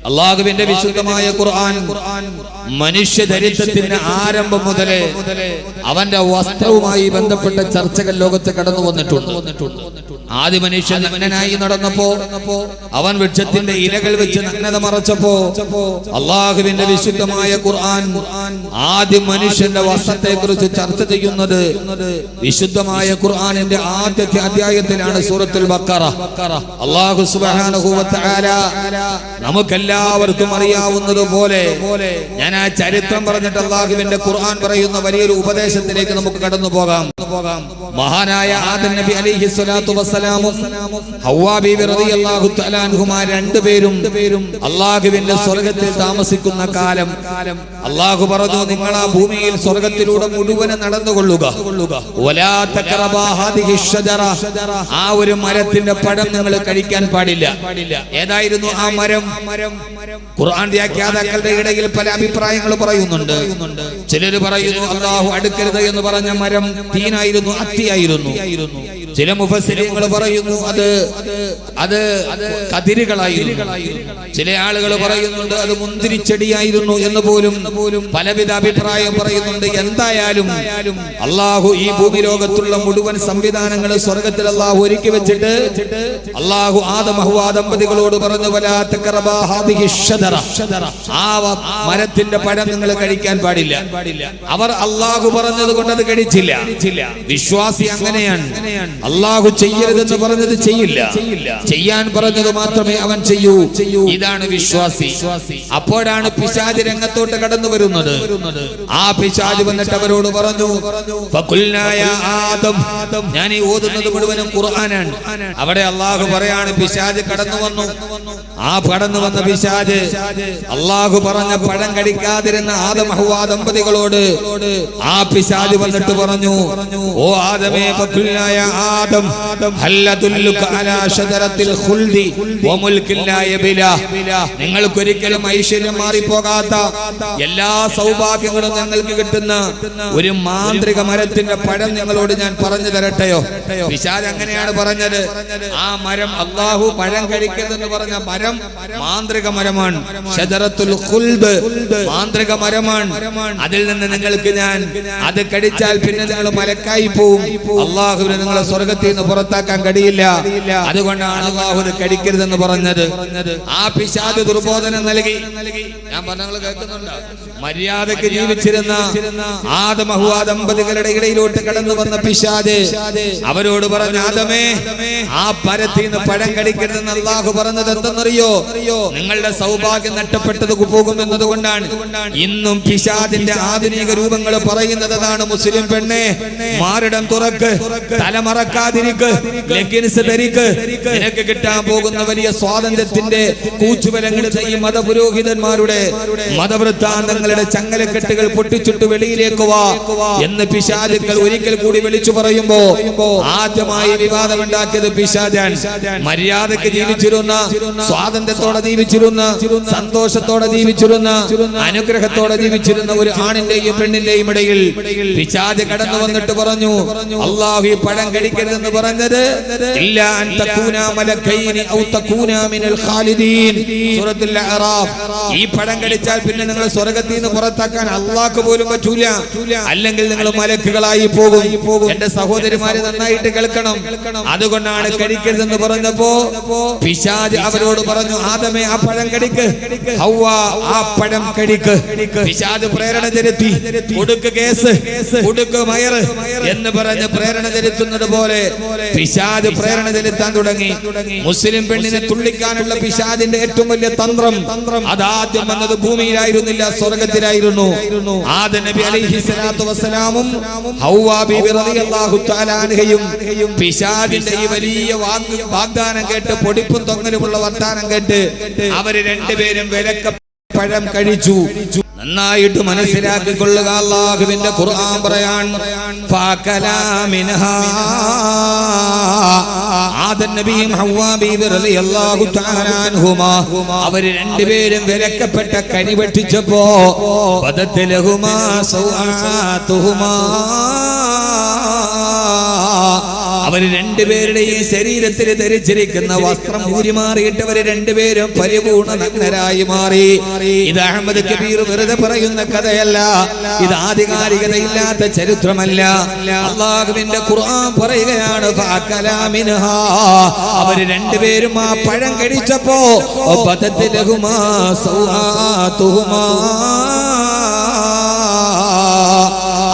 അള്ളാഹുവിന്റെ വിശുദ്ധമായ ഖുർആൻ മനുഷ്യചരിത്രത്തിന്റെ ആരംഭം മുതലേ അവന്റെ വസ്ത്രവുമായി ബന്ധപ്പെട്ട ചർച്ചകൾ ലോകത്ത് കടന്നു വന്നിട്ടുണ്ട്. ആദ്യ മനുഷ്യൻ നഗ്നനായി നടന്നപ്പോ അവൻ വൃക്ഷത്തിന്റെ ഇലകൾ വെച്ച് നഗ്നത മറച്ചപ്പോ അള്ളാഹുവിന്റെ വിശുദ്ധമായ ഖുർആൻ ആദ്യ മനുഷ്യന്റെ വസ്ത്രത്തെ കുറിച്ച് ചർച്ച ചെയ്യുന്നത് വിശുദ്ധമായ ഖുർആനിന്റെ ആദ്യത്തെ അധ്യായത്തിലാണ്, സൂറത്തുൽ ബഖറ. അല്ലാഹു സുബ്ഹാനഹു വ തആല നമുക്കെല്ലാവർക്കും അറിയാവുന്നതുപോലെ ഞാൻ ആ ചരിത്രം പറഞ്ഞിട്ട് അള്ളാഹുവിന്റെ ഖുർആൻ പറയുന്ന വലിയൊരു ഉപദേശത്തിലേക്ക് നമുക്ക് കടന്നു പോകാം. മഹാനായ ആദം നബി അലൈഹി സ്വലാത്തു വസ്സലാമും ഹവ്വാ ബീവി റളിയല്ലാഹു തആല അൻഹുമാ രണ്ടുപേരും അള്ളാഹുവിന്റെ സ്വർഗ്ഗത്തിൽ താമസിക്കുന്ന കാലം അള്ളാഹു പറഞ്ഞു, നിങ്ങൾ ആ ഭൂമിയിൽ സ്വർഗ്ഗത്തിലൂടെ മുഴുവനും നടന്നുകൊള്ളുക. വലാ തഖറബാ ഹാദിഹി ഷജറ, ആ ഒരു മരത്തിന്റെ പഴം നിങ്ങൾ കഴിക്കാൻ പാടില്ല. ഏതായിരുന്നു ആ മരം? ഖുർആൻ വ്യാഖ്യാതാക്കളുടെ ഇടയിൽ പല അഭിപ്രായങ്ങൾ പറയുന്നുണ്ട്. ചിലർ പറയുന്നു അല്ലാഹു അടുക്കരുത് എന്ന് പറഞ്ഞ മരം തീനായിരുന്നു, അത്തിയായിരുന്നു. ചില മുഫസ്സിരീങ്ങൾ പറയുന്നു അത് കതിരുകളായിരുന്നു. ചില ആളുകൾ പറയുന്നുണ്ട് അത് മുന്തിരിച്ചെടിയായിരുന്നു എന്ന് പോലും പലവിധ അഭിപ്രായം പറയുന്നുണ്ട്. എന്തായാലും അള്ളാഹു ഈ ഭൂമി ലോകത്തുള്ള മുഴുവൻ സംവിധാനങ്ങളും സ്വർഗത്തിൽ അള്ളാഹു ഒരുക്കി വെച്ചിട്ട് അള്ളാഹു ആദം ഹവ്വാ ദമ്പതികളോട് പറഞ്ഞു, വലാ തഖറബാ ഹാദിഹി ഷജറ, ആ മരത്തിന്റെ പഴം നിങ്ങൾ കഴിക്കാൻ പാടില്ല. അവർ അള്ളാഹു പറഞ്ഞത് കൊണ്ട് അത് കഴിച്ചില്ല. വിശ്വാസി അങ്ങനെയാണ്. അള്ളാഹു ചെയ്യരുതെന്ന് പറഞ്ഞത് ചെയ്യില്ല, ചെയ്യാൻ പറഞ്ഞത് മാത്രമേ അവൻ ചെയ്യൂ. ഇതാണ് വിശ്വാസി. അപ്പോഴാണ് പിശാച് രംഗത്തോട്ട് കടന്നു വരുന്നത്. ആ പിശാച് വന്നിട്ട് അവരോട് പറഞ്ഞു, ഫഖുൽനാ യാ ആദം, ഞാൻ ഈ ഓതുന്നത് മുഴുവനും ഖുർആനാണ്. അവിടെ അള്ളാഹു പറയാണ് പിശാച് കടന്നു വന്നു. ആ കടന്നു വന്ന പിശാച് അള്ളാഹു പറഞ്ഞ പഴം കഴിക്കാതിരുന്ന ആദം ഹവ്വാ ദമ്പതികളോട് ആ പിശാച് വന്നിട്ട് പറഞ്ഞു, ഓ ആദമേ, ഫഖുൽനാ യാ ആദം ഹൽ അദുല്ലുക അലാ ഷജറത്തിൽ ഖുൽദി വമുൽകിൻ ലാ യബ്ലാ, നിങ്ങൾക്കൊരിക്കലും ഐശ്വര്യം മാറിപ്പോകാത്ത എല്ലാ സൗഭാഗ്യങ്ങളും നിങ്ങൾക്ക് കിട്ടുന്ന ഒരു മാന്ത്രിക മരത്തിന്റെ പഴം നിങ്ങളോട് ഞാൻ പറഞ്ഞു തരട്ടെയോ? പിശാച് അങ്ങനെയാണ് പറഞ്ഞത്. ആ മരം അല്ലാഹു പഴം കഴിക്കരുതെന്ന് പറഞ്ഞ മരം മാന്ത്രിക മരമാണ്. ഷജറത്തുൽ ഖുൽദ് മാന്ത്രിക മരമാണ്. അതിൽ നിന്ന് നിങ്ങൾക്ക് ഞാൻ അത് കഴിച്ചാൽ പിന്നെ നിങ്ങൾ മലക്കായി പോവും. അല്ലാഹുവിനെ നിങ്ങളെ സ്വർഗ്ഗത്തിൽ നിന്ന് പുറത്താക്കാൻ കഴിയില്ല. അതുകൊണ്ടാണ് അല്ലാഹു ഇത് കഴിക്കരുതെന്ന് പറഞ്ഞത്. ആ പിശാച് ദുർബോധനം നൽകി. ഞാൻ പറഞ്ഞ കേൾക്കുന്നുണ്ടോ? മര്യാദക്ക് ജീവിച്ചിരുന്ന ആദം ഹവ്വാ ദമ്പതികളുടെ ഇടയിലോട്ട് കടന്നു വന്ന പിശാച് അവരോട് പറഞ്ഞു, ആദമേ, ആ മരത്തിൽ നിന്ന് പഴം കഴിക്കരുതെന്ന് അല്ലാഹു പറഞ്ഞത് എന്തെന്നറിയോ? നിങ്ങളുടെ സൗഭാഗ്യം നഷ്ടപ്പെട്ടത് പോകും എന്നതുകൊണ്ടാണ്. ഇന്നും പിശാചിന്റെ ആധുനിക രൂപങ്ങൾ പറയുന്നത് അതാണ്. മുസ്ലിം പെണ്ണെ, മാറിടം തുറക്ക്, തലമറക്കാതിരിക്ക്, ലെഗിൻസ് ധരിക്ക്, നിനക്ക് കിട്ടാൻ പോകുന്ന വലിയ സ്വാതന്ത്ര്യത്തിന്റെ കൂച്ചുവലങ്ങൾ ഈ മതപുരോഹിതന്മാരുടെ മതവൃത്താന്തങ്ങളുടെ ചങ്ങലക്കെട്ടുകൾ പൊട്ടിച്ചിട്ട് വെളിയിലേക്ക് വാ എന്ന് പിശാചുക്കൾ ഒരിക്കൽ കൂടി വിളിച്ചു പറയുമ്പോ ആദ്യമായി വിവാദമുണ്ടാക്കിയത് പിശാചാണ്. മര്യാദക്ക് ജീവിച്ചിരുന്ന, സ്വാതന്ത്ര്യത്തോടെ ജീവിച്ചിരുന്ന, സന്തോഷത്തോടെ ജീവിച്ചിരുന്ന, അനുഗ്രഹത്തോടെ ജീവിച്ചിരുന്ന ഒരു ആണിന്റെയും പെണ്ണിന്റെയും ഇടയിൽ പിശാച് കടന്നു വന്നിട്ട് പറഞ്ഞു, അല്ലാഹു ഈ പഴം കഴിക്കരുതെന്ന് പറഞ്ഞത് ഇല്ല അൻ തകൂനാ മലക്കൈനി ഔ തകൂനാ മിനൽ ഖാലിദീൻ, സൂറത്തുൽ അഅറാഫ്. ഈ പഴം കഴിച്ചാൽ പിന്നെ നിങ്ങൾ സ്വർഗ്ഗത്തിൽ നിന്ന് പുറത്താക്കാൻ അല്ലാഹുക്ക് പോലും പറ്റൂല, അല്ലെങ്കിൽ നിങ്ങൾ മലക്കുകളായി പോകും. എന്റെ സഹോദരിമാരെ നന്നായിട്ട് കേൾക്കണം. അതുകൊണ്ടാണ് കഴിക്കരുതെന്ന് പറഞ്ഞപ്പോ പിശാച് അവരോട് പറഞ്ഞു, ആദമേ, ആ പഴം കഴിക്ക്, ഹവ്വാ ആ പഴം കഴിക്ക്. പിശാച് പ്രേരണ ചെലുത്തി, കൊടുക്ക് കേസ്, കൊടുക്ക് മയറ് എന്ന് പറഞ്ഞ് പ്രേരണ ചെലുത്തുന്നത് പോലെ പിശാച് പ്രേരണ ചെലുത്താൻ തുടങ്ങി. മുസ്ലിം പെണ്ണിനെ തുള്ളിക്കാനുള്ള പിശാചിന്റെ ഏറ്റവും വലിയ തന്ത്രം അതാദ്യം വന്നത് ഭൂമിയിലായിരുന്നില്ല, സ്വർഗ്ഗത്തിലായിരുന്നു. ആദം നബി അലൈഹി സ്വലാത്തു വസ്സലാമും ഹവ്വാ ബീവി റളിയല്ലാഹു തആല അൻഹയും പിശാചിന്റെ ഈ വലിയ വാഗ്ദാനം കേട്ട്, പൊടിപ്പും തൊങ്ങലുമുള്ള വർത്താനം കേട്ട് അവര് രണ്ടുപേരും വിലക്ക പഴം കഴിച്ചു. നന്നായിട്ട് മനസ്സിലാക്കിക്കൊള്ളുക. അല്ലാഹുവിന്റെ ഖുർആൻ പറയാൻ, ഫഅകലാ മിൻഹാ, ആദം നബിയും ഹവ്വാ ബീവി റളിയല്ലാഹു തആല അൻഹുമാ അവർ രണ്ടുപേരും വിലക്കപ്പെട്ട കനി ഭക്ഷിച്ചപ്പോ ബദത് ലഹുമാ സൗആതുഹുമാ, അവര് രണ്ടുപേരുടെയും ശരീരത്തിൽ ധരിച്ചിരിക്കുന്ന വസ്ത്രം ഊരിമാറിയിട്ട് അവര് രണ്ടുപേരും പരിപൂർണ നഗ്നരായി മാറി. ഇത് അഹമ്മദ് കബീർ വെറുതെ പറയുന്ന കഥയല്ല, ഇത് ആധികാരികതയില്ലാത്ത ചരിത്രമല്ല. അല്ലാഹുവിന്റെ ഖുർആൻ പറയുകയാണ്, അവര് രണ്ടുപേരും ആ പഴം കഴിച്ചപ്പോ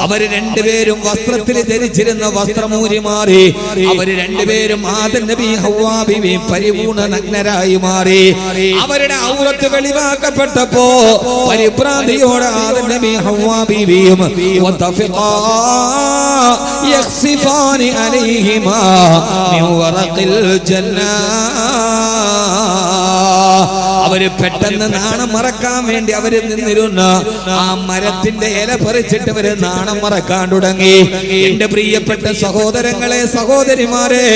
അവര് രണ്ടുപേരും വസ്ത്രത്തിൽ ധരിച്ചിരുന്ന വസ്ത്രമൂരി മാറി. അവര് രണ്ടുപേരും ആദം നബി ഹവ്വാ ബീവി പരിപൂർണ നഗ്നരായി മാറി. അവരുടെ ഔറത്ത് വെളിവാക്കപ്പെട്ടപ്പോ പരിഭ്രാന്തിയോടെ ആദം നബി ഹവ്വാ ബീവിയും യഖ്സിഫാനി അലൈഹിമാ മിൻ വറഖിൽ ജന്ന. അവര് പെട്ടെന്ന് നാണം മറക്കാൻ വേണ്ടി അവര് നിന്നിരുന്ന ആ മരത്തിന്റെ ഇല പറിച്ചിട്ട് അവര് നാണം മറക്കാൻ തുടങ്ങി. എന്റെ പ്രിയപ്പെട്ട സഹോദരങ്ങളെ, സഹോദരിമാരെ,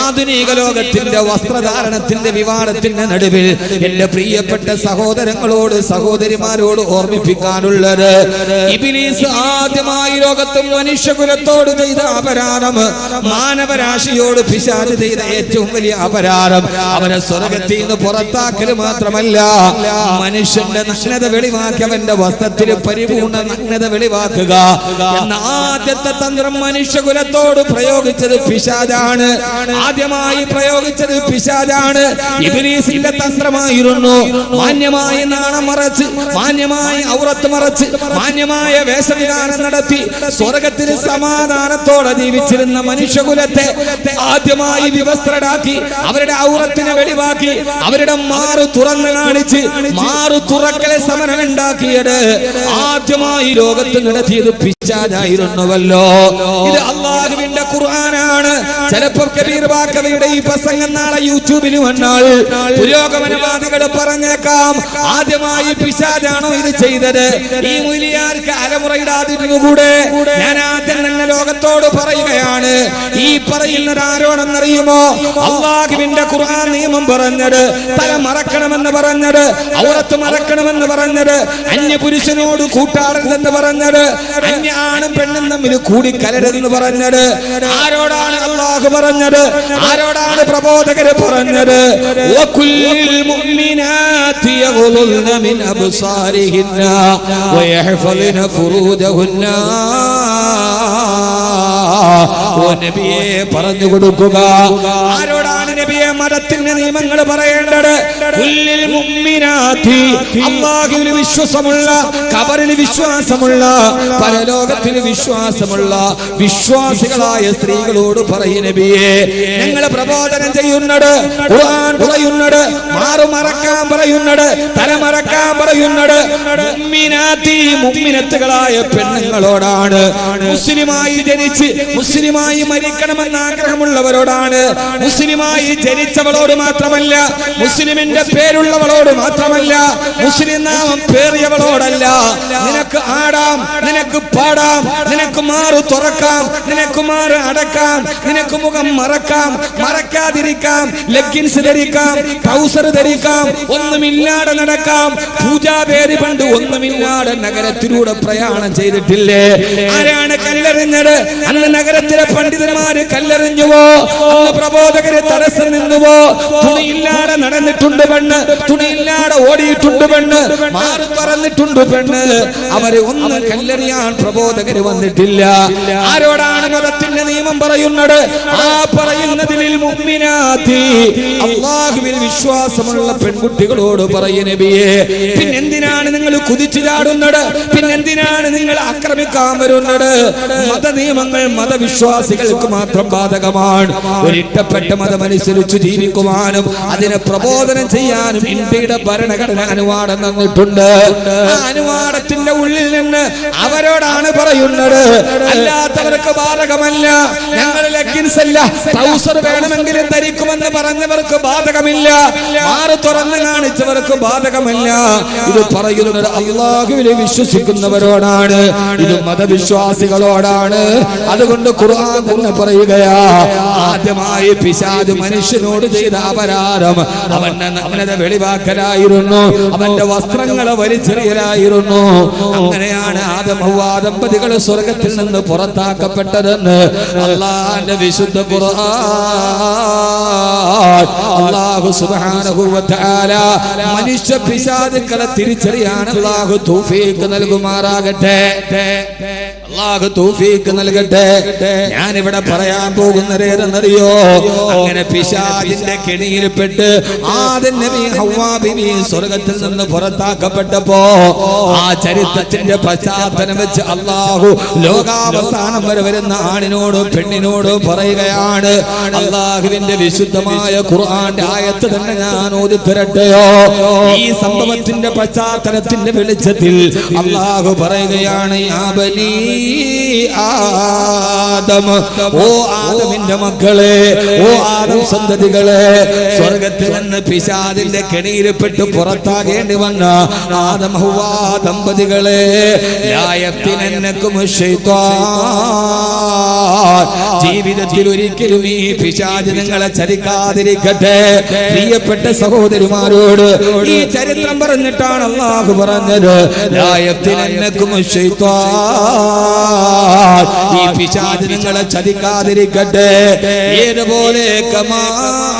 ആധുനിക ലോകത്തിന്റെ വസ്ത്രധാരണത്തിന്റെ വിവാദത്തിന്റെ നടുവിൽ എന്റെ പ്രിയപ്പെട്ട സഹോദരങ്ങളോട് സഹോദരിമാരോട് ഓർമ്മിപ്പിക്കാനുള്ളത്, ഇബ്ലീസ് ആദ്യമായി ലോകത്തും മനുഷ്യകുലത്തോട് ചെയ്ത അപരാധം, മാനവരാശിയോട് പിശാച് ചെയ്ത ഏറ്റവും വലിയ അപരാധം അവനെ സ്വർഗ്ഗത്തിൽ നിന്ന് പുറത്താക്കൽ മാത്രമല്ല, മനുഷ്യന്റെ നഗ്നത വെളിവാക്കി അവന്റെ വസ്ത്രത്തിൽ പരിപൂർണ നഗ്നത വെളിവാക്കുക എന്ന ആദ്യത്തെ തന്ത്രം മനുഷ്യകുലത്തോട് പ്രയോഗിച്ചത് പിശാചാണ്. ആദ്യമായി പ്രയോഗിച്ചത് പിശാചാണ്. ഇബ്ലീസിന്റെ തന്ത്രമായിരുന്നു മാന്യമായി നാണം മറച്ച്, മാന്യമായി ഔറത്ത് മറച്ച്, മാന്യമായ വേഷവിധാനം നടത്തി സ്വർഗ്ഗത്തിൽ സമാധാനത്തോടെ ജീവിച്ചിരുന്ന മനുഷ്യകുലത്തെ ആദ്യമായി വിവസ്ത്രരാക്കി അവരുടെ ഔറത്തിനെ വെളിവാക്കി അവരുടെ മാറു തുറന്നു കാണിച്ച് മാറു തുറക്കലെ സമരം ഉണ്ടാക്കിയത് ആദ്യമായി ലോകത്ത് നടത്തിയത് പിശാചായിരുന്നുവല്ലോ. ഇത് അല്ലാഹുവിന്റെ ഖുർആനാണ്. ചിലപ്പോൾ കബീർ ബാക്കവിയുടെ ഈ പ്രസംഗം നാളെ യൂട്യൂബിൽ വന്നാൽ പുരോഗമനവാദികൾ പറഞ്ഞേക്കാം, ആദ്യമായി പിശാചാണോ ഇത് ചെയ്തത്, ഈ മുലിയാർക്ക് അലമുറയിടാതിരുന്നുകൂടെ? ഞാൻ ആദ്യം തന്നെ ലോകത്തോട് പറയുകയാണ്, ഈ പറയുന്നത് ആരോടെന്നറിയുമോ? അല്ലാഹുവിന്റെ ഖുർആൻ നിയമം പറഞ്ഞത് തല മറക്കണമെന്ന് പറഞ്ഞത്, ഔറത്ത് മറക്കണമെന്ന് പറഞ്ഞത്, അന്യ പുരുഷനോട് കൂട്ടാടരുതെന്ന് പറഞ്ഞത്, അന്യ ആണും പെണ്ണും തമ്മിൽ കൂടി കലരുതെന്ന് പറഞ്ഞത് ആരോടാണ് അല്ലാഹു പറഞ്ഞത്? ആരോടാണ് പ്രബോധകര് പറഞ്ഞത്? വകുല്ലിൽ മുഅ്മിനാതി യഗ്ളുൽന മിൻ അബ്സാരിഹിന്ന വയഹ്ഫളിന ഫുറൂജഹുന്ന. ഓ നബിയെ പറഞ്ഞു കൊടുക്കുക. ആരോടാണ് നബിയെ മതത്തിന്റെ നിയമങ്ങൾ പറയേണ്ടത്? കുല്ലിൽ മുഅ്മിനാതി, അല്ലാഹുവിൽ വിശ്വാസമുള്ള, ഖബറിൽ വിശ്വാസമുള്ള, പരലോകത്തിൽ വിശ്വാസമുള്ള വിശ്വാസികളായ സ്ത്രീകളോട് പറയും നബിയെ, ഞങ്ങൾ പ്രബോധനം ചെയ്യുന്നത്, ഖുർആൻ പറയുന്നത്, മാറു മറക്കാൻ പറയുന്നത്, തല മറക്കാൻ പറയുന്നത് മുഅ്മിനാതി, മുഅ്മിനത്തുകളായ പെണ്ണുങ്ങളോടാണ്. മുസ്ലിമായി ജനിച്ച് മുസ്ലിമായി മരിക്കണമെന്ന് ആഗ്രഹമുള്ളവരോടാണ്. മുസ്ലിമായി ജനിച്ചവളോട് മാത്രമല്ല, മുസ്ലിമിന്റെ പേരുള്ളവളോട് മാത്രമല്ല, മുസ്ലിം നാമം പേറിയവളോടല്ല. നിനക്ക് ആടാം, നിനക്ക് പാടാം, നിനക്ക് മാറു തുറക്കാം, നിനക്ക് മാറ് അടക്കാം, നിനക്ക് മുഖം മറക്കാം, മറക്കാതിരിക്കാം, ലെഗിൻസ് ധരിക്കാം, ട്രൗസർ ധരിക്കാം, ഒന്നുമില്ലാതെ നടക്കാം. പൂജാപേരി പണ്ട് ഒന്നുമില്ലാതെ നഗരത്തിലൂടെ പ്രയാണം ചെയ്തിട്ടില്ലേ? ആരാണ് കല്ലെറിഞ്ഞത്? അന്ന് നഗരത്തിലെ പണ്ഡിതന്മാര് കല്ലെറിഞ്ഞുവോ? അന്ന് പ്രബോധകര് തടസ്സം നിന്നുവോ? തുണിയില്ലാതെ നടന്നിട്ടുണ്ട് പെണ്ണ്, തുണിയില്ലാതെ ഓടിയിട്ടുണ്ട് പെണ്ണ്, മാറി തുറന്നിട്ടുണ്ട് പെണ്ണ്. അവരെ ഒന്നും കല്ലെറിയാൻ പ്രബോധകര് വന്നിട്ടില്ല. ആരോടാണ് മതത്തിന്റെ നിയമം പറയുന്നത്? ആ പറയുന്നതിൽ മുഅ്മിനാതി, അല്ലാഹുവിൽ വിശ്വാസമുള്ള പെൺകുട്ടികളോട് പറയും നബിയെ, പിന്നെന്തിനാണ് നിങ്ങൾ കുതിച്ചു ചാടുന്നത്? പിന്നെന്തിനാണ് നിങ്ങൾ ആക്രമിക്കാൻ വരുന്നത്? മതനിയമങ്ങൾ മതവിശ്വാസികൾക്ക് മാത്രം ബാധകമാണ്. ഒരിട്ടപ്പെട്ട മതമനുസരിച്ച് ജീവിക്കുവാനും അതിനെ പ്രബോധനം ചെയ്യാനും ഇന്ത്യയുടെ ഭരണഘടന അനുവാദം തന്നിട്ടുണ്ട്. ആ അനുവാദത്തിന്റെ ഉള്ളിൽ നിന്ന് അവരോടാണ് പറയുന്നത്, അല്ലാത്തവർക്ക് ബാധകമല്ല. ഞങ്ങൾ ലെഗിൻസ് അല്ല, ട്രൗസർ വേണമെങ്കിലും ധരിക്കുമെന്ന് പറഞ്ഞവർക്ക് ബാധകമില്ല, മാറ് തുറന്ന് കാണിച്ചവർക്ക് ബാധകമല്ല. ഇത് പറയുന്നത് അല്ലാഹുവിൽ വിശ്വസിക്കുന്നവരോടാണ്, ഇത് മതവിശ്വാസികളോട് പിശാചുകളോടാണ്. അതുകൊണ്ട് ഖുർആൻ തന്നെ പറയുകയാ, ആദ്യമായി പിശാച് മനുഷ്യനോട് ചെയ്ത അപരാധം അവന്റെ നഗ്നത വെളിവാക്കലായിരുന്നു, അവന്റെ വസ്ത്രങ്ങളെ വലിച്ചെറിയലായിരുന്നു. അങ്ങനെയാണ് ആദം ഹവ്വ ദമ്പതികൾ സ്വർഗത്തിൽ നിന്ന് പുറത്താക്കപ്പെട്ടതെന്ന് അല്ലാഹുവിന്റെ വിശുദ്ധ ഖുർആൻ. അല്ലാഹു സുബ്ഹാനഹു വ തആല മനുഷ്യ പിശാചുക്കളെ തിരിച്ചറിയാൻ അല്ലാഹു തൗഫീഖ് നൽകുമാറാകട്ടെ. അല്ലാഹു തൗഫീഖ് നൽകട്ടെ. ഞാൻ ഇവിടെ പറയാൻ പോകുന്നത് ഏതെന്നറിയോ? അങ്ങനെ പിശാചിന്റെ കെണിയിൽപ്പെട്ട് ആദം നബി ഹവ്വാ ബീവി സ്വർഗ്ഗത്തിൽ നിന്ന് പുറത്താക്കപ്പെട്ടപ്പോ ആ ചരിത്രത്തിന്റെ പശ്ചാത്തലം വെച്ച് അല്ലാഹു ലോകാവസാനം വരെ വരുന്ന ആണിനോടും പെണ്ണിനോടും പറയുകയാണ്. അല്ലാഹുവിന്റെ വിശുദ്ധമായ ഖുർആന്റെ ആയത്ത് തന്നെ ഞാൻ ഓതിത്തരട്ടെയോ? ഈ സംഭവത്തിന്റെ പശ്ചാത്തലത്തിന്റെ വെളിച്ചത്തിൽ അല്ലാഹു പറയുകയാണ്, യാ ബനീ ആദം, ഓ ആദമിന്റെ മക്കളെ, ഓ ആദം സന്തതികളെ, സ്വർഗ്ഗത്തിൽ നിന്ന് പിശാചിന്റെ കെണിയിൽപ്പെട്ട് പുറത്താകേണ്ടി വന്ന ആദം ഹവ്വ ദമ്പതികളെ, ലാ യഫ്തിനന്നകും ശൈത്വാൻ, ജീവിതത്തിൽ ഒരിക്കലും ഈ പിശാച് നിങ്ങളെ ചതിക്കാതിരിക്കട്ടെ. പ്രിയപ്പെട്ട സഹോദരിമാരോട് ഈ ചരിത്രം പറഞ്ഞിട്ടാണ് അല്ലാഹു പറഞ്ഞത്, ലാ യഫ്തിനന്നകും ശൈത്വാൻ, ഈ പിശാച് നിങ്ങളെ ചതിക്കാതിരിക്കട്ടെ. ഏതുപോലെ കമാ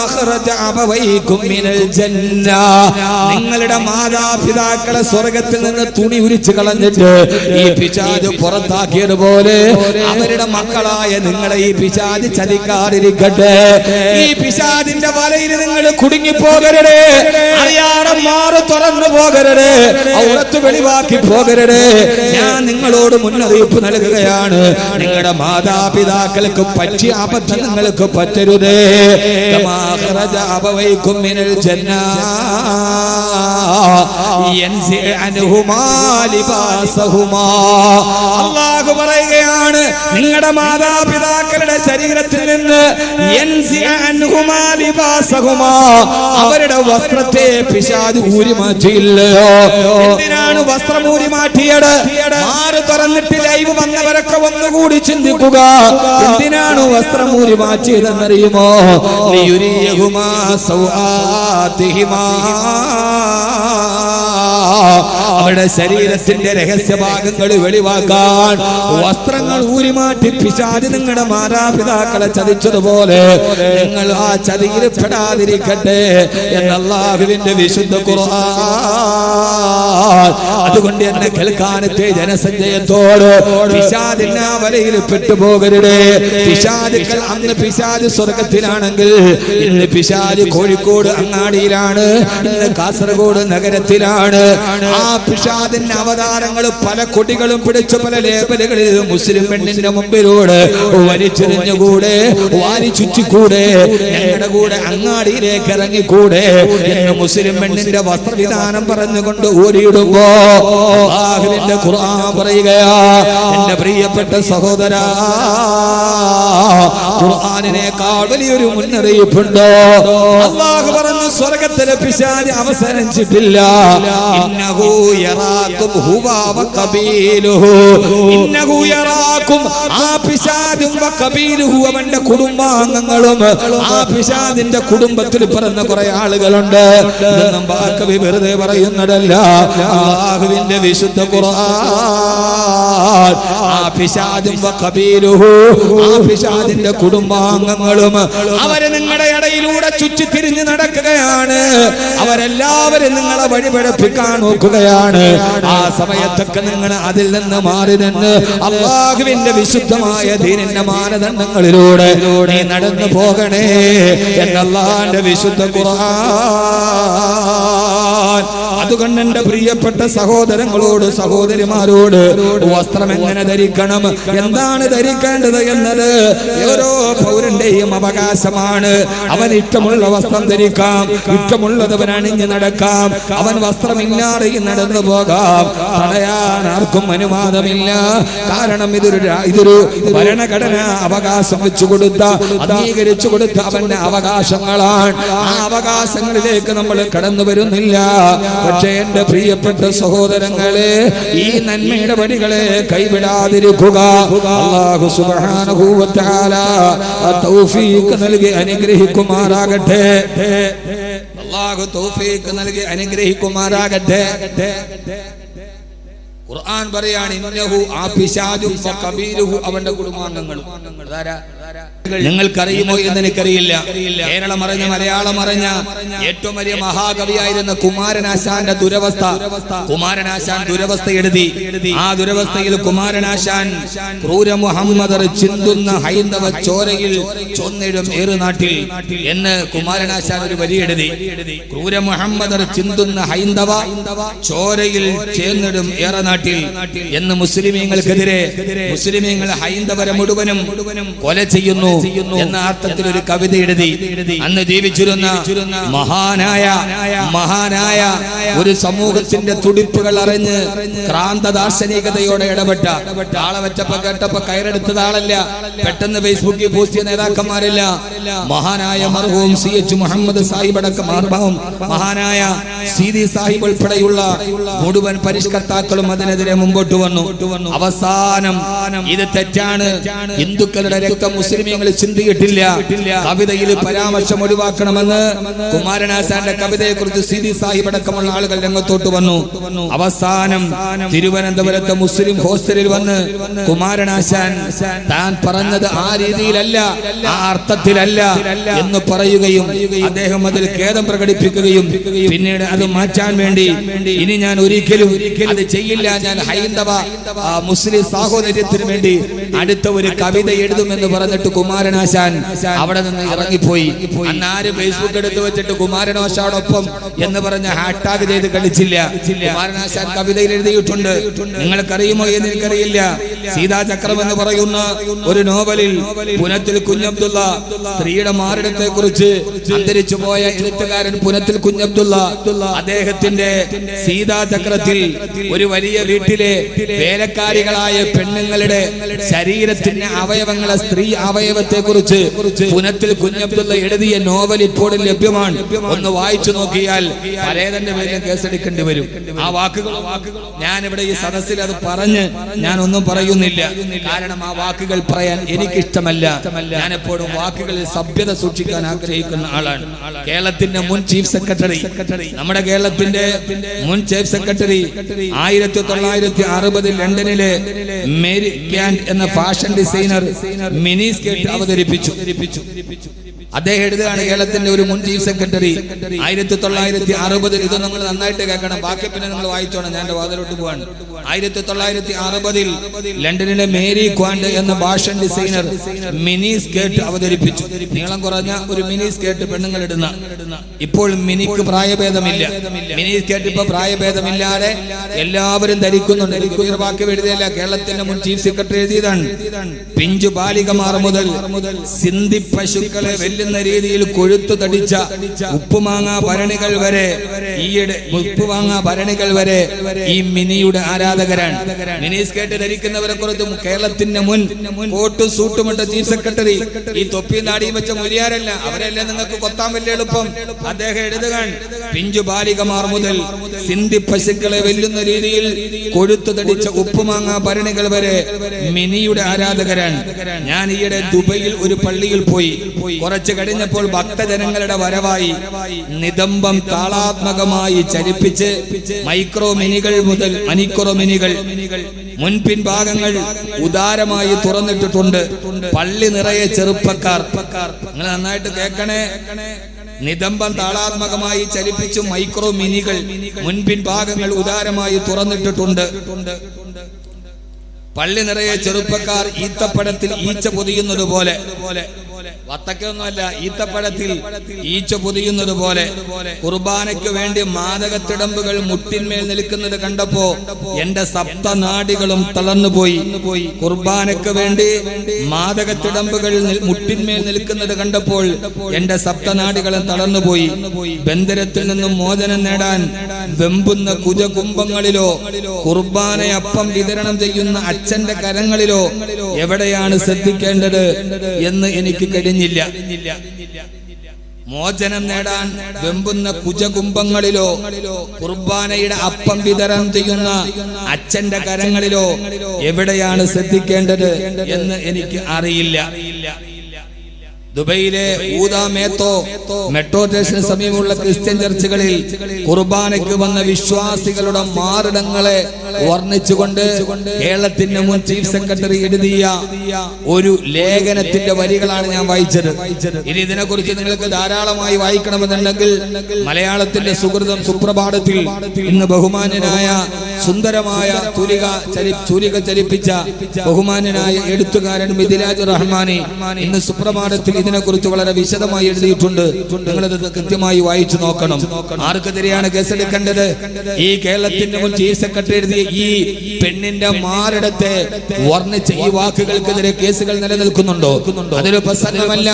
അഖ്റജ അബവൈകും മിനൽ ജന്ന, നിങ്ങളുടെ മാതാപിതാക്കളെ സ്വർഗ്ഗത്തിൽ നിന്ന് തുണി ഉരിച്ചു കളഞ്ഞിട്ട് ഈ പിശാച് പുറത്താക്കിയതുപോലെ അവരുടെ മക്കളായ നിങ്ങളെ ഈ പിശാച് ചതിക്കാതിരിക്കട്ടെ. ഈ പിശാചിന്റെ വലയിൽ നിങ്ങൾ കുടുങ്ങിപ്പോകരുത്, അറിയാതെ മാറ് തുറന്നു പോകരുത്, ഔറത്ത് വെളിവാക്കി പോകരുത്. ഞാൻ നിങ്ങളോട് മുന്നറിയിപ്പ് നൽകുകയാണ്, നിങ്ങളുടെ മാതാപിതാക്കൾക്ക് പറ്റിയ അബദ്ധം നിങ്ങൾക്ക് പറ്റരുതേ. കമാ ഖറജ അബവൈകും മിനൽ ജന്ന യൻസി അൻഹുമാ ലിബാസഹുമാ, അല്ലാഹു പറയുകയാണ്, നിങ്ങളുടെ മാതാപിതാക്കളുടെ ശരീരത്തിൽ നിന്ന് യൻസി അൻഹുമാ ലിബാസഹുമാ, അവരുടെ വസ്ത്രത്തെ പിശാച് ഊരി മാറ്റിയില്ലയോ? എന്തിനാണ് വസ്ത്രം ഊരി മാറ്റിയത്? മാറ് തുറന്നിട്ട് ലൈവ് വന്നവരൊക്കെ ഒന്നുകൂടി ചിന്തിക്കുക, എന്തിനാണ് വസ്ത്രം ഊരി മാറ്റിയതെന്നറിയുമോ? ലിയുരിയഹുമാ സൗആതിഹിമാ, അവരുടെ ശരീരത്തിന്റെ രഹസ്യഭാഗങ്ങൾ വെളിവാക്കാൻ വസ്ത്രങ്ങൾ ഊരിമാറ്റി പിശാച് നിങ്ങളുടെ മാതാപിതാക്കളെ ചതിച്ചതുപോലെ നിങ്ങൾ ആ ചതിയിൽ പെടാതിരിക്കട്ടെ എന്ന് അല്ലാഹുവിന്റെ വിശുദ്ധ ഖുർആൻ. അതുകൊണ്ട് എന്നെ കേൾക്കാനത്തെ ജനസഞ്ചയത്തോട് പിശാചിന്റെ ആ വലയിൽ പെട്ടുപോകരുത്. പിശാചുക്കൾ അന്ന് പിശാച് സ്വർഗത്തിലാണെങ്കിൽ ഇന്ന് പിശാച് കോഴിക്കോട് അങ്ങാടിയിലാണ്, ഇന്ന് കാസർഗോഡ് നഗരത്തിലാണ്. ആ പിശാചിന്റെ അവതാരങ്ങൾ പല കൊടികളും പിടിച്ച പല ലേബലുകളിൽ മുസ്ലിം പെണ്ണിന്റെ മുമ്പിലൂടെ വലിച്ചെറിഞ്ഞുകൂടെ, വാരി ചുറ്റിക്കൂടെ, ഞങ്ങളുടെ കൂടെ അങ്ങാടിയിലേക്ക് ഇറങ്ങിക്കൂടെ എന്ന് മുസ്ലിം പെണ്ണിന്റെ വസ്ത്രവിധാനം പറഞ്ഞുകൊണ്ട് ഊരിയിടുമ്പോ അല്ലാഹുവിന്റെ ഖുർആൻ പറയുകയാ, എന്റെ പ്രിയപ്പെട്ട സഹോദരാ, ഖുർആനിനേക്കാൾ വലിയൊരു മുന്നറിയിപ്പുണ്ടോ? അല്ലാഹു പറഞ്ഞു, സ്വർഗ്ഗത്തിലെ പിശാച് അവസാനിച്ചിട്ടില്ല. ഇന്നഹു യറാകും ഹുവ വ ഖബീലുഹു, ഇന്നഹു യറാകും, ആ പിശാചും വ ഖബീലുഹു, അവന്റെ കുടുംബാംഗങ്ങളും. ആ പിശാചിന്റെ കുടുംബത്തിൽ പിറന്ന കുറെ ആളുകളുണ്ട്. ഇതൊന്നും ബാക്കി വെറുതെ പറയുന്നതല്ല, അല്ലാഹുവിന്റെ വിശുദ്ധ ഖുർആൻ. ആ പിശാചും വ ഖബീലുഹു, ആ പിശാചിന്റെ കുടുംബാംഗങ്ങളും അവര് നിങ്ങളുടെ ഇടയിലൂടെ ചുറ്റിത്തിരിഞ്ഞ് നടക്കുകയാണ്. അവരെല്ലാവരും നിങ്ങളെ വഴിപഴപ്പിക്കാൻ നോക്കുകയാണ്. ആ സമയത്തൊക്കെ നിങ്ങൾ അതിൽ നിന്ന് മാറി നിന്ന് അല്ലാഹുവിന്റെ വിശുദ്ധമായ ദീനിന്റെ മാനദണ്ഡങ്ങളിലൂടെ നീ നടന്നു പോകണേ എന്ന് അല്ലാഹുവിന്റെ വിശുദ്ധ ഖുർആൻ. അതുകൊണ്ട് എന്റെ പ്രിയപ്പെട്ട സഹോദരങ്ങളോട് സഹോദരിമാരോട് വസ്ത്രം എങ്ങനെ ധരിക്കണം, എന്താണ് ധരിക്കേണ്ടത് എന്നത് ഓരോ പൗരന്റെയും അവകാശമാണ്. അവൻ ഇഷ്ടമുള്ള വസ്ത്രം ധരിക്കാം, ഇഷ്ടമുള്ളത് അവൻ അണിഞ്ഞ് നടക്കാം, അവൻ വസ്ത്രമില്ലാതെ നടന്നു പോകാം. തടയാൻ ആർക്കും അനുവാദമില്ല. കാരണം ഇതൊരു ഭരണഘടന അവകാശം വെച്ചു കൊടുത്ത, അംഗീകരിച്ചു കൊടുത്ത അവന്റെ അവകാശങ്ങളാണ്. ആ അവകാശങ്ങളിലേക്ക് നമ്മൾ കടന്നു വരുന്നില്ല. പക്ഷേ എന്റെ പ്രിയപ്പെട്ട സഹോദരങ്ങളെ, ഈ നന്മയുടെ വഴികളെ കൈവിടാതിരിക്കുക. അല്ലാഹു സുബ്ഹാനഹു വ തആല തൗഫീഖ് നൽകി അനുഗ്രഹിക്കുമാറാകട്ടെ. അല്ലാഹു തൗഫീഖ് നൽകി അനുഗ്രഹിക്കുമാറാകട്ടെ. ഖുർആൻ പറയാണ്, ഇന്നഹു ആപിശാജും വകബീലുഹു, അവന്റെ കുടുംബാംഗങ്ങളും. നിങ്ങൾക്കറിയുമോ എന്ന് എനിക്കറിയില്ല. കേരളം അറിഞ്ഞ മലയാളം അറിഞ്ഞ ഏറ്റവും വലിയ മഹാകവിയായിരുന്ന കുമാരനാശാന്റെ ദുരവസ്ഥ, കുമാരനാശാൻ ദുരവസ്ഥ എഴുതി. ആ ദുരവസ്ഥയിൽ കുമാരനാശാൻ ക്രൂര മുഹമ്മദർ ചിന്തുന്ന ഹൈന്ദവ ചോരയിൽ ചൊന്നിടും ഏറുനാട്ടിൽ എന്ന് കുമാരനാശാൻ ഒരു വരി എഴുതി. ക്രൂര മുഹമ്മദർ ചിന്തുന്ന ഹൈന്ദവ ചോരയിൽ ചേർന്നിടും ഏറനാട്ടിൽ എന്ന് മുസ്ലിമീങ്ങൾക്കെതിരെ മുസ്ലിമീങ്ങൾ ഹൈന്ദവരെ മുഴുവനും കൊല ചെയ്യുന്നു എന്ന അർത്ഥത്തിൽ ഒരു കവിത എഴുതി. അന്ന് ജീവിച്ചിരുന്ന മഹാനായ ഒരു സമൂഹത്തിന്റെ തുടിപ്പുകൾ അറിഞ്ഞ് ക്രാന്ത ദാർശനികതയോടെ ഇടപെട്ട ആളെ വെച്ചപ്പോ കേട്ടപ്പോ കയറെടുത്തത് ആളല്ല, പെട്ടെന്ന് ഫേസ്ബുക്കിൽ പോസ്റ്റ് ചെയ്ത നേതാക്കന്മാരല്ല. മഹാനായ മർഹൂം CH മുഹമ്മദ് സാഹിബ് അടക്കം മഹാനായ CD സാഹിബ് ഉൾപ്പെടെയുള്ള മുഴുവൻ പരിഷ്കർത്താക്കളും അതിനെതിരെ മുമ്പോട്ട് വന്നു. അവസാനം ഇത് തെറ്റാണ്, ഹിന്ദുക്കളുടെ രക്തം മുസ്ലിമീങ്ങൾ ചിന്തിയിട്ടില്ല, കവിതയിൽ പരാമർശം ഒഴിവാക്കണമെന്ന് കുമാരനാശാന്റെ കവിതയെ കുറിച്ച് CD സാഹിബ് അടക്കമുള്ള ആളുകൾ രംഗത്തോട്ട് വന്നു. അവസാനം തിരുവനന്തപുരത്തെ മുസ്ലിം ഹോസ്റ്റലിൽ വന്ന് കുമാരനാശാൻ താൻ പറഞ്ഞത് ആ രീതിയിലല്ല, ആ അർത്ഥത്തിലല്ല എന്ന് പറയുകയും അദ്ദേഹം അതിൽ ഖേദം പ്രകടിപ്പിക്കുകയും പിന്നീട് അത് മാറ്റാൻ വേണ്ടി ഇനി ഞാൻ ഒരിക്കലും അത് ചെയ്യില്ല, ഞാൻ ഹൈന്ദവ മുസ്ലിം സാഹോദര്യത്തിന് വേണ്ടി അടുത്ത ഒരു കവിത എഴുതുമെന്ന് പറഞ്ഞിട്ട് കുമാരനാശാൻ അവിടെ നിന്ന് ഇറങ്ങിപ്പോയി. അന്ന് ആര് ഫേസ്ബുക്ക് എടുത്തു വെച്ചിട്ട് കുമാരനാശാനോടൊപ്പം എന്ന് പറഞ്ഞ ഹാഷ്ടാഗ് ചെയ്ത് കളിച്ചില്ല. കുമാരനാശാൻ കവിതയിൽ എഴുതിയിട്ടുണ്ട്. നിങ്ങൾക്കറിയുമോ എന്ന് എനിക്കറിയില്ല. സീതാചക്രം എന്ന് പറയുന്ന ഒരു നോവലിൽ പുനത്തിൽ കുഞ്ഞബ്ദുള്ള സ്ത്രീയുടെ മാറിടത്തെ കുറിച്ച് അന്തരിച്ചു പോയ എഴുത്തുകാരൻ പുനത്തിൽ കുഞ്ഞബ്ദുള്ള അദ്ദേഹത്തിന്റെ സീതാചക്രത്തിൽ ഒരു വലിയ വീട്ടിലെ വേലക്കാരികളായ പെണ്ണുങ്ങളുടെ ശരീരത്തിന്റെ അവയവങ്ങളെ, സ്ത്രീ അവയവത്തെ കുറിച്ച് പുനത്തിൽ കുഞ്ഞബ്ദുള്ള എഴുതിയ നോവൽ ഇപ്പോൾ ലഭ്യമാണ്. ഒന്ന് വായിച്ചു നോക്കിയാൽ പരേതന്റെ പേരിൽ കേസെടുക്കേണ്ടി വരും. ആ വാക്കുകൾ ഞാനിവിടെ ഈ സദസ്സിൽ അത് പറഞ്ഞ് ഞാനൊന്നും പറയുന്നില്ല, കാരണം ആ വാക്കുകൾ പറയാൻ എനിക്കിഷ്ടമല്ല. ഞാൻ എപ്പോഴും വാക്കുകളിൽ സഭ്യത സൂക്ഷിക്കാൻ ആഗ്രഹിക്കുന്ന ആളാണ്. കേരളത്തിന്റെ മുൻ ചീഫ് സെക്രട്ടറി, നമ്മുടെ കേരളത്തിന്റെ മുൻ ചീഫ് സെക്രട്ടറി 1960 ലണ്ടനിലെ മേരി ക്യാൻഡ് എന്ന ഫാഷൻ ഡിസൈനർ മിനി സ്കേർട്ട് അവതരിപ്പിച്ചു. അദ്ദേഹം എഴുതുകയാണ്, കേരളത്തിന്റെ ഒരു മുൻ ചീഫ് സെക്രട്ടറി 1960, ഇത് നിങ്ങൾ നന്നായിട്ട് കേൾക്കണം, ബാക്കി പിന്നെ നിങ്ങൾ വായിച്ചോണം, ഞാൻ എന്റെ വാതിലോട്ട് പോവാണ്. 1960 ലണ്ടനിലെ മേരി ക്വാൻഡ് എന്ന ഫാഷൻ ഡിസൈനർ മിനി സ്കേർട്ട് അവതരിപ്പിച്ചു. നീളം കുറഞ്ഞ ഒരു മിനി സ്കേർട്ട് പെണ്ണുങ്ങൾ ഇടുന്ന. ഇപ്പോൾ മിനിക്ക് പ്രായഭേദമില്ല, മിനി സ്കേർട്ട് ഇപ്പൊ പ്രായഭേദമില്ലാതെ എല്ലാവരും ധരിക്കുന്നുണ്ട്. പുതിയ വാക്ക് എഴുതിയല്ല, കേരളത്തിന്റെ മുൻ ചീഫ് സെക്രട്ടറി എഴുതിയതാണ്. പിഞ്ചു ബാലികമാർ മുതൽ സിന്ധി പശുക്കളെ വെല്ലുന്ന രീതിയിൽ കൊഴുത്തു തടിച്ച ഉപ്പുമാങ്ങാ ഭരണികൾ വരെ ഈ മിനിയുടെ ആരാധകരാണ്. മിനി സ്കേർട്ട് ധരിക്കുന്നവരെ കുറിച്ച് കേരളത്തിന്റെ മുൻ കോട്ടും സൂട്ടുമിട്ട ചീഫ് സെക്രട്ടറി ഈ തൊപ്പിയും നാടിയും വെച്ച മുരിയാരല്ല, അവരെല്ലാം നിങ്ങൾക്ക് കൊത്താൻ വലിയ എളുപ്പം. അദ്ദേഹം എഴുതുകയാണ്, പിഞ്ചു ബാലികമാർ മുതൽ സിന്ധി പശുക്കളെ വെല്ലുന്ന രീതിയിൽ കൊഴുത്തു തടിച്ച ഉപ്പുമാങ്ങാ ഭരണികൾ വരെ മിനിയുടെ ആരാധകരാണ്. ഞാൻ ഈയിടെ ദുബൈയിൽ ഒരു പള്ളിയിൽ പോയി. കുറച്ച് കഴിഞ്ഞപ്പോൾ ഭക്തജനങ്ങളുടെ വരവായി. നിതംബം താളാത്മകമായി ചലിപ്പിച്ച് മൈക്രോ മിനികൾ മുതൽ അനിക്രോ മിനികൾ മുൻപിൻ ഭാഗങ്ങൾ ഉദാരമായി തുറന്നിട്ടിട്ടുണ്ട്. പള്ളി നിറയെ ചെറുപ്പക്കാർ. നിങ്ങൾ നന്നായിട്ട് കേൾക്കണേ. നിതംബം താളാത്മകമായി ചലിപ്പിച്ചു മൈക്രോ മിനികൾ മുൻപിൻ ഭാഗങ്ങൾ ഉദാരമായി തുറന്നിട്ടിട്ടുണ്ട്. പള്ളി നിറയെ ചെറുപ്പക്കാർ ഈത്തപ്പഴത്തിൽ ഈച്ച പൊതിയുന്നത് പോലെ, വത്തക്കൊന്നുമല്ല, ഈത്തപ്പഴത്തിൽ ഈച്ച പൊതിയുന്നത് പോലെ കുർബാനയ്ക്ക് വേണ്ടി മാദകത്തിടമ്പുകൾ മുട്ടിന്മേൽ നിൽക്കുന്നത് കണ്ടപ്പോ എന്റെ സപ്തനാഡികളും തളർന്നുപോയി. കുർബാനയ്ക്ക് വേണ്ടി മാദകത്തിടമ്പുകൾ മുട്ടിന്മേൽ നിൽക്കുന്നത് കണ്ടപ്പോൾ എന്റെ സപ്തനാഡികളും തളർന്നുപോയി. ബന്ധനത്തിൽ നിന്നും മോചനം നേടാൻ വെമ്പുന്ന കുജകുംഭങ്ങളിലോ കുർബാനയപ്പം വിതരണം ചെയ്യുന്ന അച്ഛന്റെ കരങ്ങളിലോ എവിടെയാണ് ശ്രദ്ധിക്കേണ്ടത് എന്ന് എനിക്ക് കഴിഞ്ഞില്ല. മോചനം നേടാൻ വെമ്പുന്ന കുജകുംഭങ്ങളിലോ കുർബാനയുടെ അപ്പം വിതരണം ചെയ്യുന്ന അച്ഛന്റെ കരങ്ങളിലോ എവിടെയാണ് ശ്രദ്ധിക്കേണ്ടത് എന്ന് എനിക്ക് അറിയില്ല. ദുബൈയിലെ ഊദാമേത്തോ മെട്രോ സ്റ്റേഷന് സമീപമുള്ള ക്രിസ്ത്യൻ ചർച്ചുകളിൽ കുർബാനയ്ക്ക് വന്ന വിശ്വാസികളുടെ മാറിടങ്ങളെ വർണ്ണിച്ചുകൊണ്ട് കേരളത്തിന്റെ മുൻ ചീഫ് സെക്രട്ടറി എഴുതിയ ഒരു ലേഖനത്തിന്റെ വരികളാണ് ഞാൻ വായിച്ചത്. ഇനി ഇതിനെക്കുറിച്ച് നിങ്ങൾക്ക് ധാരാളമായി വായിക്കണമെന്നുണ്ടെങ്കിൽ മലയാളത്തിന്റെ സുഹൃതം സുപ്രഭാതത്തിൽ ഇന്ന് ബഹുമാന്യനായ സുന്ദരമായ ചുരിക ചലിപ്പിച്ച ബഹുമാന്യനായ എഴുത്തുകാരൻ മിദിലാജ് റഹ്മാനി ഇന്ന് സുപ്രഭാതത്തിൽ ഇതിനെക്കുറിച്ച് വളരെ വിശദമായി എഴുതിയിട്ടുണ്ട്. നിങ്ങളത് കൃത്യമായി വായിച്ചു നോക്കണം. ആർക്കെതിരെയാണ് കേസെടുക്കേണ്ടത്? ഈ കേരളത്തിന്റെ മുൻ ചീഫ് സെക്രട്ടറി എഴുതിയ ഈ പെണ്ണിന്റെ മാറിടത്തെ വർണ്ണിച്ച ഈ വാക്കുകൾക്കെതിരെ കേസുകൾ നിലനിൽക്കുന്നുണ്ടോ? അതൊരു പ്രസംഗമല്ല,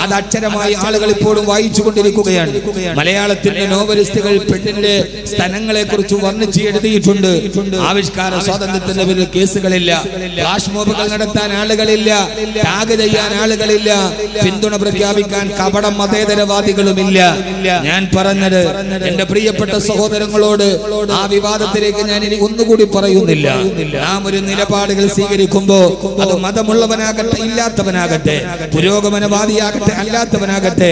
അത് അക്ഷരമായി ആളുകൾ ഇപ്പോഴും വായിച്ചുകൊണ്ടിരിക്കുകയാണ്. മലയാളത്തിന്റെ നോവലിസ്റ്റുകൾ പെണ്ണിന്റെ സ്ഥലങ്ങളെ കുറിച്ച് വർണ്ണിച്ച് എഴുതിയിട്ടുണ്ട്. ആവിഷ്കാര സ്വാതന്ത്ര്യത്തിന്റെ പേരിൽ കേസുകളില്ല, ഫ്ലാഷ് മോബുകൾ നടത്താൻ ആളുകളില്ല, ടാഗ് ചെയ്യാൻ ആളുകളില്ല, പിന്തുണ പ്രഖ്യാപിക്കാൻ കപട മതേതരവാദികളുമില്ല. ഞാൻ പറഞ്ഞത് എന്റെ പ്രിയപ്പെട്ട സഹോദരങ്ങളോട് ആ വിവാദത്തിലേക്ക് ഞാൻ ഇനി ഒന്നുകൂടി പറയുന്നില്ല. നാം ഒരു നിലപാടുകൾ സ്വീകരിക്കുമ്പോ അത് മതമുള്ളവനാകട്ടെ ഇല്ലാത്തവനാകട്ടെ, പുരോഗമനവാദിയാകട്ടെ അല്ലാത്തവനാകട്ടെ,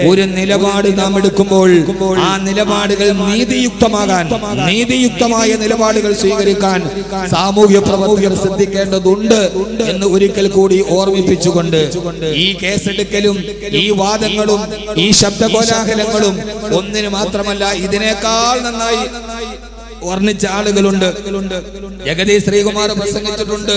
ഒരു നിലപാട് നാം എടുക്കുമ്പോൾ ആ നിലപാടുകൾ നീതിയുക്തമാകാൻ, നീതിയുക്തമായ നിലപാടുകൾ സ്വീകരിക്കാൻ സാമൂഹ്യ പ്രവർത്തകർ ശ്രദ്ധിക്കേണ്ടതുണ്ട് എന്ന് ഒരിക്കൽ കൂടി ഓർമ്മിപ്പിച്ചുകൊണ്ട് ഈ കേസെടുക്കലും ഈ വാദങ്ങളും ഈ ശബ്ദകോലാഹലങ്ങളും ഒന്നിന് മാത്രമല്ല, ഇതിനേക്കാൾ നന്നായി വർണ്ണിച്ച ആളുകളുണ്ട്. ജഗതി ശ്രീകുമാർ പ്രസംഗിച്ചിട്ടുണ്ട്.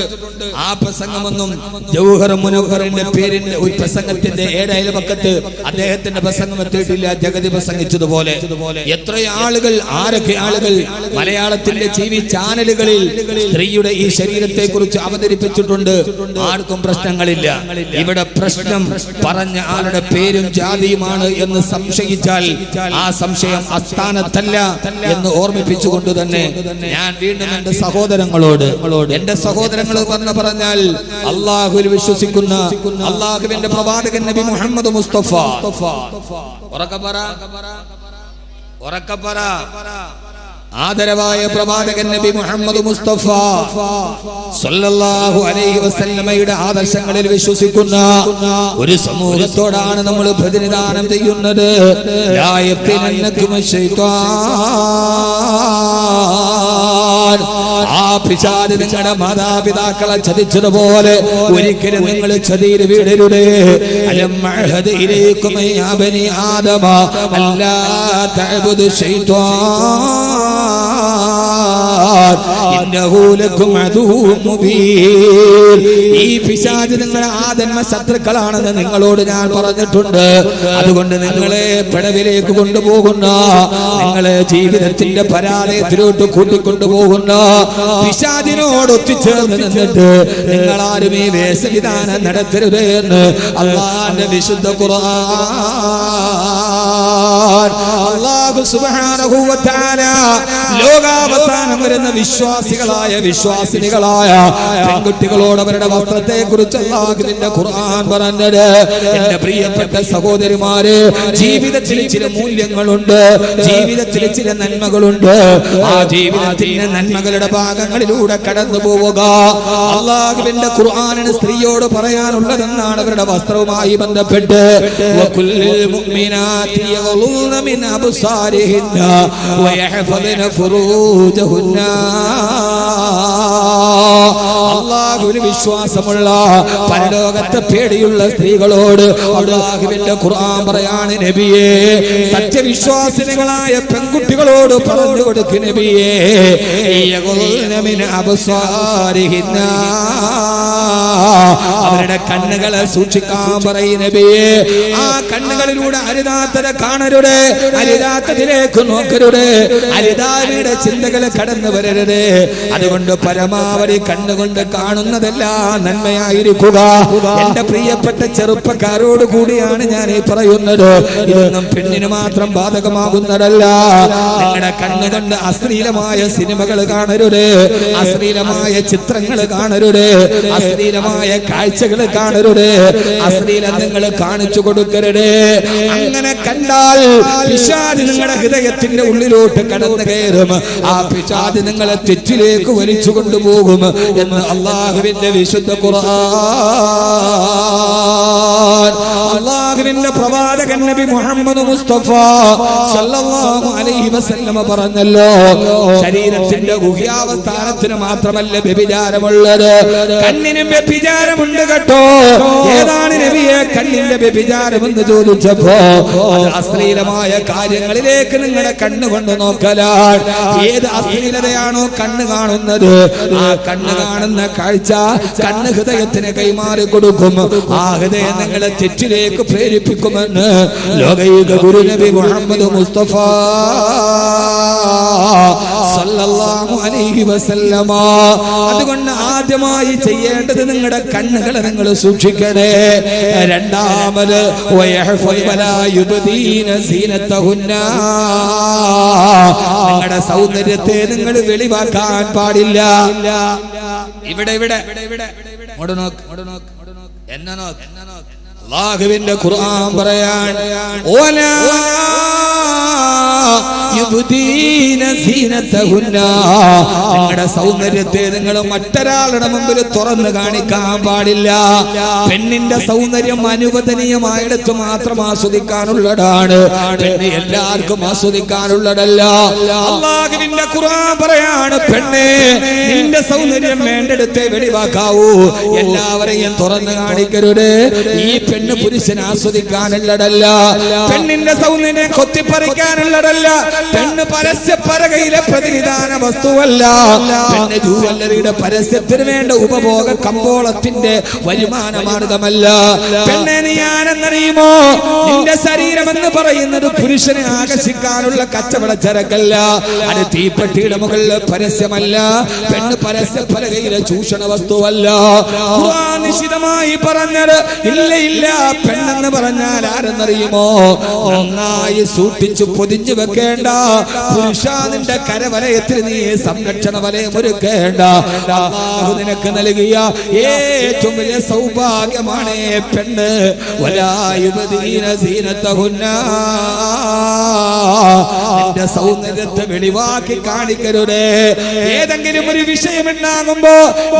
ആ പ്രസംഗമൊന്നും ജൗഹർ മുനവ്വറിന്റെ പേരിന്റെ ഒരു പ്രസംഗത്തിന്റെ ഏഴയൽപക്കത്ത് അദ്ദേഹത്തിന്റെ പ്രസംഗം എത്തിയിട്ടില്ല. ജഗതി പ്രസംഗിച്ചതുപോലെ എത്ര ആളുകൾ, ആരൊക്കെ ആളുകൾ മലയാളത്തിന്റെ TV ചാനലുകളിൽ സ്ത്രീയുടെ ഈ ശരീരത്തെ കുറിച്ച് അവതരിപ്പിച്ചിട്ടുണ്ട്. ആർക്കും പ്രശ്നങ്ങളില്ല. ഇവിടെ പ്രശ്നം പറഞ്ഞ ആളുടെ പേരും ജാതിയുമാണ് എന്ന് സംശയിച്ചാൽ ആ സംശയം അസ്ഥാനത്തല്ല എന്ന് ഓർമ്മിപ്പിച്ചുകൊണ്ട് തന്നെ ഞാൻ വീണ്ടും എന്റെ സഹോദരങ്ങളോട്, എന്റെ സഹോദരങ്ങൾ പറഞ്ഞാൽ അള്ളാഹുവിൽ വിശ്വസിക്കുന്ന അള്ളാഹുവിന്റെ പ്രവാചകൻ നബി മുഹമ്മദ് മുസ്തഫ, ഉറക്കപ്പറ ആദരവായ പ്രവാചകൻ നബി മുഹമ്മദ് മുസ്തഫ സല്ലല്ലാഹു അലൈഹി വസല്ലമയുടെ ആദർശങ്ങളിൽ വിശ്വസിക്കുന്ന ഒരു സമൂഹത്തോടാണ് നമ്മൾ പ്രതിനിധാനം ചെയ്യുന്നത്. ലാ യഫ്തിനന്നകും ശൈത്വാൻ, ആ പിശാച് നിങ്ങളുടെ മാതാപിതാക്കളെ ചതിച്ചതുപോലെ ഒരിക്കലും നിങ്ങൾ ചതിയിൽ വീടരുത്. അലം അഹദ് ഇലൈക്കും യാ ബനി ആദമ അല്ലാ തഅബുദു ശൈത്വാൻ ഇന്നഹു ലക്കും അദുവ്വുൻ മുബീൻ. ഈ പിശാച് നിങ്ങളുടെ ആദന്മ ശത്രുക്കളാണെന്ന് നിങ്ങളോട് ഞാൻ പറഞ്ഞിട്ടുണ്ട്. അതുകൊണ്ട് നിങ്ങളെ പിഴവിലേക്ക് കൊണ്ടുപോകുന്ന, നിങ്ങളെ ജീവിതത്തിന്റെ പരാജയത്തിലോട്ട് കൂട്ടിക്കൊണ്ടുപോകുന്ന പിശാചിനോട് ഒത്തുചേർന്ന് നിന്നിട്ട് നിങ്ങളാരും ഈ വേഷവിധാനം നടത്തരുത് എന്ന് അല്ലാഹുവിന്റെ വിശുദ്ധ ഖുർആൻ. അല്ലാഹു സുബ്ഹാനഹു വ തആല ലോകാവസാനം വരുന്ന വിശ്വാസികളായ വിശ്വാസിനികളായ പെൺകുട്ടികളോട് അവരുടെ വസ്ത്രത്തെ കുറിച്ച് അല്ലാഹുവിന്റെ ഖുർആൻ പറഞ്ഞത്. എന്റെ പ്രിയപ്പെട്ട സഹോദരിമാരെ, ജീവിതത്തിൽ ചില മൂല്യങ്ങളുണ്ട്, ജീവിതത്തിൽ ചില നന്മകളുണ്ട്. ആ ജീവിതത്തിന്റെ നന്മകളുടെ ഭാഗങ്ങളിലൂടെ കടന്നു പോവുക അല്ലാഹുവിന്റെ ഖുർആനിന് സ്ത്രീയോട് പറയാനുള്ളതെന്നാണ് അവരുടെ വസ്ത്രവുമായി ബന്ധപ്പെട്ട്. വകുല്ലിൽ മുഅ്മിനാതി യഗ്ളുന മിൻ അബ്സാരിഹിന്ന വയഹ്ഫദ്ന ഫുറൂജഹുന്ന. അല്ലാഹുവിൽ വിശ്വാസമുള്ള, പരലോകത്തെ പേടിയുള്ള സ്ത്രീകളോട് അല്ലാഹുവിന്റെ ഖുർആൻ പറയാണ്, നബിയേ, സത്യവിശ്വാസിനികളായ പെൺകുട്ടികളോട് പറഞ്ഞു കൊടുക്ക് നബിയേ, യഗ്ളുന മിൻ അബ്സാരിഹിന്ന, അവരുടെ കണ്ണുകളെ സൂക്ഷിക്കാൻ പറയും നബിയേ. ആ കണ്ണുകളിലൂടെ അരുതാത്തത് കാണരുത്, അരുതാത്തതിലേക്ക് നോക്കരുത്, അരുതാവിയുടെ ചിന്തകൾ കടന്നു വരരുത്. അതുകൊണ്ട് പരമാവധി കണ്ണുകൊണ്ട് കാണുന്നതെല്ലാം നന്മയായിരിക്കുക. എന്റെ പ്രിയപ്പെട്ട ചെറുപ്പക്കാരോട് കൂടിയാണ് ഞാൻ ഈ പറയുന്നത്. ഇതൊന്നും പെണ്ണിന് മാത്രം ബാധകമാകുന്നതല്ല. നിങ്ങളുടെ കണ്ണുകൊണ്ട് അശ്ലീലമായ സിനിമകൾ കാണരുത്, അശ്ലീലമായ ചിത്രങ്ങൾ കാണരുത്, അശ്ലീലമായ കാഴ്ചകൾ കാണരുത്, അശ്ലീലം നിങ്ങൾ കാണിച്ചു കൊടുക്കരുത്. അങ്ങനെ കണ്ടാൽ പിശാച് നിങ്ങളുടെ ഹൃദയത്തിന്റെ ഉള്ളിലോട്ട് കടന്നു കയറും. ആ പിശാച് നിങ്ങളെ തെറ്റിലേക്ക് വലിച്ചു കൊണ്ടുപോകും എന്ന് അല്ലാഹുവിന്റെ വിശുദ്ധ ഖുർആൻ, അല്ലാഹുവിന്റെ പ്രവാചകൻ നബി മുഹമ്മദ് മുസ്തഫ സല്ലല്ലാഹു അലൈഹി വസല്ലം പറഞ്ഞല്ലോ. ശരീരത്തിന്റെ ഗുഹ്യാവസ്ഥാനത്തിന് മാത്രമല്ല വ്യഭിചാരമുള്ളത്, കണ്ണിനും വ്യഭിചാരമുണ്ട് കേട്ടോ. ഏതാണ് നബിയെ കണ്ണിന്റെ വ്യഭിചാരമെന്ന് ചോദിച്ചപ്പോ അശ്ലീലമായ കാര്യങ്ങളിലേക്ക് നിങ്ങളുടെ കണ്ണുകൊണ്ട് നോക്കലാണ്. ഏത് അശ്ലീലതയാണോ കണ്ണ് കാണുന്നത്, ആ കണ്ണ് കാണുന്ന കാഴ്ച കണ്ണ് ഹൃദയത്തിന് കൈമാറി കൊടുക്കും. ആ ഹൃദയം നിങ്ങളെ തെറ്റിലേക്ക് പ്രേരിപ്പിക്കുമെന്ന് ലോകൈക ഗുരു നബി മുഹമ്മദ് മുസ്തഫ സല്ലല്ലാഹു അലൈഹി വസല്ലമ. അതുകൊണ്ട് ആദ്യമായി ചെയ്യേണ്ടത് നിങ്ങളുടെ കണ്ണുകളെ നിങ്ങൾ സൂക്ഷിക്കണേ. രണ്ടാമത് നിങ്ങളുടെ സൗന്ദര്യത്തെ നിങ്ങൾ വെളിവാക്കാൻ പാടില്ല. ഇവിടെ ഇവിടെ എന്നെ നോക്ക്. അല്ലാഹുവിന്റെ ഖുർആൻ പറയാൻ നിങ്ങളുടെ സൗന്ദര്യത്തെ നിങ്ങൾ മറ്റൊരാളുടെ മുമ്പിൽ തുറന്നു കാണിക്കാൻ പാടില്ല. പെണ്ണിന്റെ സൗന്ദര്യം അനുവദനീയമായിടത്ത് മാത്രം ആസ്വദിക്കാനുള്ളതാണ്, പെണ്ണ് എല്ലാവർക്കും ആസ്വദിക്കാനുള്ളതല്ല. അല്ലാഹുവിന്റെ ഖുർആൻ പറയാണ്, പെണ്ണെ നിന്റെ സൗന്ദര്യം വേണ്ടെടുത്തേ വെളിവാക്കാവൂ, എല്ലാവരെയും തുറന്നു കാണിക്കരുത്. ഈ പെണ്ണ് പുരുഷന് ആസ്വദിക്കാനുള്ളതല്ല, പെണ്ണിന്റെ സൗന്ദര്യം കൊത്തിപ്പറിക്കാനുള്ളതല്ല, പെണ്ണ് പരസ്യ പരകയിലെ പ്രതിനിധാന വസ്തുവല്ല, പെണ്ണ് ജൂവല്ലറിയുടെ പരസ്യത്തിന് വേണ്ട ഉപഭോഗ കമ്പോളത്തിന്റെ വരുമാന മാർഗമല്ല. പെണ്ണെ നീ ആരെന്നറിയുമോ? നിന്റെ ശരീരം എന്ന് പറയുന്നത് പുരുഷനെ ആകർഷിക്കാനുള്ള കച്ചവട ചരക്കല്ല, അത് തീപ്പെട്ടിയുടെ മുകളിൽ പരസ്യമല്ല, പെണ്ണ് പരസ്യ പലകയിലെ ചൂഷണ വസ്തുവല്ല. ഖുർആൻ നിശിതമായി പറഞ്ഞത് ഇല്ല ഇല്ല. പെണ്ണെന്ന് പറഞ്ഞാൽ ആരെന്നറിയുമോ? നന്നായി സൂക്ഷിച്ചു പൊതിഞ്ഞു വെക്കേണ്ട പുരുഷ, നിന്റെ കരവലയത്തിൽ നീ സംരക്ഷണ വലയം ഒരുക്കേണ്ട. അല്ലാഹു നിനക്ക് നൽകിയ ഏറ്റവും വലിയ സൗഭാഗ്യമാണ് പെണ്ണ്. നിന്റെ സൗന്ദര്യത്തെ വെളിവാക്കി കാണിക്കരുത്. ഏതെങ്കിലും ഒരു വിഷയം ഉണ്ടാകുമ്പോ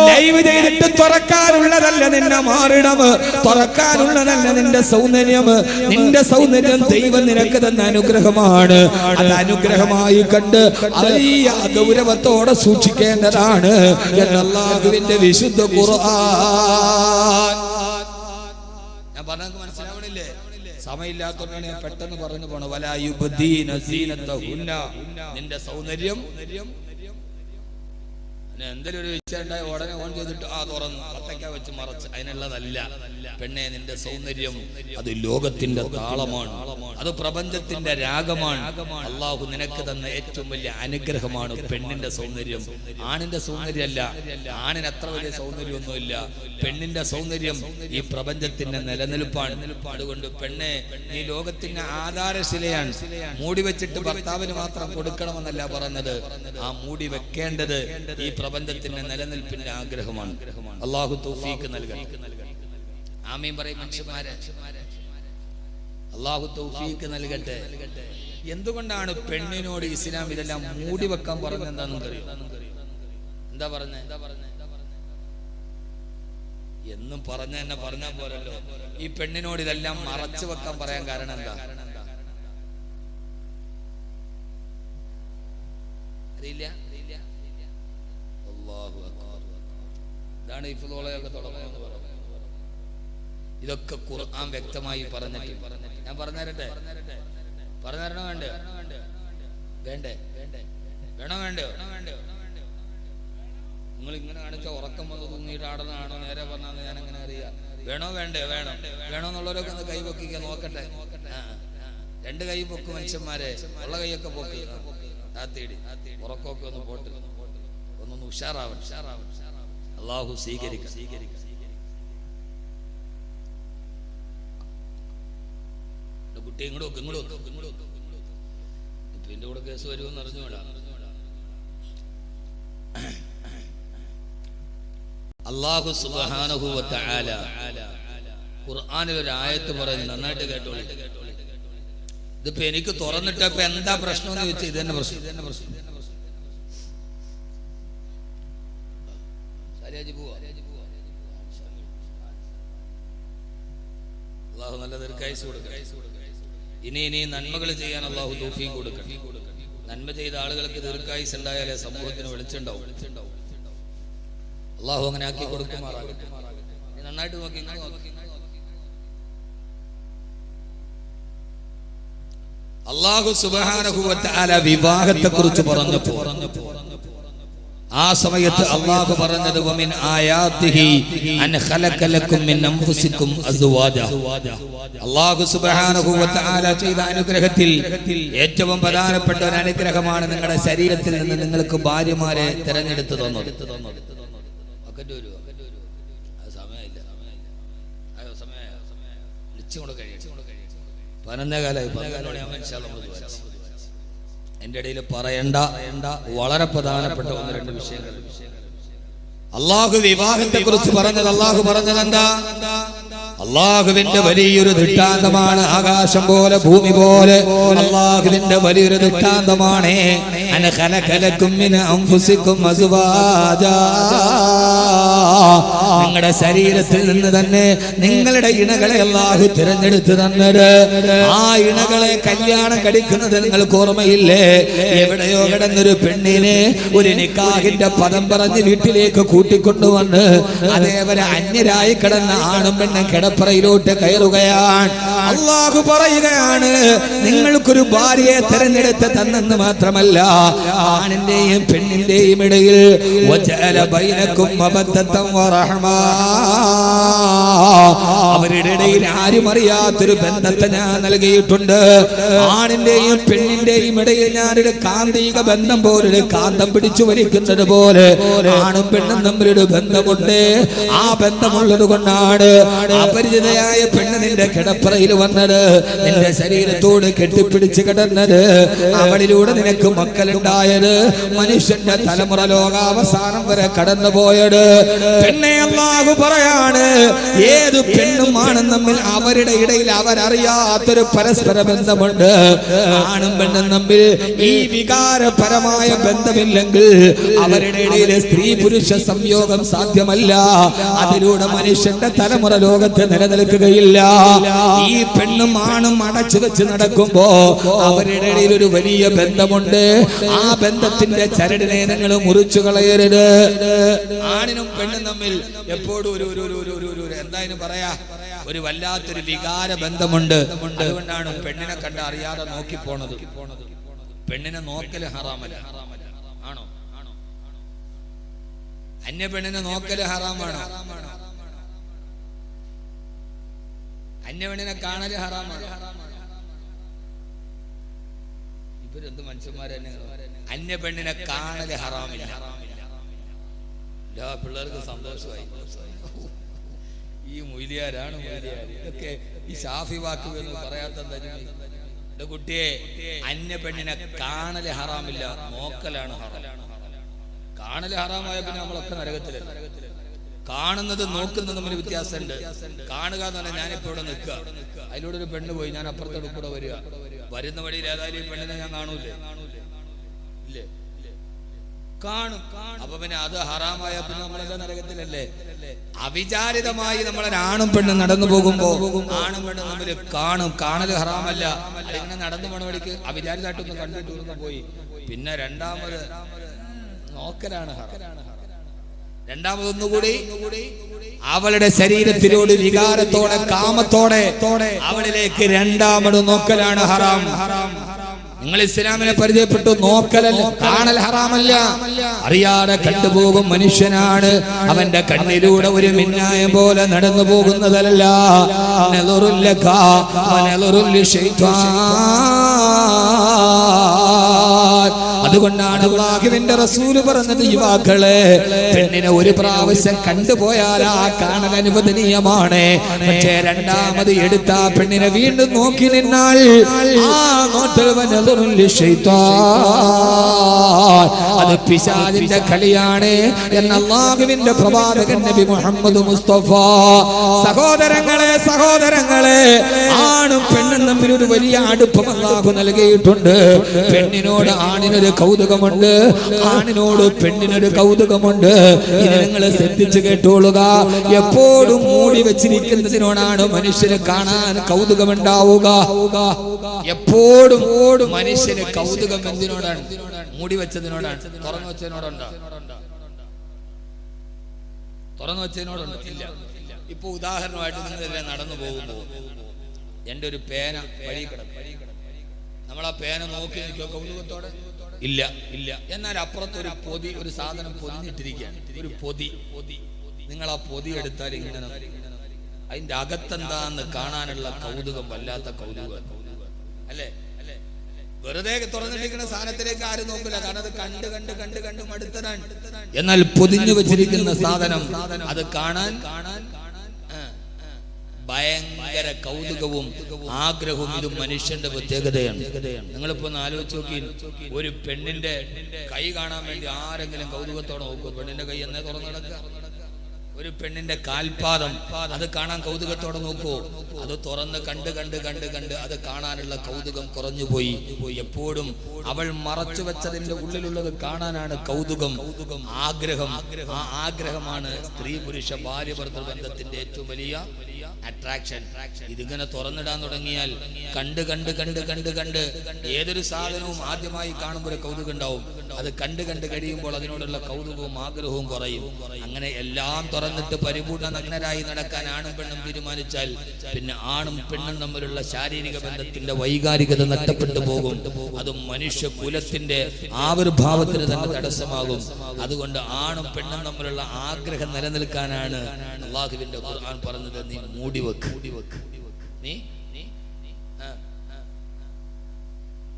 ലൈവ് ചെയ്തിട്ട് തുറക്കാനുള്ളതല്ല നിന്നെ മാറിടം, തുറക്കാനുള്ളതല്ല നിന്റെ സൗന്ദര്യം. നിന്റെ സൗന്ദര്യം ദൈവം നിനക്ക് തന്ന അനുഗ്രഹമാണ്. അത് അനുഗ്രഹമായി കണ്ട് വലിയ ഗൗരവത്തോടെ സൂക്ഷിക്കേണ്ടതാണ് എന്ന് അല്ലാഹുവിന്റെ വിശുദ്ധ ഖുർആൻ. ഞാൻ പറഞ്ഞത് മനസ്സിലാവണില്ലേ? സമയമില്ലാത്തതുകൊണ്ടാണ് ഞാൻ പെട്ടെന്ന് പറഞ്ഞു പോണത്. വലാ യുബ്ദീന സീനത്തഹുന്ന, നിന്റെ സൗന്ദര്യം എന്തെങ്കിലും ഒരു വിഷയമുണ്ടായ ഉടനെ ഓൺ ചെയ്തിട്ട് തുറന്ന് പത്തക്ക വെച്ച് മറച്ച് അതിനുള്ളതല്ല. പെണ്ണെ നിന്റെ സൗന്ദര്യം അത് ലോകത്തിന്റെ താളമാണ്, അത് പ്രപഞ്ചത്തിന്റെ രാഗമാണ്. അല്ലാഹു നിനക്ക് തന്ന ഏറ്റവും വലിയ അനുഗ്രഹമാണ് പെണ്ണിന്റെ സൗന്ദര്യം. ആണിന്റെ സൗന്ദര്യമല്ല, ആണിന് അത്ര വലിയ സൗന്ദര്യമൊന്നുമില്ല. പെണ്ണിന്റെ സൗന്ദര്യം ഈ പ്രപഞ്ചത്തിന്റെ നിലനിൽപ്പാണ്. അതുകൊണ്ട് പെണ്ണെ നീ ലോകത്തിന്റെ ആധാരശിലയാണ്. മൂടി വെച്ചിട്ട് ഭർത്താവിന് മാത്രം കൊടുക്കണമെന്നല്ല പറഞ്ഞത്, ആ മൂടി വെക്കേണ്ടത് ഈ പ്രപഞ്ചത്തിന്റെ നിലനിൽപ്പിന്റെ ആഗ്രഹമാണ്. അല്ലാഹു തൗഫീഖ് നൽകട്ടെ. ആമീൻ പറയും മനുഷ്യന്മാരെ. അല്ലാഹു തൗഫീഖ് നൽകട്ടെ. എന്തുകൊണ്ടാണ് പെണ്ണിനോട് ഇസ്ലാം ഇതെല്ലാം മൂടി വെക്കാൻ പറഞ്ഞത്? എന്താണെന്ന് അറിയോ? എന്താ പറഞ്ഞ? എന്നും പറഞ്ഞ എന്നെ പറഞ്ഞാൽ പോരല്ലോ. ഈ പെണ്ണിനോട് ഇതെല്ലാം മറച്ചു വെക്കാൻ പറയാൻ കാരണം എന്താ അറിയില്ല? ഇതാണ് ഇഫ്ളോളയൊക്കെ തുടങ്ങുന്നത്. ഇതൊക്കെ ഖുർആൻ വ്യക്തമായി പറഞ്ഞിട്ട് ഞാൻ പറഞ്ഞുതരട്ടെ? പറഞ്ഞുതരണോ? വേണ്ടേ? വേണോ? വേണ്ടോ? നിങ്ങൾ ഇങ്ങനെ കാണിച്ച ഉറക്കം വന്ന് തൂങ്ങിയിട്ട് ആടുന്നതാണോ നേരെ പറഞ്ഞാൽ ഞാൻ എങ്ങനെ അറിയാം? വേണോ? വേണോന്നുള്ളവരൊക്കെ ഒന്ന് കൈ പൊക്കിക്കാൻ നോക്കട്ടെ. രണ്ട് കൈ പൊക്ക് മനുഷ്യന്മാരെ, ഉള്ള കൈയൊക്കെ പൊക്ക്. താത്തേടി ഉറക്കമൊക്കെ ഒന്ന് പോട്ട്, ഒന്നൊന്ന് ഉഷാറാവട്ടെ. അള്ളാഹു സ്വീകരിക്കും. കുട്ടി ഇങ്ങോട്ട് എന്റെ കൂടെ കേസ് വരുമെന്ന് അറിഞ്ഞോടാ. അല്ലാഹു സുബ്ഹാനഹു വ തആല ഖുർആനിൽ ഒരു ആയത്ത് പറയുന്നു, നന്നായിട്ട് കേട്ടോളൂ. ഇതിപ്പോ എനിക്ക് തുറന്നിട്ടപ്പോ എന്താ പ്രശ്നം എന്ന് ചോദിച്ചാൽ ഇത് തന്നെ പ്രശ്നം. അല്ലാഹു നല്ല ദീർഘായുസ്സ് കൊടുക്കട്ടെ. ഇനി നന്മകൾ ചെയ്യാൻ അല്ലാഹു തൗഫീഖ് കൊടുക്കട്ടെ. നന്മ ചെയ്ത ആളുകൾക്ക് ദീർഘായുസ്സ് ഉണ്ടായാലേ സമൂഹത്തിന് വെളിച്ചുണ്ടാവും. അല്ലാഹു അങ്ങനെ ആക്കി കൊടുക്കുമാറാകട്ടെ. നന്നായിട്ട് നോക്കി. അല്ലാഹു സുബ്ഹാനഹു വ തആല വിവാഹത്തെ കുറിച്ച് പറഞ്ഞപ്പോൾ ആ സമയത്ത് അല്ലാഹു പറഞ്ഞത് വമിൻ ആയാതിഹി അൻ ഖലഖ ലക്കും മിൻ അൻഫുസികും അസ്വാജ. അല്ലാഹു സുബ്ഹാനഹു വ തആല ചെയ്ത അനുഗ്രഹത്തിൽ ഏറ്റവും പ്രധാനപ്പെട്ട ഒരു അനുഗ്രഹമാണ് നിങ്ങളുടെ ശരീരത്തിൽ നിന്ന് നിങ്ങൾക്ക് ഭാര്യമാരെ തിരഞ്ഞെടുത്ത് തന്നത്. എന്റെ ഇടയിൽ പറയണ്ട വളരെ പ്രധാനപ്പെട്ട ഒന്ന് രണ്ട് വിഷയങ്ങൾ. അള്ളാഹു വിവാഹത്തെ കുറിച്ച് പറഞ്ഞത്, അള്ളാഹു പറഞ്ഞത് എന്താ? അള്ളാഹുവിന്റെ വലിയൊരു ദൃഷ്ടാന്തമാണ്. ആകാശം പോലെ ഭൂമി പോലെ അള്ളാഹുവിന്റെ വലിയൊരു ദൃഷ്ടാന്തമാണ്. അന ഖലഖ ലക്കും മിൻ അൻഫുസികും അസ്വാജാ. നിങ്ങളുടെ ശരീരത്തിൽ നിന്ന് തന്നെ നിങ്ങളുടെ ഇണകളെ അള്ളാഹു തിരഞ്ഞെടുത്ത് തന്നത്. ആ ഇണകളെ കല്യാണം കഴിക്കുന്നത് നിങ്ങൾക്ക് ഓർമ്മയില്ലേ? എവിടെയോ കിടന്നൊരു പെണ്ണിനെ ഒരു നിക്കാഹിന്റെ പദം പറഞ്ഞ് വീട്ടിലേക്ക് കൂട്ടിക്കൊണ്ടുവന്ന് അതേവരെ അന്യരായി കിടന്ന ആണും പെണ്ണും കിടപ്പറയിലോട്ട് കയറുകയാണ്. അള്ളാഹു പറയുകയാണ്, നിങ്ങൾക്കൊരു ഭാര്യയെ തിരഞ്ഞെടുത്ത് തന്നെന്ന് മാത്രമല്ല, ആണിന്റെയും പെണ്ണിന്റെയും ഇടയിൽ വജഅല ബൈനകും മവദ്ദതൻ വറഹ്മ, അവരുടെ ഇടയിൽ ആരും അറിയാത്തൊരു ബന്ധത്തെ ഞാൻ നൽകിയിട്ടുണ്ട്. ആണിന്റെയും പെണ്ണിന്റെയും ഇടയിൽ ഞാനൊരു കാന്തിക ബന്ധം പോലൊരു കാന്തം പിടിച്ചു വലിക്കുന്നത് പോലെ ആണും പെണ്ണും തമ്മിലൊരു ബന്ധമുണ്ട്. ആ ബന്ധമുള്ളത് കൊണ്ടാണ് അപരിചിതയായ പെണ്ണ് നിന്റെ കിടപ്പറയിൽ വന്നത്, നിന്റെ ശരീരത്തോട് കെട്ടിപ്പിടിച്ച് കിടന്നത്, അവളിലൂടെ നിനക്ക് മക്കളുണ്ടായത്, മനുഷ്യന്റെ തലമുറ ലോകാവസാനം വരെ കടന്നുപോയത്. പെണ്ണെ അല്ലാഹു പറയാണ്, ഏത് പെണ്ണും ആണും തമ്മിൽ അവരുടെ ഇടയിൽ അവരറിയാത്തൊരു പരസ്പര ബന്ധമുണ്ട്. ആണും പെണ്ണും തമ്മിൽ ഈ വികാരപരമായ ബന്ധമില്ലെങ്കിൽ അവരുടെ ഇടയിൽ സ്ത്രീ പുരുഷ സംയോഗം സാധ്യമല്ല. അതിലൂടെ മനുഷ്യന്റെ തലമുറ ലോകത്ത് നിലനിൽക്കുകയില്ല. ഈ പെണ്ണും ആണും അടച്ചു വെച്ച് നടക്കുമ്പോ അവരുടെ ഇടയിൽ ഒരു വലിയ ബന്ധമുണ്ട്. ആ ബന്ധത്തിന്റെ ചരടിനെ നിങ്ങൾ മുറിച്ചു കളയരുത്. ആണിനും പെണ്ണും തമ്മിൽ എപ്പോഴും ഒരു എന്തായാലും പറയാ ഒരു വല്ലാത്തൊരു വികാര ബന്ധമുണ്ട്. അതുകൊണ്ടാണ് പെണ്ണിനെ കണ്ട് അറിയാതെ നോക്കി പോണത്. പെണ്ണിനെ നോക്കല് ഹറാമല്ല. ആണോ? അന്യ പെണ്ണിനെ നോക്കല് ഹറാമാണോ? അന്യ പെണ്ണിനെ കാണല് ഹറാമാണ്. ഇവരെന്ത് മനുഷ്യന്മാരെ. അന്യ പെണ്ണിനെ കാണല് ഹറാമില്ല. പിള്ളേർക്ക് സന്തോഷമായി. ഈ മൊയ്ലിയാരാണ് ഇതൊക്കെ ഈ ഷാഫി വാക്കുകൾ പറയാത്ത കുട്ടിയെ. അന്യ പെണ്ണിനെ കാണല് ഹറാമില്ല, നോക്കലാണ് ഹറാം. കാണല് ഹറാമായ പിന്നെ നമ്മളൊക്കെ നരകത്തിലല്ല. കാണുന്നത് നോക്കുന്നത് തമ്മിൽ വ്യത്യാസമുണ്ട്. കാണുക എന്ന് പറഞ്ഞാൽ ഞാനിപ്പോ ഇവിടെ നിൽക്കുക, അതിലൂടെ ഒരു പെണ്ണ് പോയി, ഞാൻ അപ്പുറത്തോട് കൂടെ വരിക, വരുന്ന വഴിയിൽ ഏതായാലും ഈ പെണ്ണിനെ ഞാൻ കാണൂലേ? ഇല്ലേ? കാണും. അപ്പൊ പിന്നെ അത് ഹറാമായ പിന്നെ നമ്മളെല്ലാം നരകത്തിലല്ലേ? അവിചാരിതമായി നമ്മളൊരാണും പെണ്ണും നടന്നു പോകുമ്പോ ആണും പെണ്ണും തമ്മിൽ കാണും. കാണല് ഹറാമല്ല. അതിങ്ങനെ നടന്നു പോണ വഴിക്ക് അവിചാരിതമായിട്ടൊന്ന് കണ്ടിട്ട് പോയി, പിന്നെ രണ്ടാമത് നോക്കലാണ് ഹറാം. രണ്ടാമതൊന്നുകൂടി അവളുടെ ശരീരത്തിനോട് വികാരത്തോടെ കാമത്തോടെ അവളിലേക്ക് രണ്ടാമത് നോക്കലാണ് ഹറാം. നിങ്ങൾ ഇസ്ലാമിനെ പരിചയപ്പെട്ടു, നോക്കലല്ല, കാണൽ ഹറാമല്ല. അറിയാതെ കണ്ടുപോകും മനുഷ്യനാണ്. അവന്റെ കണ്ണിലൂടെ ഒരു മിന്നായം പോലെ നടന്നു പോകുന്നതല്ല. അതുകൊണ്ടാണ് അല്ലാഹുവിന്റെ റസൂൽ പറഞ്ഞത്, യുവാക്കളെ, പെണ്ണിനെ ഒരു പ്രാവശ്യം കണ്ടുപോയാൽ ആ കാണൽ അനുവദനീയമാണ്. പക്ഷേ രണ്ടാമത് എടുത്ത പെണ്ണിനെ വീണ്ടും നോക്കി നിന്നാൽ ആ നോട്ടൽ വനദുറുൽ ശൈത്താൻ, അത് പിശാചിന്റെ കളിയാണ് എന്ന് അല്ലാഹുവിന്റെ പ്രവാചകൻ നബി മുഹമ്മദ് മുസ്തഫ. സഹോദരങ്ങളെ, ആണും പെണ്ണും തമ്മിൽ ഒരു വലിയ അടുപ്പം അല്ലാഹു നൽകിയിട്ടുണ്ട്. പെണ്ണിനോട് ആണിനൊരു കൗതുകമുണ്ട്, ആണിനോട് പെണ്ണിനൊരു കൗതുകമുണ്ട്. ഇത് നിങ്ങൾ ശ്രദ്ധിച്ചു കേട്ടോളുക. എപ്പോഴും മൂടി വെച്ചിരിക്കുന്നതിനോടാണ് മനുഷ്യന് കാണാൻ കൗതുകമുണ്ടാവുക. എപ്പോഴും മനുഷ്യന് കൗതുകം എന്തിനോടാണ്? മൂടി വെച്ചതിനോടാണ്. തുറന്നു വെച്ചതിനോടുണ്ടോ? തുറന്നു വെച്ചതിനോടുണ്ടോ? ഇല്ല. ഇപ്പൊ ഉദാഹരണമായിട്ട് നിങ്ങളെല്ലാം നടന്നു പോകുമ്പോൾ എന്റെ ഒരു പേന വഴി കിടക്കും. നമ്മൾ ആ പേന നോക്കി നിൽക്കുക കൗതുകത്തോടെ? ഇല്ല. എന്നാൽ അപ്പുറത്ത് ഒരു പൊതി, ഒരു സാധനം പൊതിഞ്ഞിട്ടിരിക്കുകയാണ്, ഒരു പൊതി. നിങ്ങൾ ആ പൊതി എടുത്താൽ ഇങ്ങനെ അതിന്റെ അകത്തെന്താന്ന് കാണാനുള്ള കൗതുകം വല്ലാത്ത കൗതുകം അല്ലേ? വെറുതെ തുറന്നിരിക്കുന്ന സാധനത്തിലേക്ക് ആരും നോക്കില്ല, കാരണം അത് കണ്ട് മടുത്തതാണ്. എന്നാൽ പൊതിഞ്ഞു വെച്ചിരിക്കുന്ന സാധനം അത് കാണാൻ ഭയങ്കര കൗതുകവും ആഗ്രഹവും. ഇത് മനുഷ്യന്റെ പ്രത്യേകതയാണ്. നിങ്ങളിപ്പോ ഒന്ന് ആലോചിച്ച് നോക്കി, ഒരു പെണ്ണിന്റെ കൈ കാണാൻ വേണ്ടി ആരെങ്കിലും കൗതുകത്തോടെ നോക്കും? പെണ്ണിന്റെ കൈ എന്നേ തുറന്നു കിടക്കുക. ഒരു പെണ്ണിന്റെ കാൽപാദം അത് കാണാൻ കൗതുകത്തോടെ നോക്കുവോ? അത് തുറന്ന് കണ്ട് അത് കാണാനുള്ള കൗതുകം കുറഞ്ഞുപോയി. എപ്പോഴും അവൾ മറച്ചു വെച്ചതിന്റെ ഉള്ളിലുള്ളത് കാണാനാണ് കൗതുകം, ആഗ്രഹം. ആ ആഗ്രഹമാണ് സ്ത്രീ പുരുഷ ഭാര്യ ഭർത്തൃ ബന്ധത്തിന്റെ ഏറ്റവും വലിയ അട്രാക്ഷൻ. ഇതിങ്ങനെ തുറന്നിടാൻ തുടങ്ങിയാൽ കണ്ട് ഏതൊരു സാധനവും ആദ്യമായി കാണുമ്പോൾ കൗതുകം ഉണ്ടാവും. അത് കണ്ട് കഴിയുമ്പോൾ അതിനോടുള്ള കൗതുകവും ആഗ്രഹവും കുറയും. അങ്ങനെ എല്ലാം തുറന്നിട്ട് പരിപൂർണ്ണ നഗ്നരായി നടക്കാൻ ആണും പെണ്ണും തീരുമാനിച്ചാൽ പിന്നെ ആണും പെണ്ണും തമ്മിലുള്ള ശാരീരിക ബന്ധത്തിന്റെ വൈകാരികത നഷ്ടപ്പെട്ടു പോകും. അത് മനുഷ്യ കുലത്തിന്റെ ആവിർഭാവത്തിന് തന്നെ തടസ്സമാകും. അതുകൊണ്ട് ആണും പെണ്ണും തമ്മിലുള്ള ആഗ്രഹം നിലനിൽക്കാനാണ് അല്ലാഹുവിന്റെ ഖുർആൻ പറഞ്ഞത്, നീ മൂടിവെക്ക്.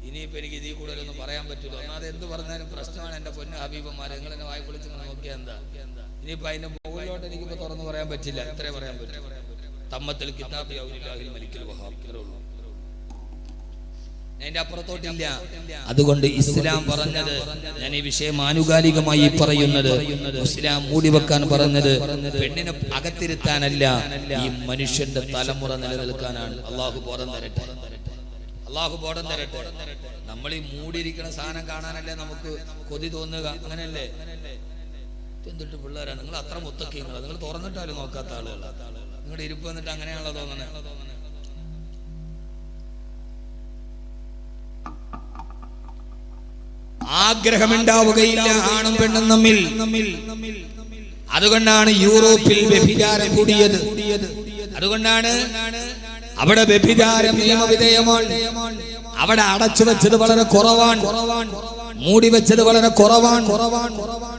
ഇനിയിപ്പോ എനിക്ക് ഇതിൽ കൂടുതലൊന്നും പറയാൻ പറ്റില്ല. ഒന്നാമത് എന്ത് പറഞ്ഞാലും പ്രശ്നമാണ്. എന്റെ പൊന്നു ഹബീബന്മാരെ, നിങ്ങൾ എന്നെ വായി പൊളിച്ച് നോക്കിയാൽ എന്താ? ഇനിയിപ്പോ അതിന്റെ മുകളിലോട്ട് എനിക്കിപ്പോ തുറന്നു പറയാൻ പറ്റില്ല. ഇത്രേ പറയാൻ പറ്റും. തമ്മത്തിൽ കിതാബി ഔലില്ലാഹിൽ മലിക്കുൽ വഹാബ്, ഇത്രേ ഉള്ളൂ. അതിന്റെ അപ്പുറത്തോട്ടില്ല. അതുകൊണ്ട് ഇസ്ലാം പറഞ്ഞത്, ഞാൻ ഈ വിഷയം ആനുകാലികമായി പറയുന്നത്, ഇസ്ലാം മൂടിവെക്കാൻ പറഞ്ഞത് പെണ്ണിനെ അകത്തിരുത്താനല്ല, ഈ മനുഷ്യന്റെ തലമുറ നിലനിൽക്കാനാണ്. അള്ളാഹു ബോധം തരട്ടെ. നമ്മൾ ഈ മൂടിയിരിക്കുന്ന സാധനം കാണാനല്ലേ നമുക്ക് കൊതി തോന്നുക? അങ്ങനെയല്ലേ? എന്തിട്ട് പിള്ളേരാണ് നിങ്ങൾ അത്ര മുത്തക്കിങ്ങളാണ്. നിങ്ങൾ തുറന്നിട്ടാലും നോക്കാത്ത ആളുകളാണ്. നിങ്ങളുടെ ഇരിപ്പ് വന്നിട്ട് അങ്ങനെയാണല്ലോ തോന്നണേ. ആഗ്രഹമുണ്ടാവുകയില്ല ആണും പെണ്ണും തമ്മിൽ. അതുകൊണ്ടാണ് യൂറോപ്പിൽ വ്യഭിചാരം കൂടിയത്. അതുകൊണ്ടാണ് അവിടെ വ്യഭിചാരം നിയമവിധേയമാണ്. അവിടെ അടച്ചു വെച്ചത് വളരെ കുറവാണ്, മൂടി വെച്ചത് വളരെ കുറവാണ്.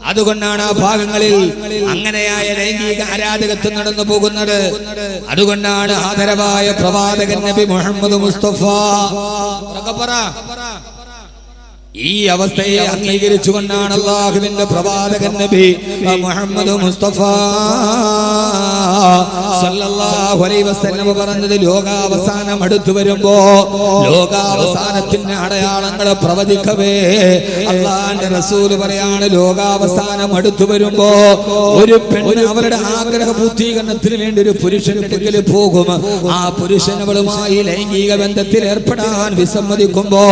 അതുകൊണ്ടാണ് ആ ഭാഗങ്ങളിൽ അങ്ങനെയായ ലൈംഗിക അരാജകത്വം നടന്നു പോകുന്നത്. അതുകൊണ്ടാണ് ആദരവായ പ്രവാചകൻ നബി മുഹമ്മദ് മുസ്തഫ ഈ അവസ്ഥയെ അംഗീകരിച്ചുകൊണ്ടാണ് അല്ലാഹുവിന്റെ പ്രവാചകൻ നബി മുഹമ്മദ് മുസ്തഫ സല്ലല്ലാഹു അലൈഹി വസല്ലം പറഞ്ഞത്, ലോകാവസാനം അടുത്തു വരുമ്പോ ലോകാവസാനത്തിന്റെ അടയാളങ്ങൾ പ്രവചിക്കവേ അല്ലാഹുവിന്റെ റസൂൽ പറയാണ്, ലോകാവസാനം അടുത്തു വരുമ്പോ ഒരു പെണ്ണ് അവരുടെ ആഗ്രഹ പൂർത്തീകരണത്തിന് വേണ്ടി ഒരു പുരുഷന്റെ അടുക്കൽ പോകും. ആ പുരുഷൻ അവളുമായി ലൈംഗിക ബന്ധത്തിൽ ഏർപ്പെടാൻ വിസമ്മതിക്കുമ്പോ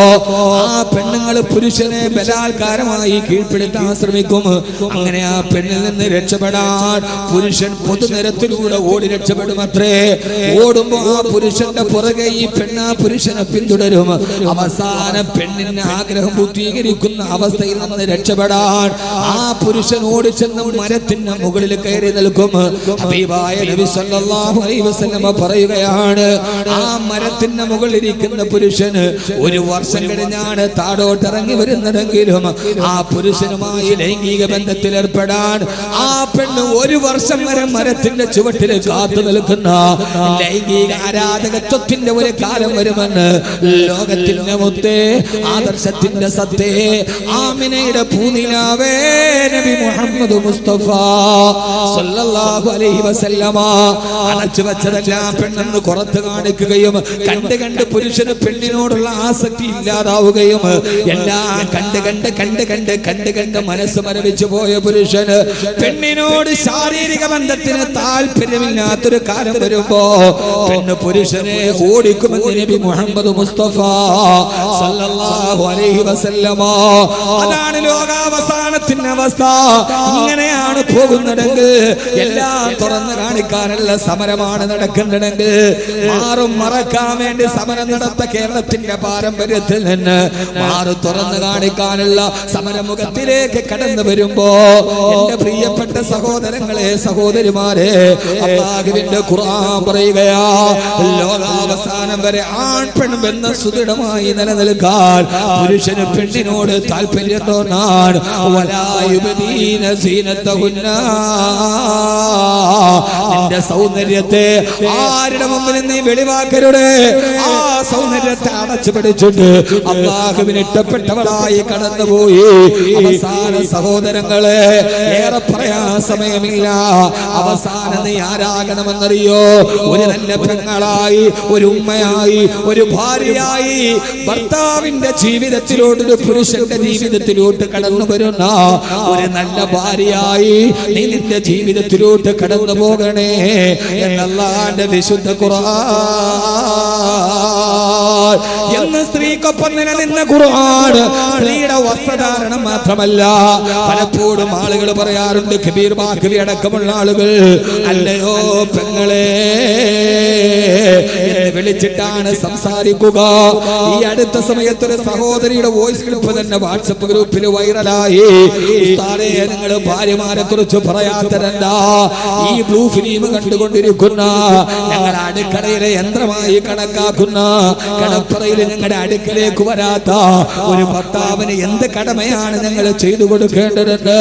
ആ പെണ്ണുങ്ങൾ പുരുഷനെ ബലാത്കാരമായി കീഴ്പ്പെടുത്താൻ ശ്രമിക്കും. അങ്ങനെ ആ പെണ്ണിൽ നിന്ന് രക്ഷപ്പെടാൻ പുരുഷൻ പൊതുനിരത്തിലൂടെ ഓടി രക്ഷപ്പെടും അത്രേ. ഓടുമ്പോ ആ പുരുഷന്റെ പുറകെ ഈ പെണ്ണ് ആ പുരുഷനെ പിന്തുടരും. അവസാനം പെണ്ണിന്റെ ആഗ്രഹം പൂർത്തീകരിക്കുന്ന അവസ്ഥയിൽ നിന്ന് രക്ഷപ്പെടാൻ ആ പുരുഷൻ ഓടിച്ചെന്ന് മരത്തിന്റെ മുകളിൽ കയറി നിൽക്കും. ഹബീബായ നബി സല്ലല്ലാഹു അലൈഹി വസല്ലം പറയുകയാണ്, ആ മരത്തിന്റെ മുകളിൽ ഇരിക്കുന്ന പുരുഷന് ഒരു വർഷം കഴിഞ്ഞാണ് താഴോട്ട് ഇറങ്ങി വരുന്നതെങ്കിലും ആ പുരുഷനുമായി ലൈംഗിക ബന്ധത്തിൽ ഏർപ്പെടാൻ ആ പെണ്ണ് 1 വർഷം വരെ മരത്തിന്റെ ചുവട്ടിൽ കാത്തു നിൽക്കുന്ന ലൈംഗിക ആരാധകത്വത്തിന്റെ ഒരു കാലം വരുമെന്ന് ലോകത്തിന്റെ മുത്തേ ആദർശത്തിന്റെ സത്തേ ആമിനയുടെ പൂനിലാവേ നബി മുഹമ്മദ് മുസ്തഫ സല്ലല്ലാഹു അലൈഹി വസല്ലമ അടച്ചു വെച്ചതെല്ലാം പെണ്ണെന്ന് പുറത്ത് കാണിക്കുകയും കണ്ട് പുരുഷന് പെണ്ണിനോടുള്ള ആസക്തി ഇല്ലാതാവുകയും എല്ലാം കണ്ട് മനസ്സ് മരവിച്ചു പോയ പുരുഷന് പെണ്ണിനോട് ശാരീരിക ബന്ധത്തിന് താല്പര്യമില്ലാത്തൊരു കാലം വരുമ്പോ പെണ്ണ് പുരുഷനെ ഓടിക്കുമെന്ന് നബി മുഹമ്മദ് മുസ്തഫ സല്ലല്ലാഹു അലൈഹി വസല്ലമ. അതാണ് ലോകാവസാനത്തിന്റെ അവസ്ഥ. ഇങ്ങനെയാണ് പോകുന്നതെങ്കിൽ എല്ലാം തുറന്നു കാണിക്കാനുള്ള സമരമാണ് നടക്കുന്നുണ്ടെങ്കിൽ മാറും മറക്കാൻ വേണ്ടി സമരം നടത്ത കേരളത്തിന്റെ പാരമ്പര്യത്തിൽ നിന്ന് മാറു തുറന്നു കാണിക്കാനുള്ള സമരമുഖത്തിലേക്ക് കടന്നു വരുമ്പോ എന്റെ പ്രിയപ്പെട്ട സഹോദരങ്ങളെ സഹോദരിമാരെ അല്ലാഹുവിന്റെ ഖുർആൻ പറയുകയാ ലോകാവസാനം വരെ ആൺ പെൺ ബന്ധം സുദൃഢമായി നിലനിൽക്കാൻ പുരുഷന് പെണ്ണിനോട് താല്പര്യം തോന്നാൻ നിന്റെ സൗന്ദര്യത്തെ ആരുടെ മുമ്പിൽ നീ വെളിവാക്കരുത്. ആ സൗന്ദര്യത്തെ അടച്ചു പിടിച്ചിട്ട് അല്ലാഹുവിന് ഇഷ്ടപ്പെട്ടവളായി കടന്നുപോയി അവസാന സഹോദരങ്ങളെ ഏറെ പറയാൻ സമയമില്ല. അവസാനം നീ ആരാകണമെന്നറിയോ? ഒരു നല്ല പെങ്ങളായി, ഒരു ഉമ്മയായി, ഒരു ഭാര്യയായി ഭർത്താവിന്റെ ജീവിതത്തിലോട്ട് ഒരു പുരുഷന്റെ ജീവിതത്തിലോട്ട് കടന്നു വരുന്ന ഒരു നല്ല ഭാര്യയായി നീ നിന്റെ ജീവിതത്തിലോട്ട് കടന്നു പോകണേ എന്നല്ലാന്റെ വിശുദ്ധ ഖുർആൻ എന്ന് സ്ത്രീക്കൊപ്പം നിലനിന്ന ഖുർആൻ സ്ത്രീയുടെ വസ്ത്രധാരണം മാത്രമല്ല. പലപ്പോഴും ആളുകൾ പറയാറുണ്ട്, കബീർ ബാഖവി അടക്കമുള്ള ആളുകൾ, അല്ലയോ പെങ്ങളെ എന്ന് വിളിച്ചിട്ടാണ് സംസാരിക്കുക. ഈ അടുത്ത സമയത്തൊരു സഹോദരിയുടെ വോയിസ് ക്ലിപ്പ് തന്നെ വാട്സപ്പ് ഗ്രൂപ്പിൽ വൈറലായി. ഉസ്താദേ, നിങ്ങൾ ഭാര്യമാരെ കുറിച്ച് പറയാത്തതെന്താ? ഈ ബ്ലൂ ഫിലിം കണ്ടുകൊണ്ടിരിക്കുന്ന ഞങ്ങളുടെ അടുക്കളയിലെ യന്ത്രമായി കണക്കാക്കുന്ന കടപ്പറയിൽ ഞങ്ങളുടെ അടുക്കലേക്ക് വരാത്ത ഒരു ഭർത്താവിന് എന്ത് കടമയാണ് ഞങ്ങൾ ചെയ്തു കൊടുക്കേണ്ടതെന്ന്